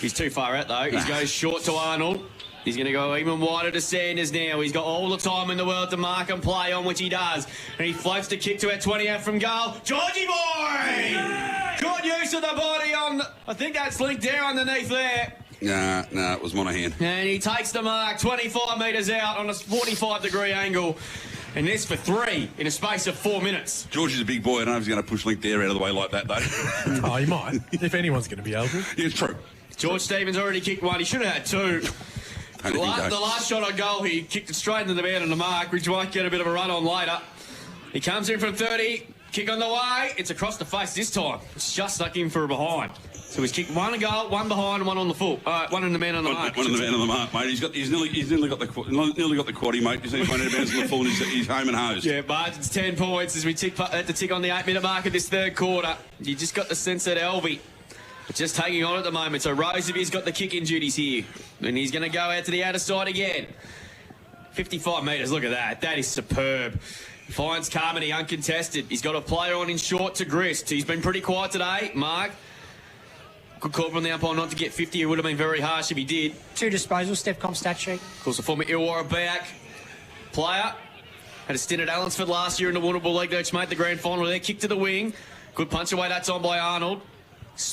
He's too far out, though. He goes short to Arnold. He's going to go even wider to Sanders now. He's got all the time in the world to mark and play on, which he does. And he floats the kick to our 20 out from goal. Georgie boy! Yeah! Good use of the body on... I think that's linked down underneath there. Nah, it was Monaghan. And he takes the mark 25 metres out on a 45-degree angle. And this for 3 in a space of 4 minutes. Georgie's a big boy. I don't know if he's going to push Link Dare out of the way like that, though. Oh, he might. If anyone's going to be able to. Yeah, it's true. George Stevens already kicked one. He should have had 2. The last shot on goal, he kicked it straight into the man on the mark, which might get a bit of a run on later. He comes in from 30, kick on the way. It's across the face this time. It's just stuck in for a behind. So he's kicked 1 goal, 1 behind, and 1 on the full. 1 in the man on the mark. One in the man on the mark, mate. He's nearly got the quaddie, mate. He's only pointed bounce on the full and he's home and hosed. Yeah, margin's 10 points as we had to tick on the 8-minute mark of this third quarter. You just got the sense that Alvie just hanging on at the moment. So Roseby's got the kicking duties here. And he's going to go out to the outer side again. 55 metres, look at that. That is superb. Finds Carmody uncontested. He's got a player on in short to Grist. He's been pretty quiet today, Mark. Good call from the umpire not to get 50. It would have been very harsh if he did. 2 disposals, Stepcom stat sheet. Of course, the former Illawarra back player. Had a stint at Allansford last year in the Warrnambool League, which made the grand final there. Kick to the wing. Good punch away that time by Arnold.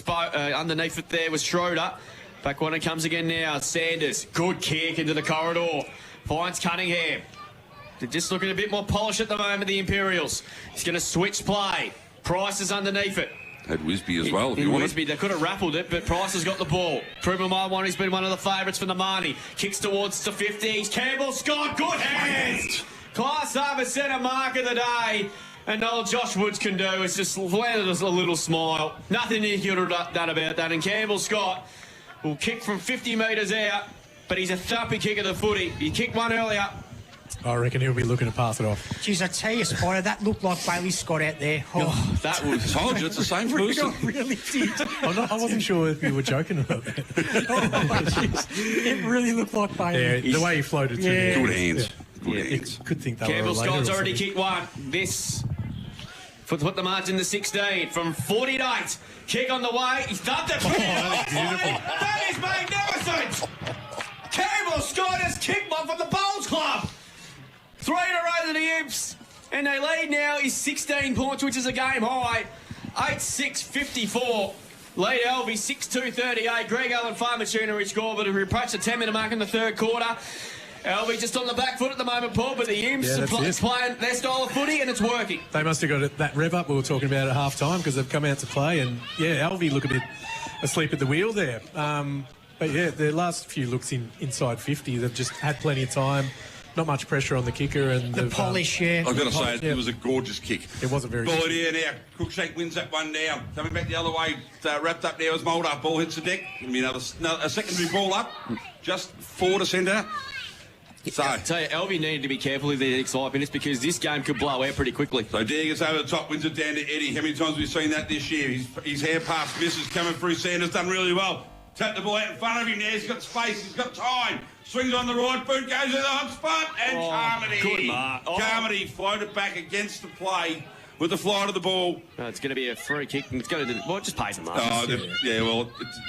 Underneath it there was Schroeder. Back one it comes again now. Sanders. Good kick into the corridor. Finds Cunningham. They're just looking a bit more polished at the moment, the Imperials. He's going to switch play. Price is underneath it. Had Wisby as well, if you want Wisby, they could have rappelled it, but Price has got the ball. Proven my one, he's been one of the favourites for the Marnie. Kicks towards the 50s. Campbell Scott, good hands! Class over centre mark of the day. And all Josh Woods can do is just landed us a little smile. Nothing he could have done about that. And Campbell Scott will kick from 50 metres out, but he's a thumpy kick of the footy. He kicked one earlier. I reckon he'll be looking to pass it off. Jeez, I tell you, Spider, that looked like Bailey Scott out there. Oh, that was... I told you, it's the same person. Really did. I wasn't sure if you were joking about that. It really looked like Bailey. Yeah, the way he floated through. Yeah. Good hands. Good hands. Could think that Campbell were Scott's already kicked one. This... Put the margin to 16 from 48. Kick on the way. He's done it. That is beautiful. That is magnificent. Campbell Scott has kicked one from the Bowls Club. 3 in a row to the Imps. And they lead now is 16 points, which is a game high. 8:6:54. Lead Alvie 6:2:38. Greg Allen Farm Machinery score, but we approach the 10-minute mark in the third quarter. Alvie just on the back foot at the moment, Paul, but the Imps are playing their style of footy and it's working. They must have got that rev up we were talking about at half time because they've come out to play, and Alvie look a bit asleep at the wheel there. But their last few looks inside 50, they've just had plenty of time. Not much pressure on the kicker. And the polish, I've got to say, it was a gorgeous kick. It was a very ball good here now. Cruikshank wins that one down. Coming back the other way, wrapped up now as Mulder. Ball hits the deck. Going to be a secondary ball up. Just forward to centre. So, I tell you, Alvie needed to be careful in the next 5 minutes because this game could blow out pretty quickly. So Dare gets over the top, wins it down to Eddie. How many times have we seen that this year? His hair pass misses coming through. Sanders done really well. Tapped the ball out in front of him now. He's got space. He's got time. Swings on the right boot, goes to the hot spot, and Carmody. Good mark. Carmody floated back against the play with the flight of the ball. It's going to be a free kick, and it's going to just pays the mark. Well, it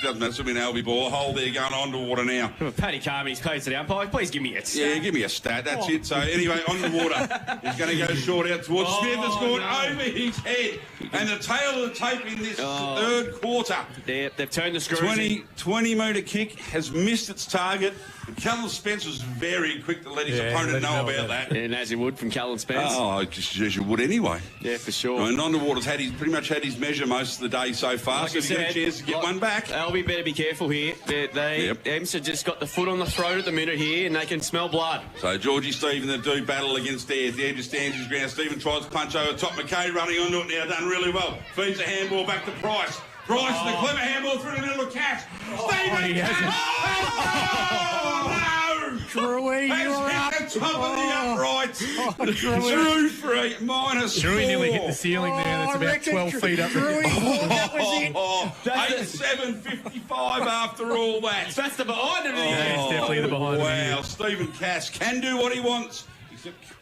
doesn't matter. It's an Alvie ball. A hole there going on to water now. Paddy Carmody's paid to the umpire. Please give me a stat. Yeah, give me a stat. That's it. So anyway, on the water. He's going to go short out towards Smith. Has scored over his head. And the tail of the tape in this third quarter. They've turned the screws 20-metre kick has missed its target. Callum Spence was very quick to let his opponent know about that. And as he would from Callum Spence. Oh, just as you would anyway. Yeah, for sure. And Underwater's pretty much had his measure most of the day so far, so he's got a chance to get one back. Alvie better be careful here. Imps have just got the foot on the throat at the minute here, and they can smell blood. So Georgie Stephen, the do battle against Dare. Dare just stands his ground. Stephen tries to punch over top. McKay running onto it now, done really well. Feeds a handball back to Price. Price, the clever handball through the middle of Cash. Stephen Drewy, you're up. At the top of the uprights. Drew free, -4. Drewy nearly hit the ceiling there. That's about 12 feet up. That was it. 8:7:55 after all that. That's the behind him. It's definitely the behind him. Wow, Stephen Cash can do what he wants.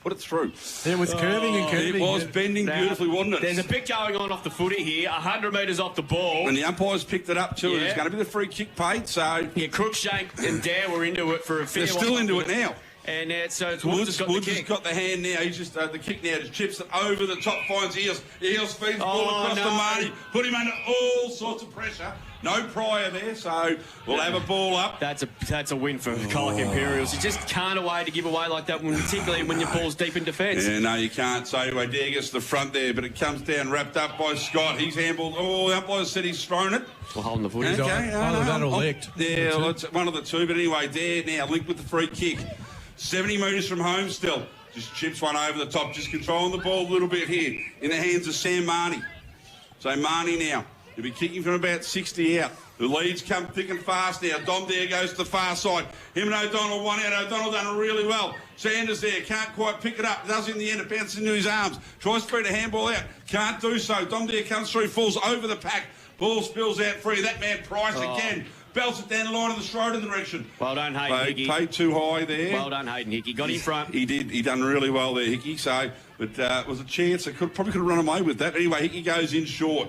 Put it through. It was curving and curving. It was bending beautifully, wasn't it? There's a bit going on off the footy here, 100 metres off the ball. And the umpires picked it up too, and it's going to be the free kick paid, so... Yeah, Cruikshank and Dare were into it for a fair They're still into it now. And so Woods has got the hand now. He's just the kick now. Just chips it over the top, finds Eels. Eels feeds the ball across to Marty. Put him under all sorts of pressure. No prior there, so we'll have a ball up. That's a win for Colac Imperials. You just can't give away like that, particularly when your ball's deep in defence. Yeah, no, you can't. So anyway, Dare gets the front there, but it comes down wrapped up by Scott. He's handballed. Oh, the umpire said he's thrown it. Well, holding the footy. Okay, that or licked. Yeah, well, it's one of the two. But anyway, Dare now linked with the free kick. 70 metres from home still. Just chips one over the top, just controlling the ball a little bit here in the hands of Sam Marnie. So Marnie now, he'll be kicking from about 60 out. The leads come thick and fast now. Dom there goes to the far side. Him and O'Donnell one out. O'Donnell done really well. Sanders there, can't quite pick it up. Does in the end, it bounces into his arms. Tries to feed a handball out. Can't do so. Dom there comes through, falls over the pack. Ball spills out free. That man Price again. Belts it down the line of the Schroeder direction. Well done, Hayden Hickey. Played too high there. Well done, Hayden Hickey. Got in front. He did. He done really well there, Hickey. So, but it was a chance. It probably could have run away with that. Anyway, Hickey goes in short.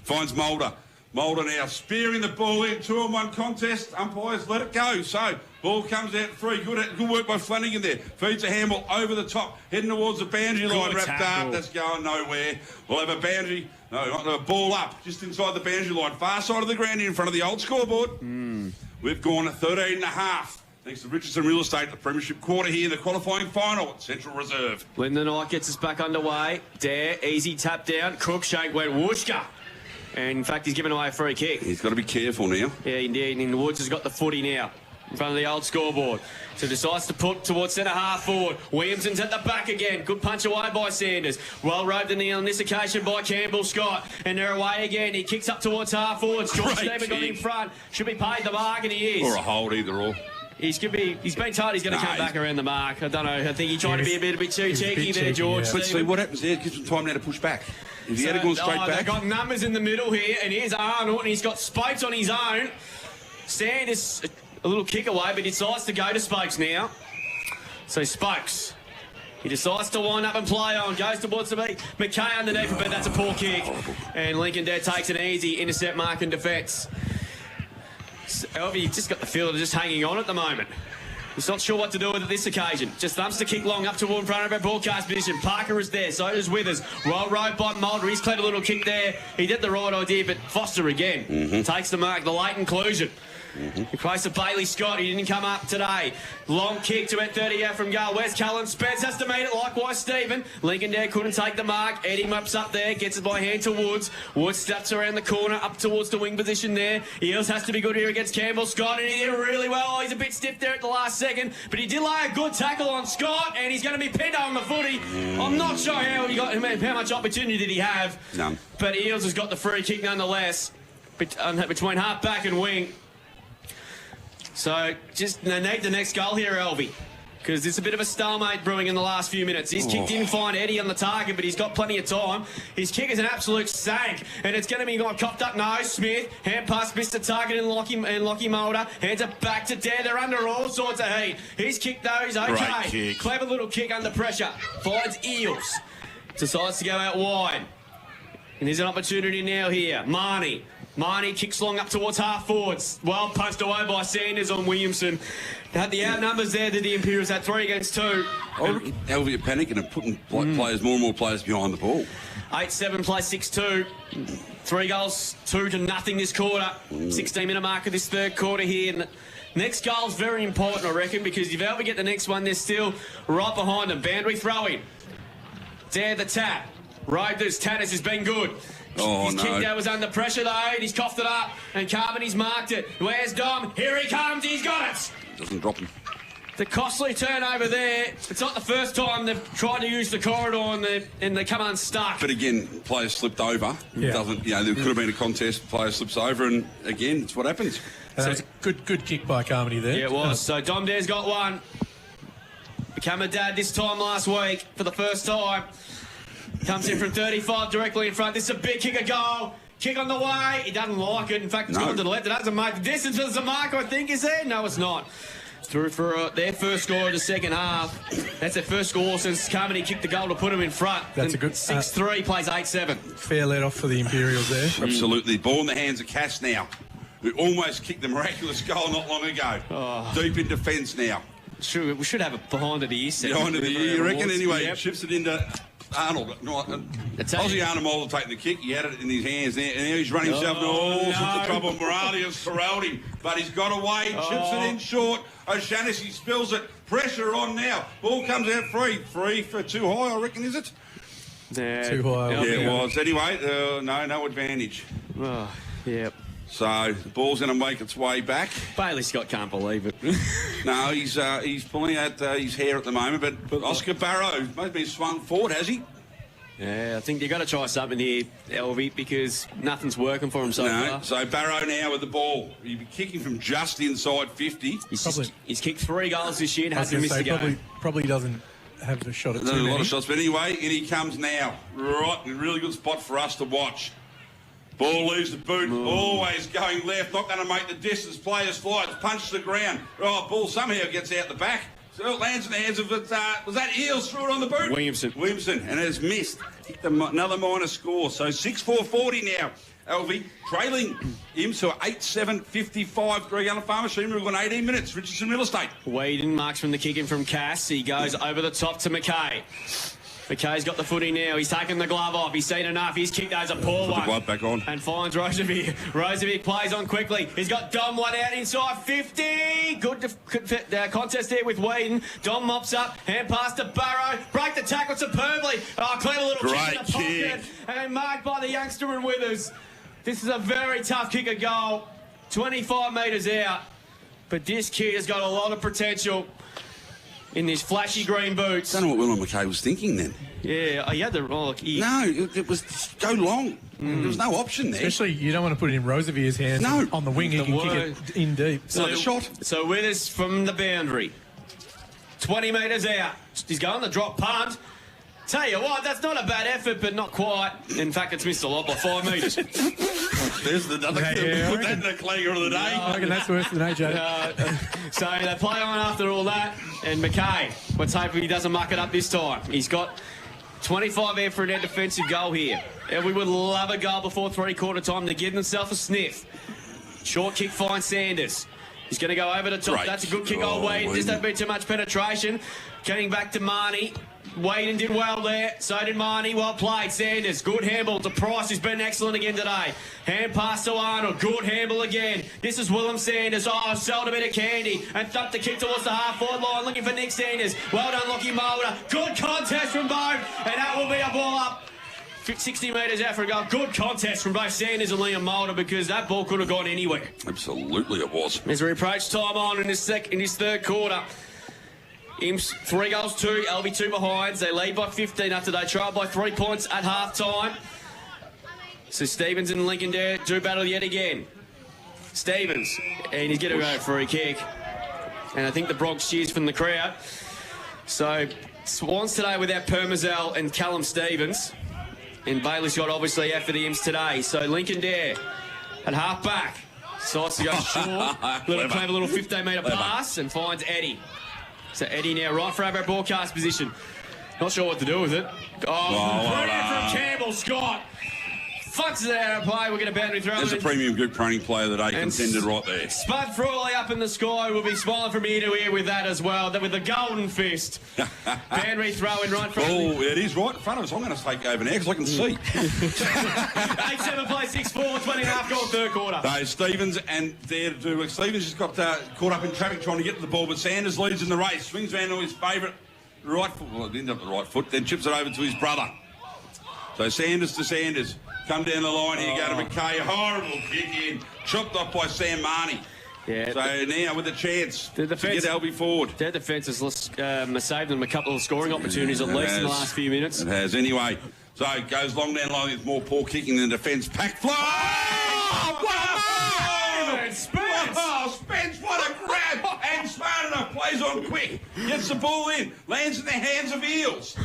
Finds Mulder. Mulder now spearing the ball in. 2-on-1 contest. Umpires let it go. So, ball comes out free. Good work by Flanagan there. Feeds a handball over the top. Heading towards the boundary line. Good Wrapped tackle. up. That's going nowhere. We'll have a boundary. No, not a ball up. Just inside the boundary line. Far side of the ground in front of the old scoreboard. We've gone at 13.5. Thanks to Richardson Real Estate, the premiership quarter here in the qualifying final at Central Reserve. Lyndon Knight gets us back underway. Dare, easy tap down. Cruikshank went whooshka. And in fact, he's given away a free kick. He's got to be careful now. Yeah, indeed. And the Woods has got the footy now in front of the old scoreboard. So decides to put towards centre half forward. Williamson's at the back again. Good punch away by Sanders. Well roved in on this occasion by Campbell Scott. And they're away again. He kicks up towards half forwards. George Stephen got in front. Should be paid the mark, and he is. Or a hold, either or. He's been told he's going to come back around the mark. I don't know. I think he tried to be a bit too cheeky there, George. But see, what happens there? It gives him time now to push back. If he had gone straight back. They've got numbers in the middle here, and here's Arnold, and he's got Spokes on his own. Sanders a little kick away, but he decides to go to Spokes now. So Spokes, he decides to wind up and play on, goes towards the beat. McKay underneath it, but that's a poor kick. And Lincoln Dare takes an easy intercept mark in defence. Alvie just got the feel of just hanging on at the moment. He's not sure what to do with it this occasion. Just thumps the kick long up toward front of our broadcast position. Parker is there, so is Withers. Well rode by Mulder. He's cleared a little kick there. He did the right idea, but Foster again takes the mark. The late inclusion. He plays to Bailey Scott. He didn't come up today. Long kick to at 30 out from goal. Where's Cullen Spence? Has to meet it. Likewise, Stephen. Lincoln there couldn't take the mark. Eddie Mops up there. Gets it by hand to Woods. Woods steps around the corner up towards the wing position there. Eels has to be good here against Campbell Scott, and he did really well. He's a bit stiff there at the last second, but he did lay a good tackle on Scott, and he's going to be pinned on the footy. I'm not sure how much opportunity did he have. None. But Eels has got the free kick nonetheless between half back and wing. So just they need the next goal here, Alvie, because there's a bit of a stalemate brewing in the last few minutes. He's kicked in fine Eddie on the target, but he's got plenty of time. His kick is an absolute sank, and it's going to be cocked up nose. Smith, hand pass, missed the target in Lockie Mulder. Hands it back to Dare. They're under all sorts of heat. He's kicked though. He's okay. Great kick. Clever little kick under pressure. Finds Eels. Decides to go out wide. And there's an opportunity now here. Marnie kicks long up towards half forwards. Well punched away by Sanders on Williamson. Had the outnumbers there that the Imperials had 3 against 2. Alvie are panicking and putting players, more and more players behind the ball. 8-7 plays 6-2. 3 goals, 2-0 this quarter. 16-minute mark of this third quarter here. And next goal's very important, I reckon, because if Alvie get the next one, they're still right behind them. Boundary throwing. Dare the tap. Riders, Tanis has been good. His kick there was under pressure though, and he's coughed it up, and Carmony's marked it. Where's Dom? Here he comes, he's got it! Doesn't drop him. The costly turnover there. It's not the first time they've tried to use the corridor and they come unstuck. But again, players slipped over. Yeah. Doesn't, there could have been a contest, player slips over, and again, it's what happens. So it's a good kick by Carmody there. Yeah, it was. So Dom Dare's got one. Became a dad this time last week for the first time. Comes in from 35 directly in front. This is a big kick, a goal. Kick on the way. He doesn't like it. In fact, it's gone to the left. It doesn't make the distance. There's a mark, I think, is there? No, it's not. Through for their first score of the second half. That's their first score since Carmody kicked the goal to put him in front. That's a good 6-3, plays 8-7. Fair let off for the Imperials there. Absolutely. Ball in the hands of Cass now, who almost kicked the miraculous goal not long ago. Deep in defence now. True, we should have it behind the ear set. Behind the ear, you reckon? Anyway, he shifts it into Arnold. Aussie Arnold Mulder taking the kick. He had it in his hands there, and now he's running himself into all sorts of trouble. Morales has corralled him, but he's got away. Chips it in short. O'Shaughnessy spills it. Pressure on now. Ball comes out free. Free for too high, I reckon, is it? Too high. Yeah, it was. Anyway, no advantage. Yep. So the ball's going to make its way back. Bailey Scott can't believe it. No, he's pulling out his hair at the moment, but Oscar Barrow must be swung forward, has he? Yeah, I think you've got to try something here, Alvie, because nothing's working for him so far. So Barrow now with the ball. He'll be kicking from just inside 50. He's kicked 3 goals this year and hasn't missed a game. Probably doesn't have the shot at too There's a many. lot of shots, but anyway, in he comes now. Right, a really good spot for us to watch. Ball leaves the boot, always going left, not going to make the distance. Players fly, it's punched the ground. Oh, ball somehow gets out the back. So it lands in the hands of was that Eels threw it on the boot? Williamson, and it has missed. Another minor score. So 6-4-40 now. Alvie trailing him to 8-7-55. Greg Allen Farmer Machinery. We've got 18 minutes. Richardson Real Estate. Whedon marks from the kick in from Cass. He goes over the top to McKay. McKay's got the footy now. He's taken the glove off. He's seen enough. He's kicked those a poor one. Put the glove back on. And finds Rozovic. Rozovic plays on quickly. He's got Dom one out inside 50. Good contest there with Whedon. Dom mops up. Hand pass to Barrow. Break the tackle superbly. Clever little kick in the pocket. And marked by the youngster and Withers. This is a very tough kick of goal. 25 metres out. But this kid has got a lot of potential in these flashy green boots. I don't know what William McKay was thinking then. Yeah, he had the... No, it was go long. There was no option there. Especially, you don't want to put it in Rosevier's hands. No. On the wing, he can kick it in deep. So Withers from the boundary. 20 metres out. He's going the drop punt. Tell you what, that's not a bad effort, but not quite. In fact, it's missed a lot by 5 metres. There's the other kid. Put that in the clanger of the day. I reckon that's worse than AJ. So they play on after all that. And McKay, let's hope he doesn't muck it up this time. He's got 25 out for a net defensive goal here. And we would love a goal before 3-quarter time to give himself a sniff. Short kick finds Sanders. He's going to go over the top. Great. That's a good kick on Whedon. Just don't be too much penetration. Getting back to Marnie. Whedon did well there. So did Marnie. Well played. Sanders. Good handball to Price, who's been excellent again today. Hand pass to Arnold. Good handball again. This is Willem Sanders. Oh, sold a bit of candy. And thumped the kick towards the half-forward line. Looking for Nick Sanders. Well done, Lockie Mulder. Good contest from both. And that will be a ball up 60 metres out for a goal. Good contest from both Sanders and Liam Mulder, because that ball could have gone anywhere. Absolutely it was. As we approach time on in his third quarter. Imps 3 goals, 2. Alvie 2 behinds. They lead by 15 after they trail by 3 points at half-time. So Stevens and Lincoln Dare do battle yet again. Stevens, and he's going to go for a kick. And I think the Bronx cheers from the crowd. So Swans today without Permazel and Callum Stevens. And Bailey Scott obviously out for the Imps today. So Lincoln Dare at half-back. Decides to go short. Clever little 15-metre pass and finds Eddie. So Eddie now right for our broadcast position. Not sure what to do with it. Brilliant from Campbell Scott. Fucks it out of play. We're going to boundary throw. There's a premium good training player that contended right there. Spud Frawley up in the sky. Will be smiling from ear to ear with that as well. With the golden fist. Boundary throw in right front. Oh, it is right in front of us. I'm going to take over now because I can see. 8-7 play 6-4, 20.5 goal third quarter. So Stevens and there to do. Stevens just got caught up in traffic trying to get to the ball, but Sanders leads in the race. Swings round to his favourite right foot. Well, it ended up the right foot. Then chips it over to his brother. So Sanders to Sanders. Come down the line here, go to McKay. Horrible kick in. Chopped off by Sam Marnie. Yeah. So now with a chance to get Alvie forward. Their defence has saved them a couple of scoring opportunities at least in the last few minutes. It has. Anyway, so it goes long down the line with more poor kicking than defence. Pack fly! Spence, what a grab! And smart enough, plays on quick. Gets the ball in, lands in the hands of Eels.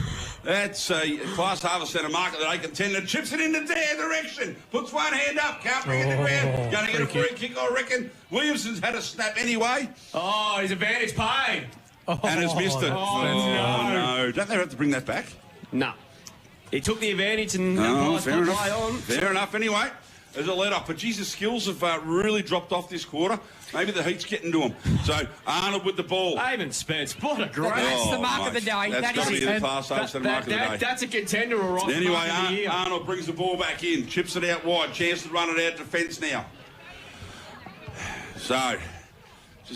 That's a class harvest centre market that they contend and chips it into their direction. Puts one hand up, can't bring it to ground. Going to get a free kick, I reckon. Williamson's had a snap anyway. Oh, his advantage paid. And has missed it. Oh, no. Don't they have to bring that back? No. He took the advantage and fair enough. Fair enough, anyway. As a let-off, but Jesus' skills have really dropped off this quarter. Maybe the heat's getting to him. So Arnold with the ball. Eamon Spence, what a great. That's the mark of the day. That's got to be the class mark of the day. That's a contender, all right. Anyway, Arnold brings the ball back in, chips it out wide, chance to run it out defence now. So,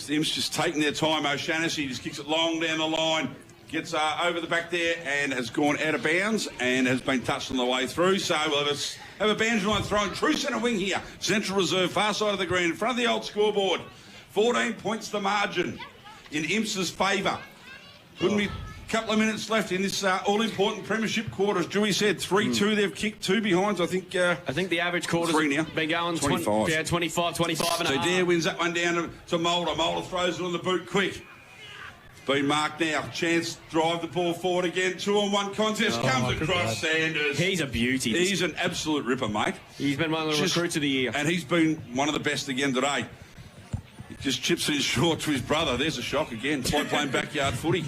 Imps just taking their time. O'Shannessy just kicks it long down the line. Gets over the back there and has gone out of bounds and has been touched on the way through. So we'll have a boundary line thrown. True centre wing here. Central Reserve, far side of the green, in front of the old scoreboard. 14 points the margin in Imps' favour. Couldn't be a couple of minutes left in this all-important premiership quarter. As Dewey said, 3-2. They've kicked 2 behinds. I think the average quarter's been going 25. 25 and a half. So Dare wins that one down to Mulder. Mulder throws it on the boot quick. Been marked now. Chance drive the ball forward again. 2-on-1 contest comes across Sanders. He's a beauty. He's an absolute ripper, mate. He's been one of the recruits of the year. And he's been one of the best again today. He just chips it short to his brother. There's a shock again. Playing backyard footy.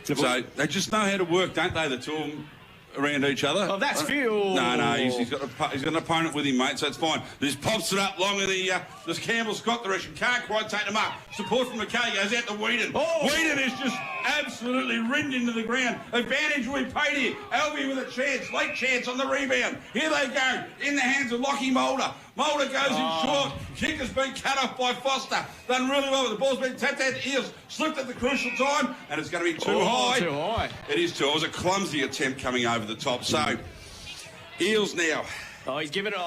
So they just know how to work, don't they, the two of them around each other? Oh, that's Phil. No, he's got an opponent with him, mate, so it's fine. Just pops it up long in this Campbell Scott direction. Can't quite take them up. Support from McKay goes out to Whedon. Whedon is just absolutely rinned into the ground. Advantage will be paid here. Alvie with a chance, late chance on the rebound. Here they go, in the hands of Lockie Mulder. Mulder goes in short. Kick has been cut off by Foster. Done really well. The ball's been tapped out to Eels. Slipped at the crucial time, and it's going to be too high. Too high. It is too. It was a clumsy attempt coming over the top. So, Eels now. Oh, he's given it.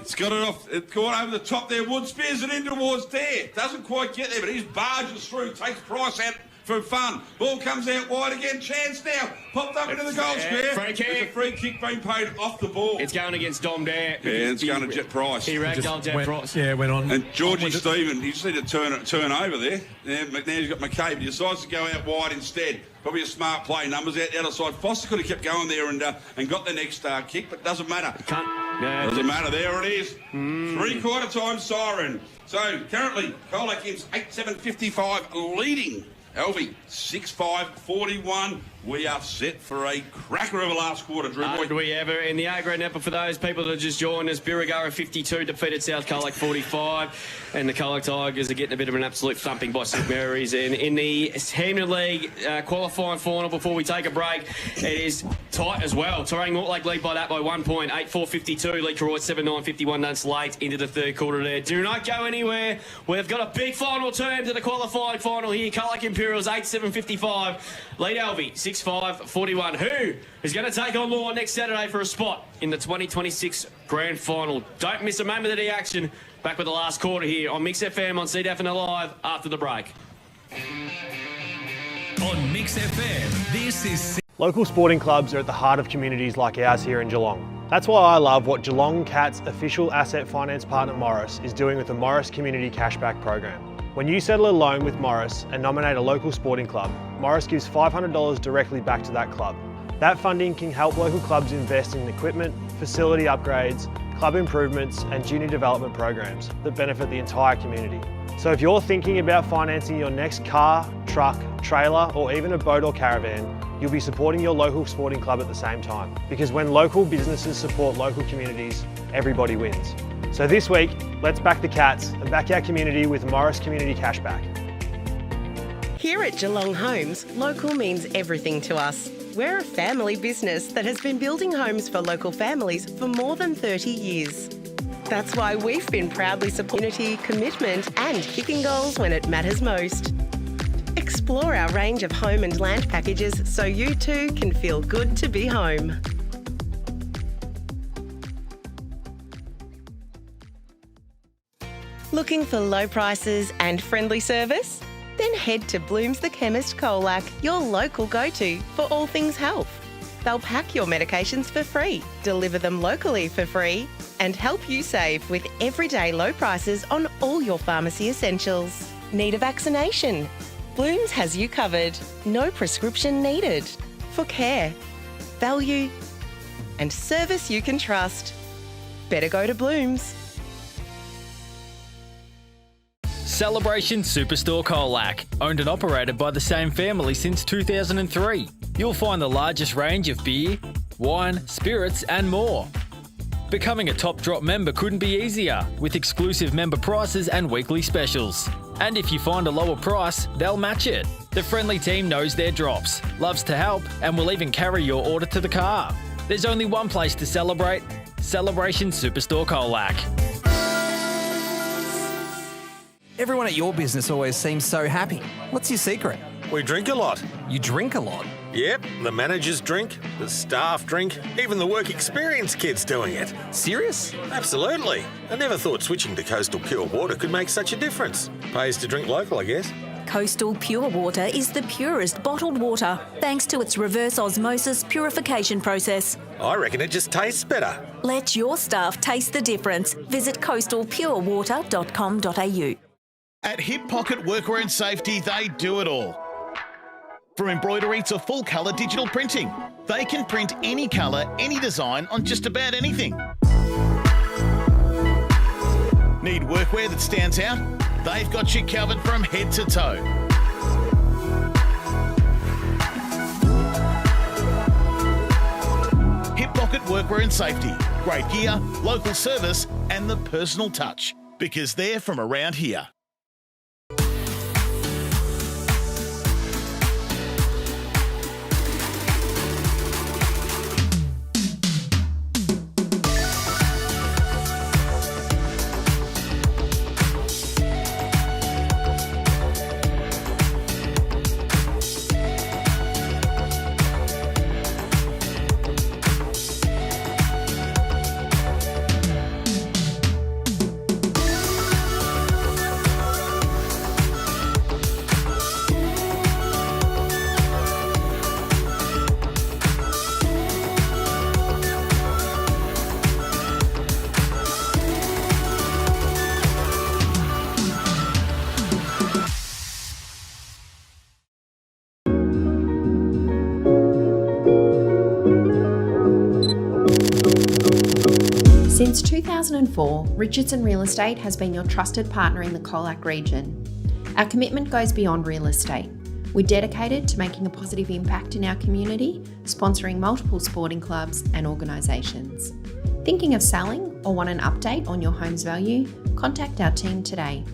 It's got it off. It's gone over the top there. Wood spears it in towards Dare. Doesn't quite get there, but he barges through. Takes Price out for fun. Ball comes out wide again. Chance now. Popped up into the goal square. Free kick. There's a free kick being paid off the ball. It's going against Dom Dare. Yeah, it's going to Jet Price. He ragdolled Jet Price. Yeah, went on. And Georgie Stephen, you just need to turn over there. Yeah, McNair's got McCabe, but he decides to go out wide instead. Probably a smart play. Numbers out the other side. Foster could have kept going there and got the next kick, but doesn't matter. Doesn't matter. There it is. 3/4 time siren. So currently, Colac Imps 8-7-55 leading Alvie 6-5-41. We are set for a cracker of a last quarter, Drew. Did we ever? In the A-grade netball, for those people that have just joined us, Birregurra 52 defeated South Colac 45, and the Colac Tigers are getting a bit of an absolute thumping by St Mary's. And in the Hamden League qualifying final, before we take a break, it is tight as well. Terang Mortlake lead by 1 point, 8-4-52. Lee Troy 7-9-51 Nuns late into the third quarter there. Do not go anywhere. We've got a big final turn to the qualifying final here. Colac Imperials 8-7-55. Lead Alvie 6-5-41. Who is going to take on Law next Saturday for a spot in the 2026 Grand Final? Don't miss a moment of the action. Back with the last quarter here on Mix FM on CDFNL Live after the break. On Mix FM, this is... Local sporting clubs are at the heart of communities like ours here in Geelong. That's why I love what Geelong Cat's official asset finance partner Morris is doing with the Morris Community Cashback Program. When you settle a loan with Morris and nominate a local sporting club, Morris gives $500 directly back to that club. That funding can help local clubs invest in equipment, facility upgrades, club improvements and junior development programs that benefit the entire community. So if you're thinking about financing your next car, truck, trailer or even a boat or caravan, you'll be supporting your local sporting club at the same time. Because when local businesses support local communities, everybody wins. So this week, let's back the Cats and back our community with Morris Community Cashback. Here at Geelong Homes, local means everything to us. We're a family business that has been building homes for local families for more than 30 years. That's why we've been proudly supporting unity, commitment and kicking goals when it matters most. Explore our range of home and land packages so you too can feel good to be home. Looking for low prices and friendly service? Then head to Bloom's The Chemist Colac, your local go-to for all things health. They'll pack your medications for free, deliver them locally for free, and help you save with everyday low prices on all your pharmacy essentials. Need a vaccination? Bloom's has you covered. No prescription needed. For care, value, and service you can trust. Better go to Bloom's. Celebration Superstore Colac, owned and operated by the same family since 2003. You'll find the largest range of beer, wine, spirits and more. Becoming a Top Drop member couldn't be easier, with exclusive member prices and weekly specials. And if you find a lower price, they'll match it. The friendly team knows their drops, loves to help and will even carry your order to the car. There's only one place to celebrate, Celebration Superstore Colac. Everyone at your business always seems so happy. What's your secret? We drink a lot. You drink a lot? Yep, the managers drink, the staff drink, even the work experience kids doing it. Serious? Absolutely. I never thought switching to Coastal Pure Water could make such a difference. Pays to drink local, I guess. Coastal Pure Water is the purest bottled water, thanks to its reverse osmosis purification process. I reckon it just tastes better. Let your staff taste the difference. Visit coastalpurewater.com.au. At Hip Pocket Workwear and Safety, they do it all. From embroidery to full colour digital printing, they can print any colour, any design on just about anything. Need workwear that stands out? They've got you covered from head to toe. Hip Pocket Workwear and Safety. Great gear, local service and the personal touch. Because they're from around here. Since 2004, Richardson Real Estate has been your trusted partner in the Colac region. Our commitment goes beyond real estate. We're dedicated to making a positive impact in our community, sponsoring multiple sporting clubs and organisations. Thinking of selling or want an update on your home's value? Contact our team today.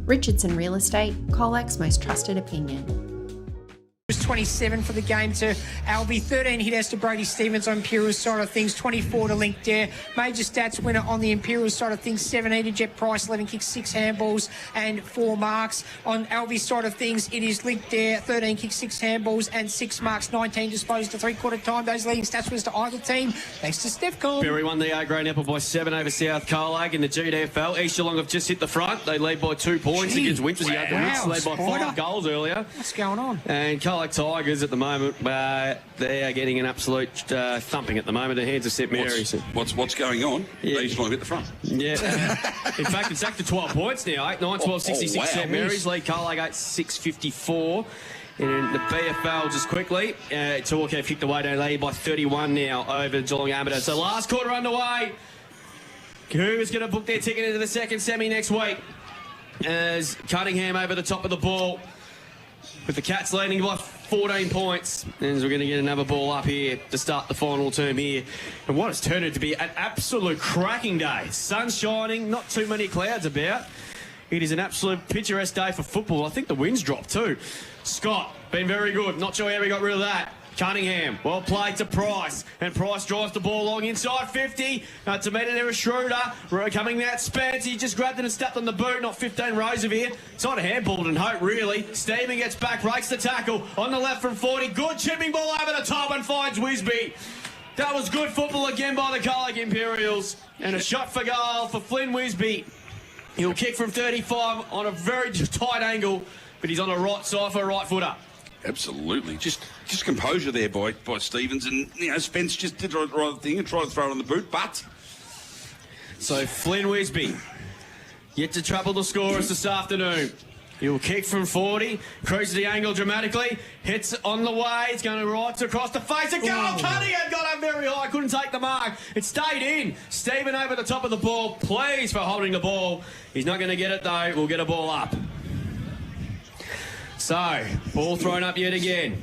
Richardson Real Estate, Colac's most trusted opinion. It was 27 for the game to Alvie, 13 hitters to Brody Stevens on Imperial's side of things, 24 to Link Dare. Major stats winner on the Imperial's side of things, 17 to Jet Price, 11 kicks, 6 handballs and 4 marks. On Alvie's side of things, it is Link Dare, 13 kicks, 6 handballs and 6 marks, 19 disposed to three-quarter time. Those leading stats was to either team, thanks to STEFCON. Berry won the A-grade Apple by 7 over South Colac in the GDFL. East Geelong have just hit the front. They lead by 2 points against Winters. They led by 5 goals earlier. What's going on? And Colac Tigers at the moment, they are getting an absolute thumping at the moment. The hands of St Mary's. What's going on? Yeah. East Geelong hit the front. Yeah. In fact, it's back to 12 points now. 8, 9, 12, 66 St Mary's. Lead Colac 8, 6, 54. In the BFL, just quickly, Torquay kicked away. They lead by 31 now over Geelong Armidale. So last quarter underway. Who is going to book their ticket into the second semi next week? As Cunningham over the top of the ball, with the Cats leading by 14 points. And we're going to get another ball up here to start the final term here. And what has turned out to be an absolute cracking day. Sun shining, not too many clouds about. It is an absolute picturesque day for football. I think the wind's dropped too. Scott, been very good. Not sure how we got rid of that. Cunningham, well played to Price, and Price drives the ball long inside 50. To meet it there, a Schroeder coming out. Spence, he just grabbed it and stepped on the boot. Not 15 rows of here. It's not a handball and hope, really. Steven gets back, breaks the tackle on the left from 40. Good chipping ball over the top and finds Wisby. That was good football again by the Colac Imperials, and a shot for goal for Flynn Wisby. He'll kick from 35 on a very tight angle, but he's on the right side for a right footer. Absolutely. Just composure there by Stevens, and Spence just did the right thing and tried to throw it on the boot, but... So Flynn Wisby, yet to trouble the scorers this afternoon. He'll kick from 40, cruises the angle dramatically, hits on the way, it's going to right across the face, a goal! Cunningham got up very high, couldn't take the mark. It stayed in. Stephen over the top of the ball, pleased for holding the ball. He's not going to get it though, we'll get a ball up. So, ball thrown up yet again.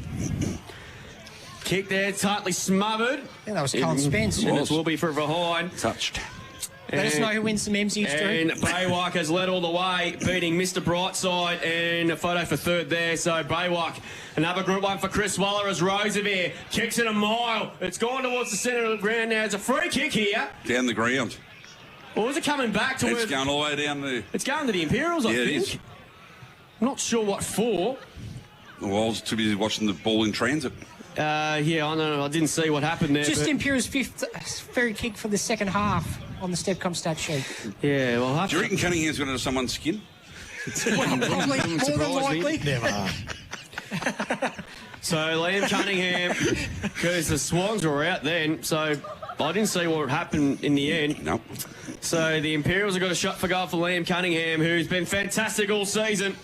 Kick there, tightly smothered. Yeah, that was Colin Spence. And it will be for behind. Touched. Let us know who wins some MZ, Drew. And Baywalk has led all the way, beating Mr. Brightside, and a photo for third there. So Baywalk, another group one for Chris Waller as Roosevelt kicks it a mile. It's gone towards the centre of the ground now. It's a free kick here. Down the ground. Or is it coming back to It's going all the way down there. It's going to the Imperials, I think. It is. I'm not sure what for. Well, I was too busy watching the ball in transit. Yeah, I know. I didn't see what happened there. Just Imperial's fifth free kick for the second half on the Stepcom stat sheet. Yeah, well... Do you reckon Cunningham's going to someone's skin? Well, probably more than likely. Never. So Liam Cunningham, because the Swans were out then, so I didn't see what happened in the end. No. So the Imperials have got a shot for goal for Liam Cunningham, who's been fantastic all season.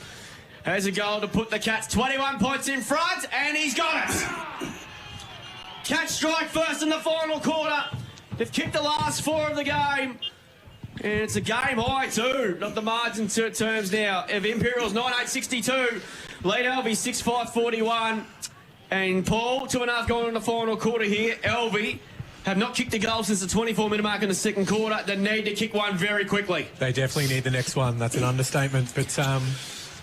Has a goal to put the Cats 21 points in front, and he's got it. Cats strike first in the final quarter. They've kicked the last 4 of the game. And it's a game high too, not the margin terms now. Of Imperials 9-8-62, lead Alvie 6-5-41. And Paul, 2.5 going in the final quarter here. Alvie have not kicked a goal since the 24-minute mark in the second quarter. They need to kick one very quickly. They definitely need the next one. That's an understatement. But,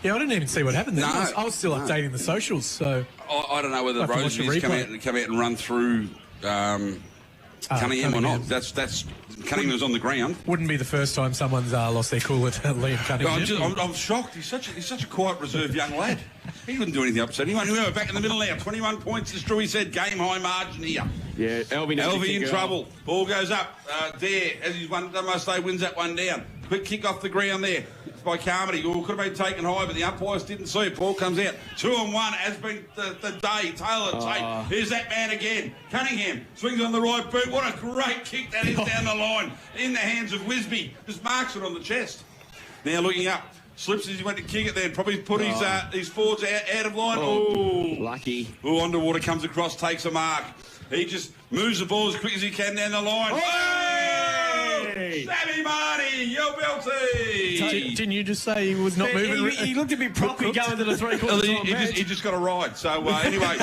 yeah, I didn't even see what happened there. No, I was still updating the socials, so... I don't know whether Rose needs to come out and run through Cunningham or not. That's Cunningham was on the ground. Wouldn't be the first time someone's lost their cool at Liam Cunningham. I'm shocked. He's such a quiet, reserved young lad. He wouldn't do anything upset anyone. We're back in the middle now. 21 points, as Drewy said. Game high margin here. Yeah, Alvie in trouble. Ball goes up. There, as he's won, must say, wins that one down. Quick kick off the ground there. It's by Carmody. Could have been taken high, but the umpires didn't see it. Ball comes out. 2-1 has been the day. Taylor Tate. Here's that man again. Cunningham swings on the right boot. What a great kick that is down the line. In the hands of Wisby. Just marks it on the chest. Now looking up. Slips as he went to kick it there. Probably put his forwards out of line. Oh, lucky. Oh, Underwater comes across, takes a mark. He just moves the ball as quick as he can down the line. Sammy Marty, yo belty. Didn't you just say he was not moving? He looked a bit proppy going to the three-quarter He just got a ride. So, anyway,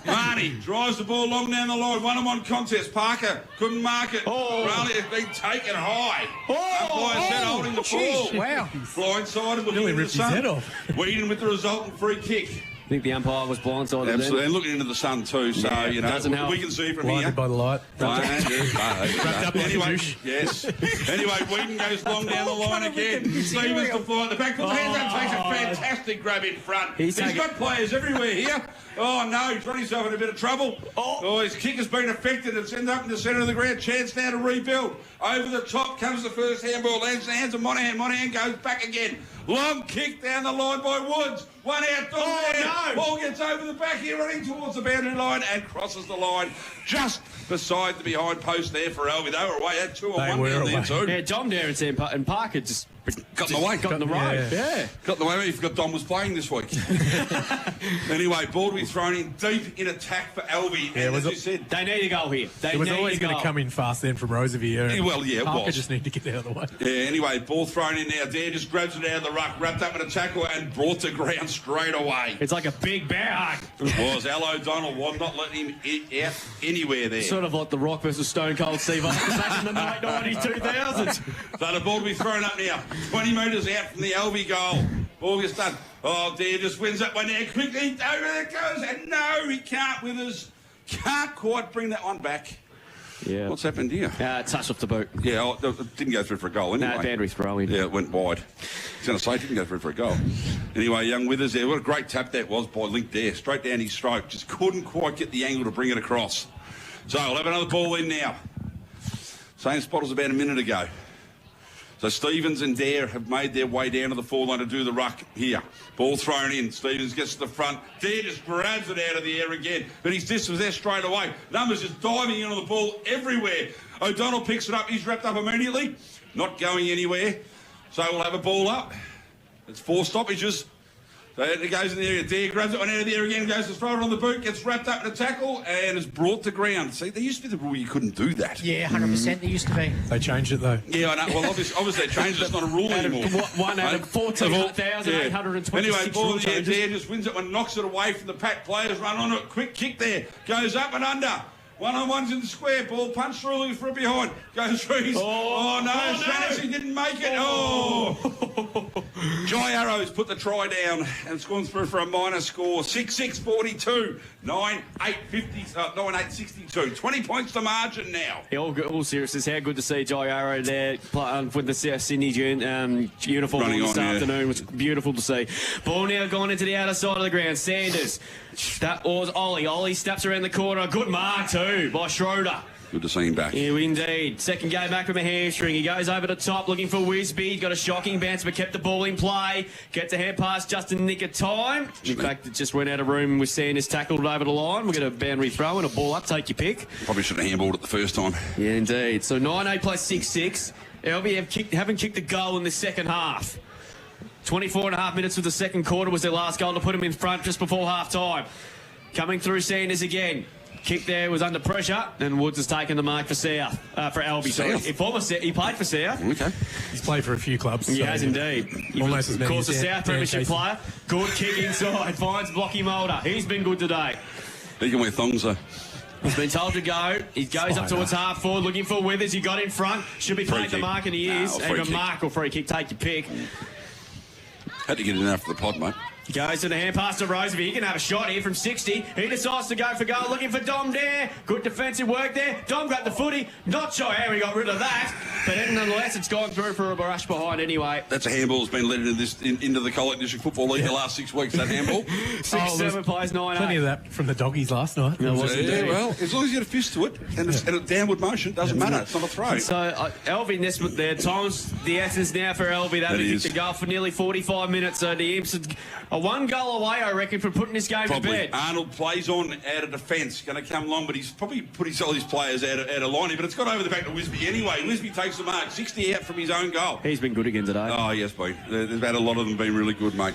Marty drives the ball long down the line. One-on-one contest. Parker couldn't mark it. Raleigh has been taken high. Umpire said holding the ball. Wow. Blindsided, looking into the sun. Whedon with the resultant free kick. I think the umpire was blindsided. Absolutely, and looking into the sun too. So you know, doesn't help. we can see from Blinded here. by the light. Wrapped up like a anyway, douche. yes. Anyway, Whedon goes long down the line again. Stevens to fly at the back. Puts the hands up, takes a fantastic grab in front. He's got players everywhere here. Oh no, he's got himself in a bit of trouble. Oh, his kick has been affected. It's ended up in the centre of the ground. Chance now to rebuild. Over the top comes the first handball. Lands in the hands of Monahan. Monahan goes back again. Long kick down the line by Woods. One out, no. Ball gets over the back here, running towards the boundary line and crosses the line just beside the behind post there for Alvie. They were away. Had 2 on 1 down there too. Yeah, Dom there and Parker just got in the way. Got in the road. Yeah. Got in the way. You forgot Dom was playing this week. Anyway, ball to be thrown in deep in attack for Alvie. Yeah, and as you said, they need a goal here. It was always going to come in fast then from Roosevelt. Well, yeah, it Parker was. just need to get out of the way. Yeah, anyway, ball thrown in now. Dare just grabs it out of the ruck, wrapped up in a tackle and brought to ground straight away. It's like a big bear hug. It was. Al O'Donnell was not letting him out anywhere there. Sort of like the Rock versus Stone Cold Steve Austin back in the late 90s, 2000s. So the ball to be thrown up now. 20 metres out from the Alvie goal. Ball gets done. Oh, Dare just wins that one there quickly. Over there it goes. And no, he can't with us. Can't quite bring that one back. Yeah. What's happened here? Touch off the boot. Yeah, it didn't go through for a goal anyway. No, boundary throw in. Yeah, it went wide. I was going to say it didn't go through for a goal. Anyway, young Withers there. What a great tap that was by Link there. Straight down his stroke. Just couldn't quite get the angle to bring it across. So we'll have another ball in now. Same spot as about a minute ago. So Stevens and Dare have made their way down to the forward line to do the ruck here. Ball thrown in. Stevens gets to the front. Dare just grabs it out of the air again. But his disc was there straight away. Numbers just diving in on the ball everywhere. O'Donnell picks it up. He's wrapped up immediately. Not going anywhere. So we'll have a ball up. It's 4 stoppages. So it goes in the area. Dare grabs it one out of the air again, goes to throw it on the boot, gets wrapped up in a tackle and is brought to ground. See, there used to be the rule you couldn't do that. Yeah, 100%. There used to be. They changed it though. Yeah, I know. Well, obviously they changed it. It's not a rule anymore. One out of 14,826 Anyway, ball in the air. changes. Dare just wins it one, knocks it away from the pack. Players run on it. Quick kick there. Goes up and under. One-on-one's in the square. Ball punched through, looking for it behind. Goes through his... Oh, no. Shaughnessy didn't make it. Jai Arrows put the try down and it's gone through for a minor score. 6-6-42. 9-8-62. 20 points to margin now. Yeah, all seriousness, how good to see Jai Arrow there with the South Sydney uniform Running this on, afternoon. It was beautiful to see. Ball now gone into the outer side of the ground. Sanders. That was Ollie. Ollie steps around the corner. Good mark too by Schroeder. Good to see him back. Yeah, indeed. Second game back from a hamstring. He goes over the top looking for Wisby. He's got a shocking bounce but kept the ball in play. Gets a hand pass just in the nick of time. In fact, it just went out of room with Sanders tackled over the line. We'll get a boundary throw and a ball up. Take your pick. Probably should have handballed it the first time. Yeah, indeed. So 9-8 plus 6-6. Alvie haven't kicked a goal in the second half. 24.5 minutes of the second quarter was their last goal to put him in front just before half-time. Coming through Sanders again. Kick there was under pressure, and Woods has taken the mark for South, for Alvie. Sorry, he played for South. Okay, he's played for a few clubs. He has indeed. He was, of course, a South Premiership player. Good kick inside, finds Blocky Mulder. He's been good today. He can wear thongs though. He's been told to go. He goes up towards half forward, looking for Withers. He got in front. Should be paid the mark, and he is. And a mark or free kick. Take your pick. Had to get in after the pod, mate. He goes to the hand pass to Roseby. He can have a shot here from 60. He decides to go for goal, looking for Dom Dare. Good defensive work there. Dom grabbed the footy. Not sure how he got rid of that. But nonetheless, it's gone through for a rush behind anyway. That's a handball that's been let into the Colac District Football League the last 6 weeks, that handball. 6-7 plays 9-8. Plenty of that from the doggies last night. No, well, as long as you get a fist to it and it's a downward motion, doesn't matter. It's not a throw. So, Alvie, their time's the essence now for Alvie. They kicked the goal for nearly 45 minutes. So the Imps are 1 goal away, I reckon, from putting this game to bed. Arnold plays on out of defence, going to come long, but he's probably put all his players out of line here, but it's got over the back to Wisby anyway. Wisby takes the mark, 60 out from his own goal. He's been good again today. Oh, yes, been. They've had a lot of them been really good, mate.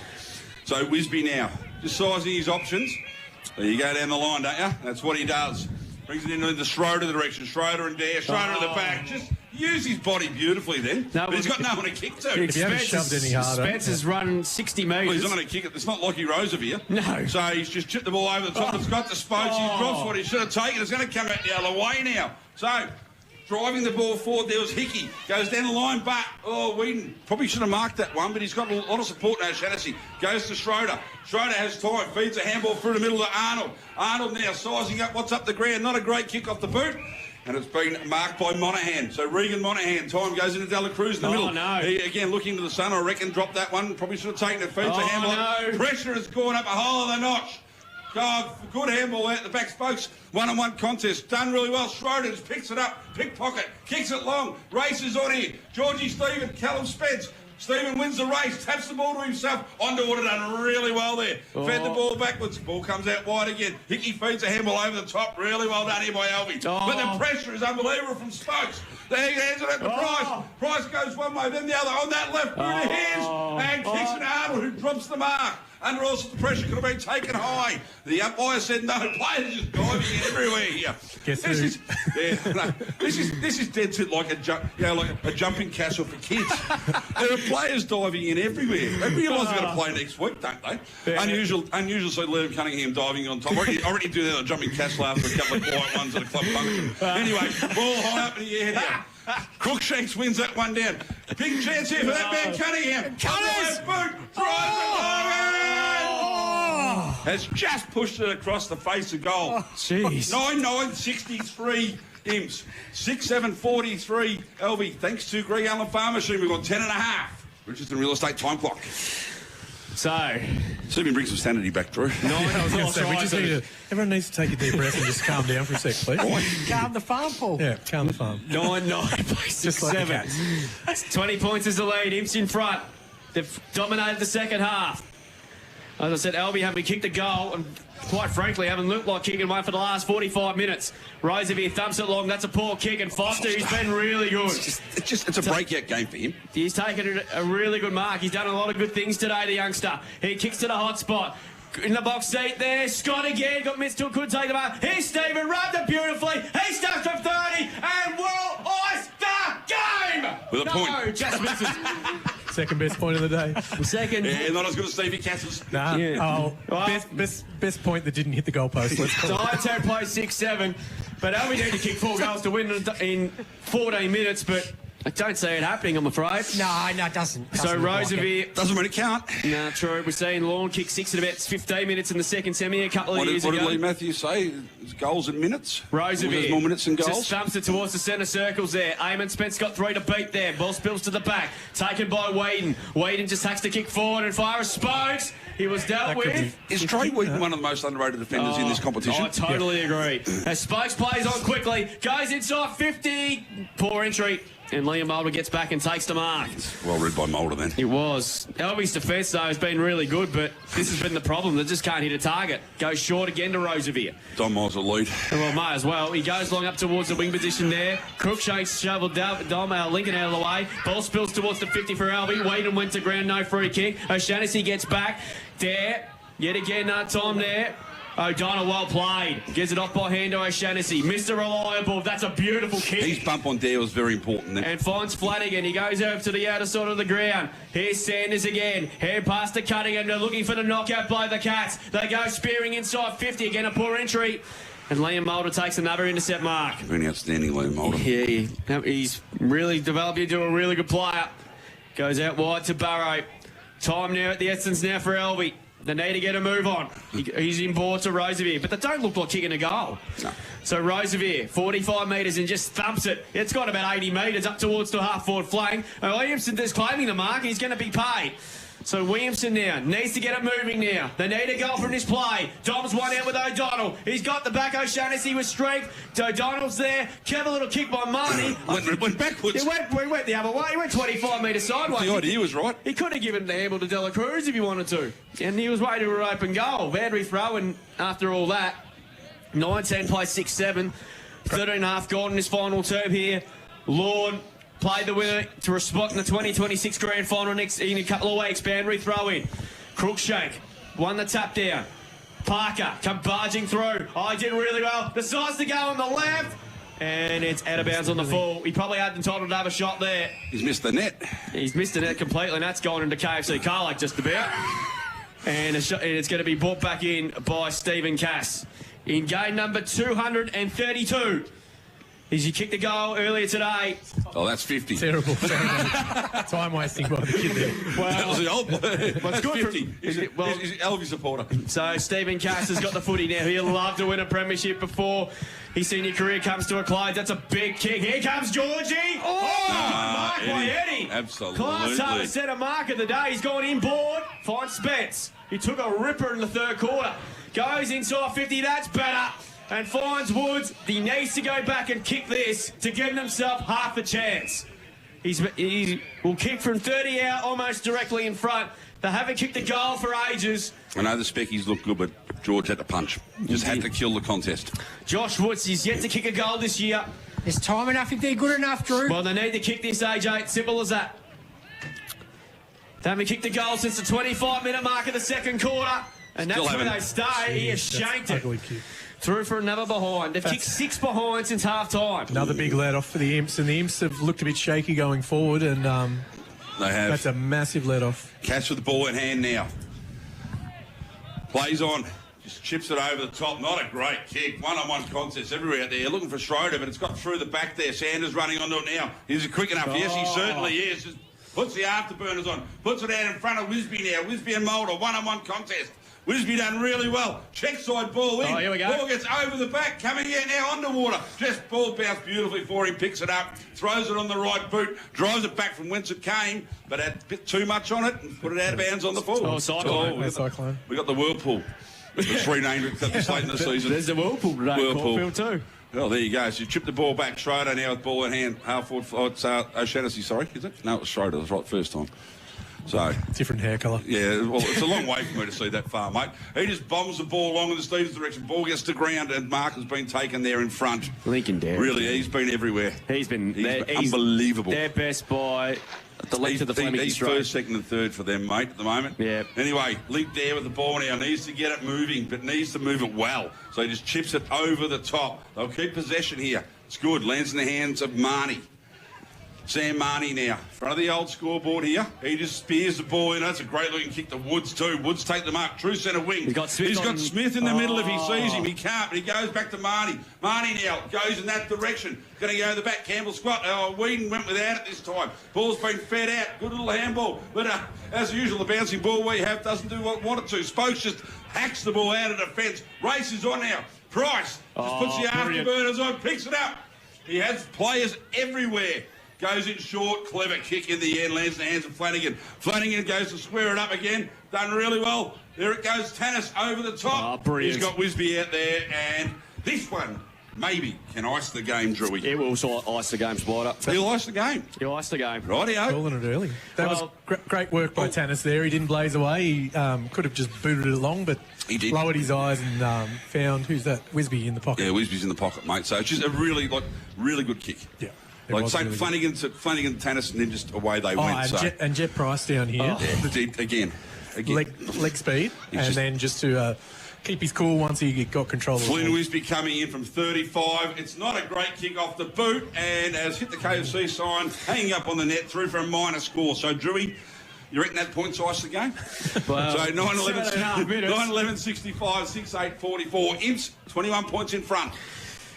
So Wisby now, just sizing his options. There you go down the line, don't you? That's what he does. Brings it into the Schroeder direction. Schroeder and Dare. Schroeder in the back. Just used his body beautifully then, No, but he's got no one to kick to. If you haven't shoved any harder. Spencer's running 60 metres. Well, he's not going to kick it. It's not Lockie Roosevelt. No. So he's just chipped the ball over the top. It's got the spokes. He drops what he should have taken. It's going to come out the other way now. So, driving the ball forward, there was Hickey. Goes down the line, but, Whedon probably should have marked that one, but he's got a lot of support now, Shaughnessy. Goes to Schroeder. Schroeder has time, feeds a handball through the middle to Arnold. Arnold now sizing up what's up the ground. Not a great kick off the boot. And it's been marked by Monaghan. So Regan Monaghan, time goes into Dela Cruz in the middle. No. He, again, looking to the sun, I reckon, dropped that one. Probably should have taken it, feeds a handball. No. Pressure has gone up a hole of the notch. Oh, good handball out the back spokes. One-on-one contest. Done really well. Schroeder just picks it up. Pickpocket. Kicks it long. Races on here. Georgie Stephen. Callum Spence. Stephen wins the race. Taps the ball to himself. Underwater done really well there. Fed the ball backwards. Ball comes out wide again. Hickey feeds a handball over the top. Really well done here by Alvie. But the pressure is unbelievable from Spokes. There he hands it at the Price. Price goes one way, then the other. On that left boot of his. And kicks it Arnold, who drops the mark. Under all sorts of pressure, could have been taken high. The umpire said no. Players just diving everywhere here. This is dead set like a jumping castle for kids. There are players diving in everywhere. They realise they're going to play next week, don't they? Yeah. Unusual to see Liam Cunningham diving on top. I already do that on jumping castle after a couple of quiet ones at a club function. Anyway, ball high up in the air now. Crookshanks wins that one down. Big chance here for that man Cunningham. Cunnings! Boot! Drives it has just pushed it across the face of goal. Jeez. 9-9-63 Imps. 6-7-43 Alvie. Thanks to Greg Allen Farm Machine, we've got 10.5. Richardson Real Estate time clock. So, see if we bring some sanity back, Drew. Everyone needs to take a deep breath and just calm down for a sec, please. Calm the farm, Paul. Yeah, calm the farm. 9-9-6-7. 20 points is the lead. Imps in front. They've dominated the second half. As I said, Alvie haven't kicked a goal and, quite frankly, haven't looked like kicking one for the last 45 minutes. Roosevelt thumps it long. That's a poor kick. And Foster, he's been really good. It's a breakout game for him. He's taken a really good mark. He's done a lot of good things today, the youngster. He kicks to the hot spot. In the box seat there, Scott again got missed. Could take the mark. Here's Stephen, rubbed it beautifully. He starts from 30 and will ice the game. With a point. No, just misses. Second best point of the day. Second. Yeah, not as good as Stevie Cass's. Nah. Yeah. Best point that didn't hit the goalpost. So I turn play 6-7, but Alvie need to kick 4 goals to win in 14 minutes, but I don't see it happening, I'm afraid. No, it doesn't. So Roosevelt... Doesn't mean it can't. No, true. We're seeing Lorne kick 6 in about 15 minutes in the second semi a couple of years ago. What did Lee Matthews say? Goals in minutes? Roosevelt. There's more minutes than goals? Just thumps it towards the centre circles there. Eamon Spence got 3 to beat there. Ball spills to the back. Taken by Whedon. Whedon just hacks to kick forward and fire a Spokes. He was dealt with. Is Trey Whedon one of the most underrated defenders in this competition? I totally agree. As Spokes plays on quickly, goes inside 50. Poor entry. And Liam Mulder gets back and takes the mark. Well read by Mulder then. It was. Alvie's defence, though, has been really good, but this has been the problem. They just can't hit a target. Goes short again to Roosevelt. Don Miles will lead. Well, may as well. He goes long up towards the wing position there. Crookshanks shoveled Dom Lincoln out of the way. Ball spills towards the 50 for Alvie. Whedon went to ground, no free kick. O'Shaughnessy gets back. There. Yet again, Tom there. O'Donnell, well played. Gets it off by hand to O'Shaughnessy. Mr. Reliable, that's a beautiful kick. His bump on Dare was very important there. And finds Flanagan. He goes over to the outer side of the ground. Here's Sanders again. Head past to Cunningham. They're looking for the knockout by the Cats. They go spearing inside 50. Again, a poor entry. And Liam Mulder takes another intercept mark. Very outstanding, Liam Mulder. Yeah, he's really developed into a really good player. Goes out wide to Barrow. Time now at the Essence now for Alvie. They need to get a move on. He's in board to Roosevelt, but they don't look like kicking a goal. No. So Roosevelt, 45 metres and just thumps it. It's got about 80 metres up towards the half-forward flank. Williamson is claiming the mark and he's going to be paid. So Williamson now needs to get it moving now. They need a goal from this play. Dom's one out with O'Donnell. He's got the back. O'Shaughnessy with strength. O'Donnell's there. Clever little kick by Marnie. Went backwards. He went the other way. He went 25 metres sideways. The idea was right. He could have given the handle to Dela Cruz if he wanted to. And he was waiting for an open goal. Vandry throwing after all that. 19 plays 6-7. 13.5 gone in this final term here. Lord played the winner to a spot in the 2026 grand final next in a couple of weeks. Boundary throw in. Crookshank won the tap down. Parker come barging through. Oh, he did really well. Decides to go on the left. And it's out of bounds on the full. He probably had entitled to have a shot there. He's missed the net. He's missed the net completely, and that's gone into KFC Colac just about. And it's going to be brought back in by Stephen Cass in game number 232. As he kicked the goal earlier today. Oh, that's 50. Terrible. Time wasting by the kid there. Well, that was the old well, it's good 50. He's an Alvie supporter. So Stephen Cass has got the footy now. He'll love to win a premiership before his senior career comes to a close. That's a big kick. Here comes Georgie. Oh, mark by Eddie. Absolutely. Class Harvey set a mark of the day. He's gone inboard. Finds Spence. He took a ripper in the third quarter. Goes inside 50. That's better. And finds Woods. He needs to go back and kick this to give himself half a chance. He will kick from 30 out, almost directly in front. They haven't kicked a goal for ages. I know the Speckies look good, but George had to punch. Just had to kill the contest. Josh Woods is yet to kick a goal this year. There's time enough if they're good enough, Drew. Well, they need to kick this, AJ. Simple as that. They haven't kicked a goal since the 25-minute mark of the second quarter. And that's where they stay. He has shanked it. Through for another behind. They've kicked 6 behind since half-time. Another big let-off for the Imps, and the Imps have looked a bit shaky going forward, and they have. That's a massive let-off. Cass with the ball in hand now. Plays on. Just chips it over the top. Not a great kick. One-on-one contest everywhere out there. Looking for Schroeder, but it's got through the back there. Sanders running onto it now. Is it quick enough? Oh. Yes, he certainly is. Just puts the afterburners on. Puts it out in front of Wisby now. Wisby and Mulder. One-on-one contest. Wisby done really well. Check side ball in. Oh, here we go. Ball gets over the back. Coming out now underwater. Just ball bounced beautifully for him. Picks it up. Throws it on the right boot. Drives it back from whence it came. But had a bit too much on it and put it out of bounds on the full. Oh, Cyclone. Cyclone. We got the Whirlpool. It's renamed it this late in the season. There's the Whirlpool today. Whirlpool too. Well, there you go. So you chip the ball back. Schroeder now with ball in hand. Half forward. Oh, it's O'Shaughnessy, sorry. Is it? No, it was Schroeder. That was right first time. So different hair colour. Yeah, well, it's a long way for me to see that far, mate. He just bombs the ball along in the Stevens direction. Ball gets to ground, and Mark has been taken there in front. Lincoln Dare. Really, he's been everywhere. He's been unbelievable. Their best by the length of the Fleming He's straight. first, second, and third for them, mate, at the moment. Yeah. Anyway, Link there with the ball now. Needs to get it moving, but needs to move it well. So he just chips it over the top. They'll keep possession here. It's good. Lands in the hands of Marnie. Sam Marnie now, front of the old scoreboard here. He just spears the ball in. That's a great looking kick to Woods too. Woods take the mark, true centre wing. He's got Smith in the middle if he sees him. He can't, but he goes back to Marnie. Marnie now goes in that direction. Going to go to the back. Campbell squat. Oh, Whedon went without it this time. Ball's been fed out. Good little handball. But as usual, the bouncing ball we have doesn't do what it wanted to. Spokes just hacks the ball out of defence. Race is on now. Price just puts the afterburners on, picks it up. He has players everywhere. Goes in short, clever kick in the end, lands in the hands of Flanagan. Flanagan goes to square it up again, done really well. There it goes, Tannis over the top. Oh, brilliant. He's got Wisby out there, and this one maybe can ice the game, Drewy. It will ice the game, Spider. He'll ice the game. He'll ice the game. Rightio. Calling it early. That was great work by Tannis there. He didn't blaze away. He could have just booted it along, but he did. Lowered his eyes and found, who's that? Wisby in the pocket. Yeah, Wisby's in the pocket, mate. So it's just a really good kick. Yeah. Like say really Flanagan, Tannis, and then just away they went. And Jet Price down here. Again. Leg speed, and then just to keep his cool once he got control of the ball. Flynn Wisby coming in from 35. It's not a great kick off the boot, and has hit the KFC sign, hanging up on the net, through for a minor score. So, Drewy, you reckon that points ice the game? Well, so 9-11, 65, 6-8, 44. Imps, 21 points in front.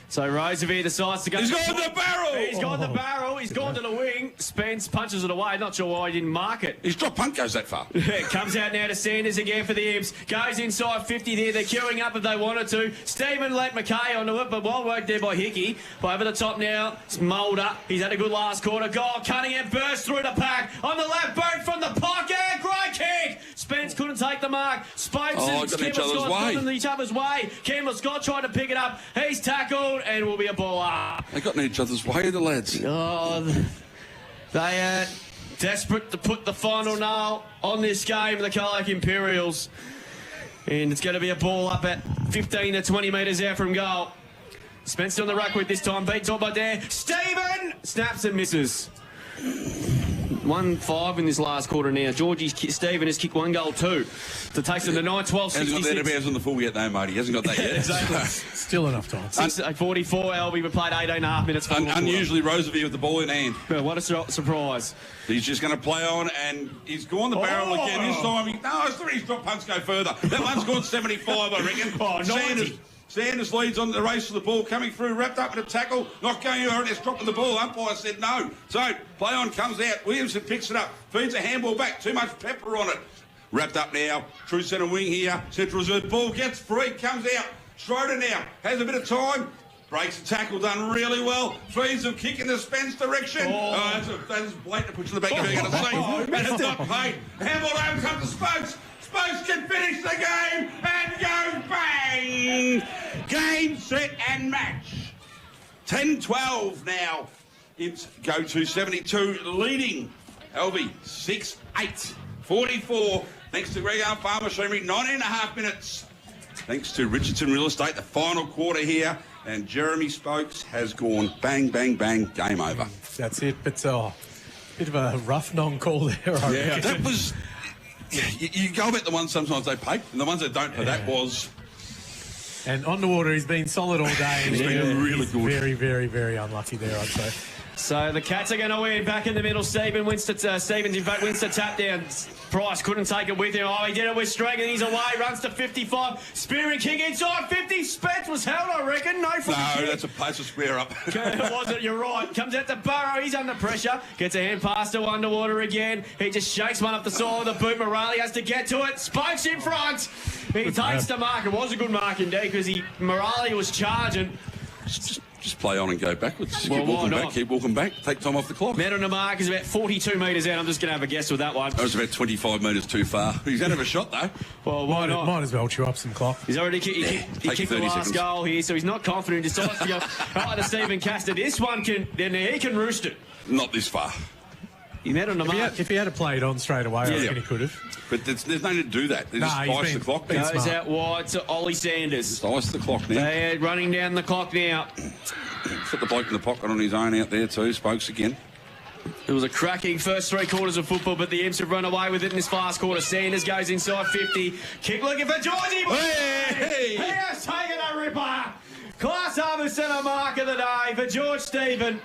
So Roosevelt decides to go. He's gone the barrel! He's gone the barrel. He's gone to the wing. Spence punches it away. Not sure why he didn't mark it. His drop punt goes that far. Comes out now to Sanders again for the Imps. Goes inside 50 there. They're queuing up if they wanted to. Stephen let McKay onto it, but well worked there by Hickey. But over the top now, it's Mulder. He's had a good last quarter. Goal. Cunningham bursts through the pack. On the left boot from the pocket. Great kick. Spence couldn't take the mark. Spokes and Campbell Scott got in each other's way. Campbell Scott tried to pick it up. He's tackled and will be a ball up. They got in each other's way, the lads. Oh, they are desperate to put the final nail on this game, the Colac Imperials. And it's going to be a ball up at 15 to 20 metres out from goal. Spencer on the ruck with this time, beats all by there. Stephen snaps and misses. 1-5 in this last quarter now. Georgie Stephen has kicked 1 goal 2 to take them to 9-12, 66. Hasn't got that about on the full yet, though, mate. He hasn't got that yet. Exactly. Still enough time. 6:44, Alvie. We played 18.5 minutes. Unusually, Roosevelt with the ball in hand. Well, what a surprise. He's just going to play on, and he's gone the barrel again. This time, I thought his drop punts go further. That one's gone 75, I reckon. Sanders leads on the race to the ball, coming through, wrapped up in a tackle, not going anywhere, and it's dropping the ball. Umpire said no. So, play on comes out. Williamson picks it up, feeds a handball back, too much pepper on it. Wrapped up now, true centre wing here, central reserve ball, gets free, comes out. Schroeder now, has a bit of time, breaks the tackle, done really well. Feeds him, kick in the Spence direction. That's blatant, puts in the back of your going to see. And it's not paid. Handball home comes to Spokes. Spokes can finish the game and goes bang! Game, set and match. 10-12 now. It's go to 72 leading. Alvie 6-8. 44. Thanks to Greg R. Farm Machinery. 19.5 minutes. Thanks to Richardson Real Estate. The final quarter here. And Jeremy Spokes has gone bang, bang, bang. Game over. That's it. But bit of a rough non-call there, I reckon. That was... You go about the ones sometimes they pay, and the ones that don't pay, that was... And on the water, he's been solid all day. He's been really good. Very, very, very unlucky there, I'd say. So the Cats are going to win. Back in the middle, Stevens wins to tap down. Price couldn't take it with him. Oh, he did it with strength, and he's away. Runs to 55. Spearing kick inside 50. Spence was held, I reckon. No, that's a square up. It wasn't. You're right. Comes out to Burrow. He's under pressure. Gets a hand pass to Underwater again. He just shakes one up the side with a boot. Morale has to get to it. Spokes in front. He takes the mark. It was a good mark indeed because Morale was charging. Just play on and go backwards. Well, Keep walking back. Take time off the clock. Man on the mark is about 42 metres out. I'm just going to have a guess with that one. That was about 25 metres too far. He's going to have a shot, though. Well, why not? Might as well chew up some clock. He's already kicked the last goal here, so he's not confident. He decides to go right to Stephen Castor. This one he can roost it. Not this far. He met on the mark. If he had played on straight away, I reckon he could have. But there's no need to do that. They just ice the clock. Goes out wide to Ollie Sanders. Just ice the clock now. They're running down the clock now. Put the bloke in the pocket on his own out there too. Spokes again. It was a cracking first 3 quarters of football, but the Imps have run away with it in this last quarter. Sanders goes inside 50. Kick looking for Georgie. He has taken a ripper. Class Harbour centre mark of the day for George Stephen.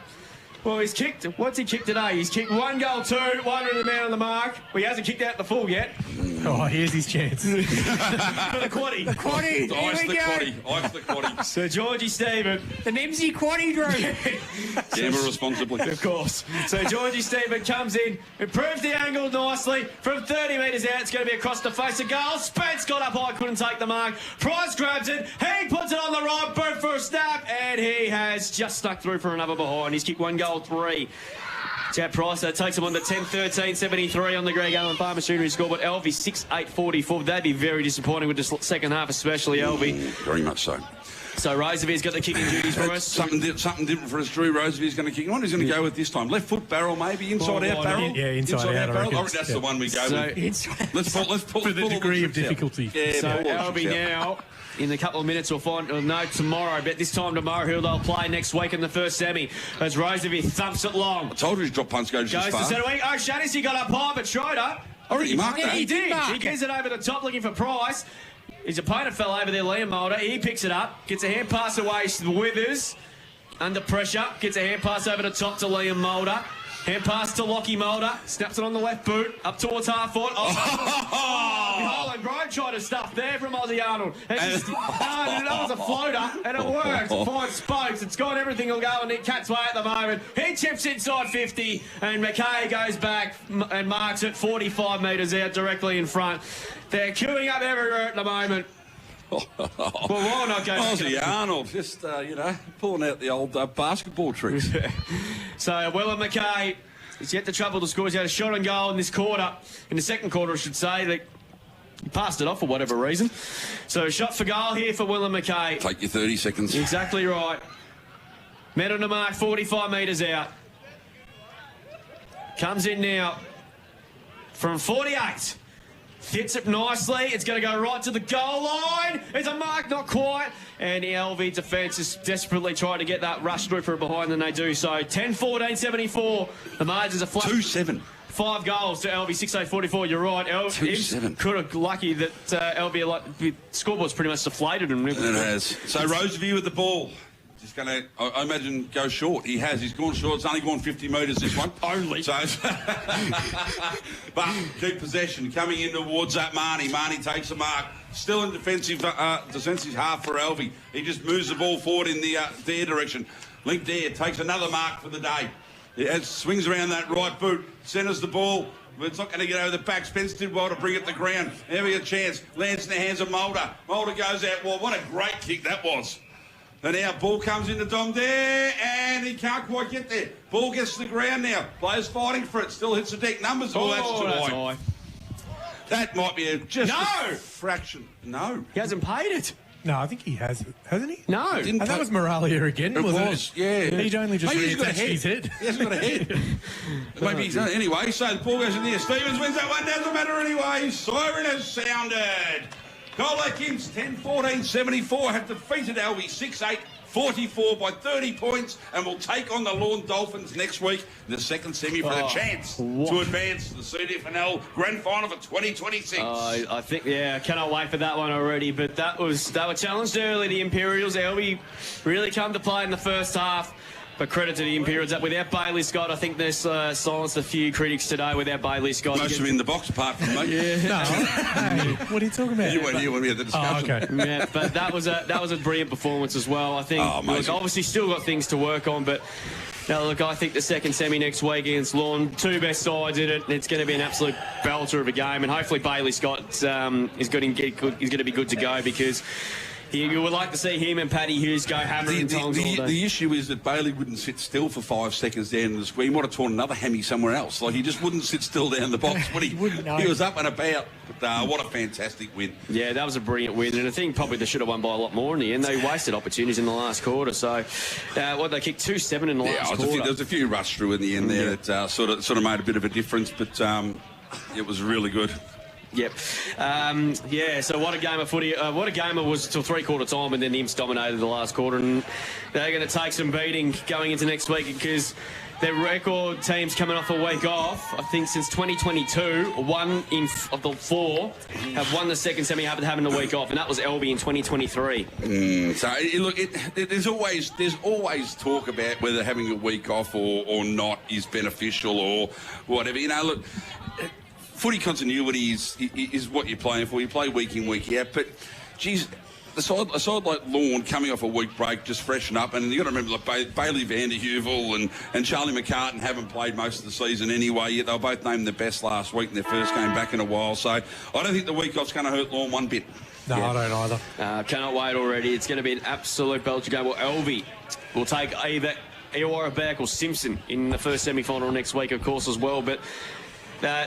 Well, he's kicked... What's he kicked today? He's kicked 1 goal 2, 100 man on the mark. Well, he hasn't kicked out the full yet. Oh, here's his chance. For the quaddie. The quaddie. Ice the quaddie. So, Georgie Stephen. The Nimsy quaddie, Drew. Gamble responsibly. Of course. So, Georgie Stephen comes in, improves the angle nicely. From 30 metres out, it's going to be across the face of goal. Spence got up high, couldn't take the mark. Price grabs it. He puts it on the right boot for a snap, and he has just stuck through for another behind. He's kicked 1 goal 3. Chad Price takes him on to 10-13-73 on the Greg Allen Farm Machinery scoreboard. Alvie 6-8-44. That'd be very disappointing with the second half, especially Alvie. Very much so. So Rosevier's got the kicking duties for us. Something different for us. Drew Rosevier's going to kick. What he's going to go with this time? Left foot barrel, maybe inside out barrel. Yeah, inside out barrel. I reckon that's the one we go with. Let's pull for the degree of difficulty. Yeah, so Alvie now. In a couple of minutes, we'll know tomorrow, but this time tomorrow, who they'll play next week in the first semi. As Rosevier thumps it long. I told you his drop punts go just far. Goes to centre wing. Oh, Shaughnessy got up high, but Schroeder. He marked that. He did. He gets it over the top looking for Price. His opponent fell over there, Liam Mulder. He picks it up, gets a hand pass away to Withers. Under pressure, gets a hand pass over the top to Liam Mulder. Hand pass to Lockie Mulder. Snaps it on the left boot. Up towards half foot. Holland Grove tried to stuff there from Ozzy Arnold. That was a floater, and it works. Finds Spokes. It's got everything will go in Nick Cat's way at the moment. He chips inside 50, and McKay goes back and marks it 45 metres out directly in front. They're queuing up everywhere at the moment. Well, why not go? Ozzy Arnold, just, pulling out the old basketball tricks. So, Willem McKay, he's yet to trouble the score. He's had a shot on goal in this quarter. In the second quarter, I should say. He passed it off for whatever reason. So, shot for goal here for Willem McKay. Take your 30 seconds. Exactly right. Man on the mark, 45 metres out. Comes in now from 48. Hits it nicely. It's going to go right to the goal line. It's a mark, not quite. And the Alvie defence is desperately trying to get that rush through from behind, and they do so. 10-14-74. The margins are flat. 2-7. 5 goals to Alvie, 6-8-44. You're right. 2-7. Could have lucky that Alvie, the scoreboard's pretty much deflated. And it has. So Roseview with the ball. Just going to, I imagine, go short. He has. He's gone short. It's only gone 50 metres, this one. Only. So, but keep possession. Coming in towards that Marnie. Marnie takes a mark. Still in defensive half for Alvie. He just moves the ball forward in the Dare direction. Link Dare takes another mark for the day. It swings around that right boot. Centres the ball. But it's not going to get over the back. Spence did well to bring it to ground. Having a chance. Lands in the hands of Mulder. Mulder goes out. Well, what a great kick that was. And now ball comes into Dom there, and he can't quite get there. Ball gets to the ground now. Players fighting for it. Still hits the deck. Numbers. Oh, that's too high. That might be a fraction. No. He hasn't paid it. No, I think he has, hasn't he? No. And that was Moralia again, wasn't it? Yeah. He'd only just reattached his head. He hasn't got a head. Maybe he's anyway, so the ball goes in there. Stevens wins that one. Doesn't matter anyway. Siren has sounded. Colac Imps 10-14-74 have defeated Alvie 6-8-44 by 30 points and will take on the Lawn Dolphins next week in the second semi for the chance to advance to the CDFNL Grand Final for 2026. I think, I cannot wait for that one already. But they were challenged early, the Imperials. Alvie really come to play in the first half. But credit to the Imperials. Without Bailey Scott, I think there's silenced a few critics today. Without Bailey Scott, most of them in the box, apart from me. No. Hey, what are you talking about? You weren't here when we had the discussion. Oh, okay. Yeah, but that was a brilliant performance as well. I think. Obviously, still got things to work on, but. Now, look, I think the second semi next week against Lawn, 2 best sides in it. It's going to be an absolute belter of a game, and hopefully Bailey Scott is going to be good to go because. You would like to see him and Paddy Hughes go hammering tongs all day. The issue is that Bailey wouldn't sit still for 5 seconds down in the square. He might have torn another hammy somewhere else. Like, he just wouldn't sit still down the box, would he? He was up and about. But what a fantastic win. Yeah, that was a brilliant win. And I think probably they should have won by a lot more in the end. They wasted opportunities in the last quarter. So, they kicked 2-7 in the last quarter. There was a few rush through in the end there that sort of made a bit of a difference. But it was really good. Yep. So what a game of footy. What a game it was till 3/4 time, and then the Imps dominated the last quarter. And they're going to take some beating going into next week because their record teams coming off a week off. I think since 2022, 1 of the 4 have won the second semi after having the week off, and that was Alvie in 2023. There's always talk about whether having a week off or not is beneficial or whatever. Look. Footy continuity is what you're playing for. You play week in, week out. But, geez, a side like Lawn coming off a week break, just freshen up. And you've got to remember, like Bailey Vanderheuvel and Charlie McCartan haven't played most of the season anyway. Yet they were both named the best last week in their first game back in a while. So I don't think the week off's going to hurt Lawn one bit. No, I don't either. Cannot wait already. It's going to be an absolute belter game. Well, Alvie will take either Illawarra back or Simpson in the first semi-final next week, of course, as well. But...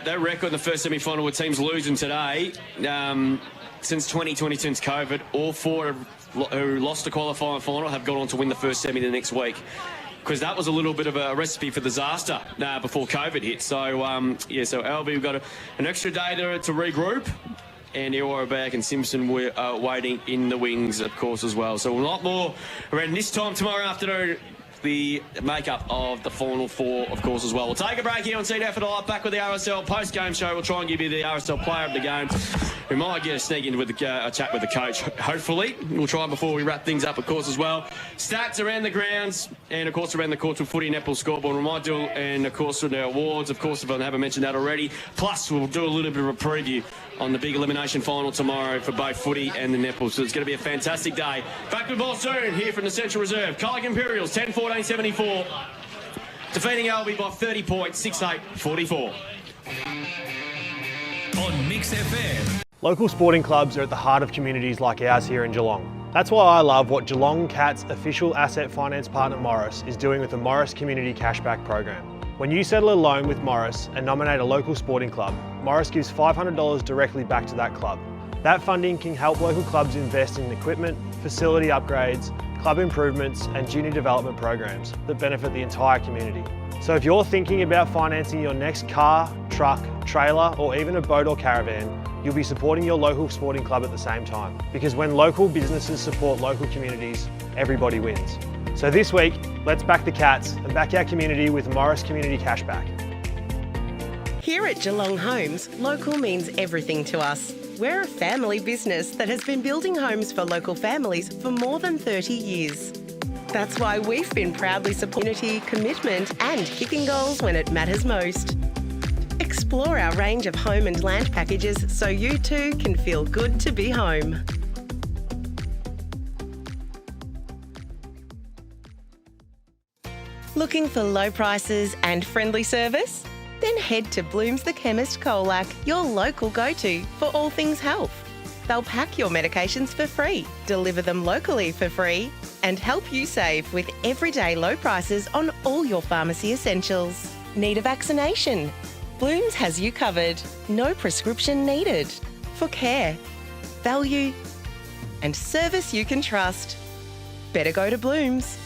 their record in the first semi-final with teams losing today, since 2020, since COVID, all 4 who lost the qualifying final have gone on to win the first semi the next week. Because that was a little bit of a recipe for disaster before COVID hit. So, so Alvie, we've got an extra day to regroup. And Illawarra back and Simpson were waiting in the wings, of course, as well. So a lot more around this time tomorrow afternoon. The makeup of the final 4, of course, as well. We'll take a break here on CDFNL. Back with the RSL post-game show. We'll try and give you the RSL player of the game. We might get a sneak in with a chat with the coach, hopefully. We'll try before we wrap things up, of course, as well. Stats around the grounds and, of course, around the courts with footy netball scoreboard. We might do, and, of course, with the awards, of course, if I haven't mentioned that already. Plus, we'll do a little bit of a preview on the big elimination final tomorrow for both footy and the netball. So it's going to be a fantastic day. Back with more soon here from the Central Reserve. Colac Imperials 10-14-74. Defeating Alvie by 30 points, 6-8-44. On Mix FM. Local sporting clubs are at the heart of communities like ours here in Geelong. That's why I love what Geelong Cats official asset finance partner Morris is doing with the Morris Community Cashback Program. When you settle a loan with Morris and nominate a local sporting club, Morris gives $500 directly back to that club. That funding can help local clubs invest in equipment, facility upgrades, club improvements and junior development programs that benefit the entire community. So if you're thinking about financing your next car, truck, trailer or even a boat or caravan, you'll be supporting your local sporting club at the same time. Because when local businesses support local communities, everybody wins. So this week, let's back the Cats and back our community with Morris Community Cashback. Here at Geelong Homes, local means everything to us. We're a family business that has been building homes for local families for more than 30 years. That's why we've been proudly supporting community, commitment and kicking goals when it matters most. Explore our range of home and land packages so you too can feel good to be home. Looking for low prices and friendly service? Then head to Blooms the Chemist Colac, your local go-to for all things health. They'll pack your medications for free, deliver them locally for free, and help you save with everyday low prices on all your pharmacy essentials. Need a vaccination? Blooms has you covered. No prescription needed. For care, value, and service you can trust. Better go to Blooms.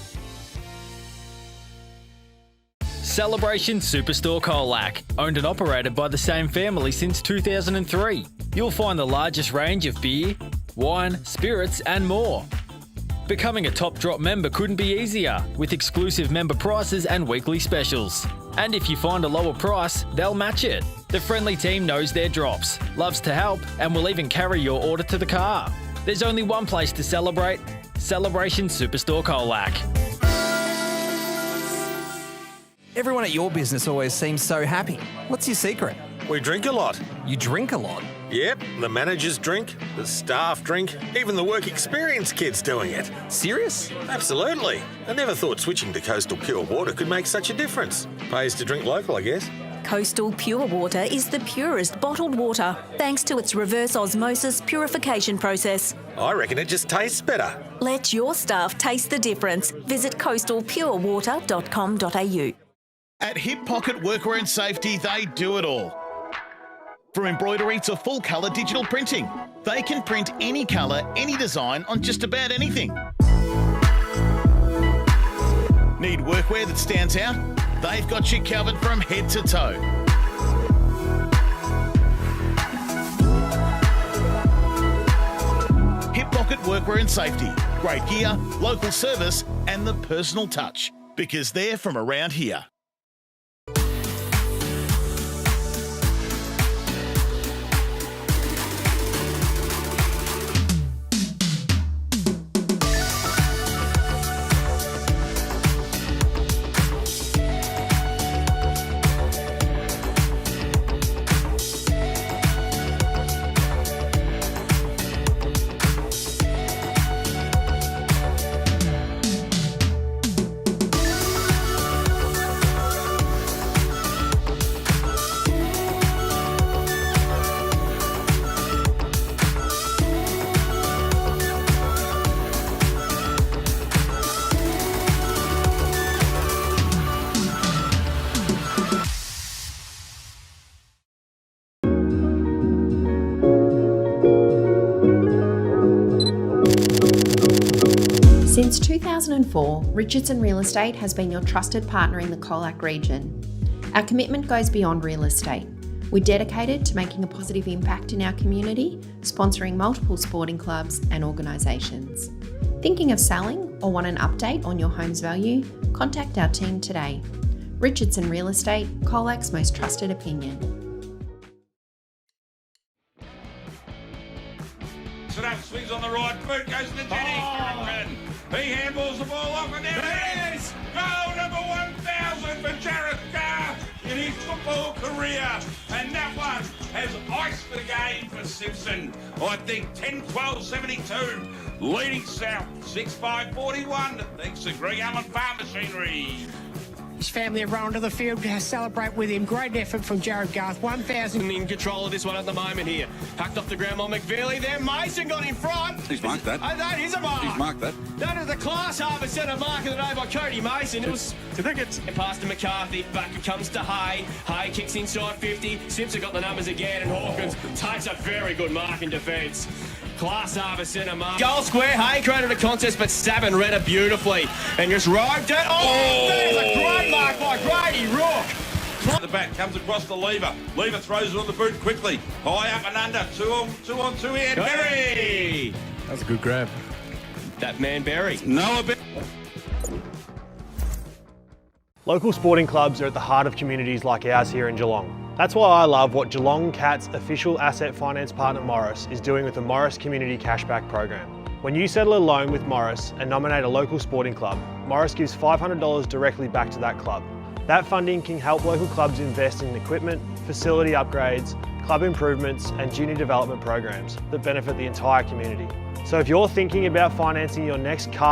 Celebration Superstore Colac, owned and operated by the same family since 2003. You'll find the largest range of beer, wine, spirits and more. Becoming a Top Drop member couldn't be easier, with exclusive member prices and weekly specials. And if you find a lower price, they'll match it. The friendly team knows their drops, loves to help, and will even carry your order to the car. There's only one place to celebrate: Celebration Superstore Colac. Everyone at your business always seems so happy. What's your secret? We drink a lot. You drink a lot? Yep, the managers drink, the staff drink, even the work experience kids doing it. Serious? Absolutely. I never thought switching to Coastal Pure Water could make such a difference. Pays to drink local, I guess. Coastal Pure Water is the purest bottled water, thanks to its reverse osmosis purification process. I reckon it just tastes better. Let your staff taste the difference. Visit coastalpurewater.com.au. At Hip Pocket Workwear and Safety, they do it all. From embroidery to full colour digital printing, they can print any colour, any design on just about anything. Need workwear that stands out? They've got you covered from head to toe. Hip Pocket Workwear and Safety. Great gear, local service and the personal touch. Because they're from around here. Since 2004, Richardson Real Estate has been your trusted partner in the Colac region. Our commitment goes beyond real estate. We're dedicated to making a positive impact in our community, sponsoring multiple sporting clubs and organisations. Thinking of selling or want an update on your home's value? Contact our team today. Richardson Real Estate, Colac's most trusted opinion. Up, swings on the right foot, goes to Jenny. He handballs the ball off and there it is! Goal number 1,000 for Jared Carr in his football career. And that one has iced the game for Simpson. I think 10-12-72. Leading south, 6-5-41. Thanks to Greg Allen Farm Machinery. His family have run to the field to celebrate with him. Great effort from Jared Garth. 1,000. In control of this one at the moment here. Hacked off the ground by McVeely there. Mason got in front. He's marked that. Oh, that is a mark. He's marked that. That is the class Harbour Centre mark of the day by Cody Mason. It was certificates. And past to McCarthy. Back it comes to Hay. Hay kicks inside 50. Simpson got the numbers again. And Hawkins takes a very good mark in defence. Class Harbour Centre mark. Goal square. Hay created a contest, but Sabin read it beautifully. And just roved it. Oh, that is a great mark by Grady Rook. At the back, comes across the lever. Lever throws it on the boot quickly. High up and under. Two on two here. Berry! That's a good grab. That man Berry. Noah Berry. Local sporting clubs are at the heart of communities like ours here in Geelong. That's why I love what Geelong Cats official asset finance partner Morris is doing with the Morris Community Cashback Program. When you settle a loan with Morris and nominate a local sporting club, Morris gives $500 directly back to that club. That funding can help local clubs invest in equipment, facility upgrades, club improvements and junior development programs that benefit the entire community. So if you're thinking about financing your next car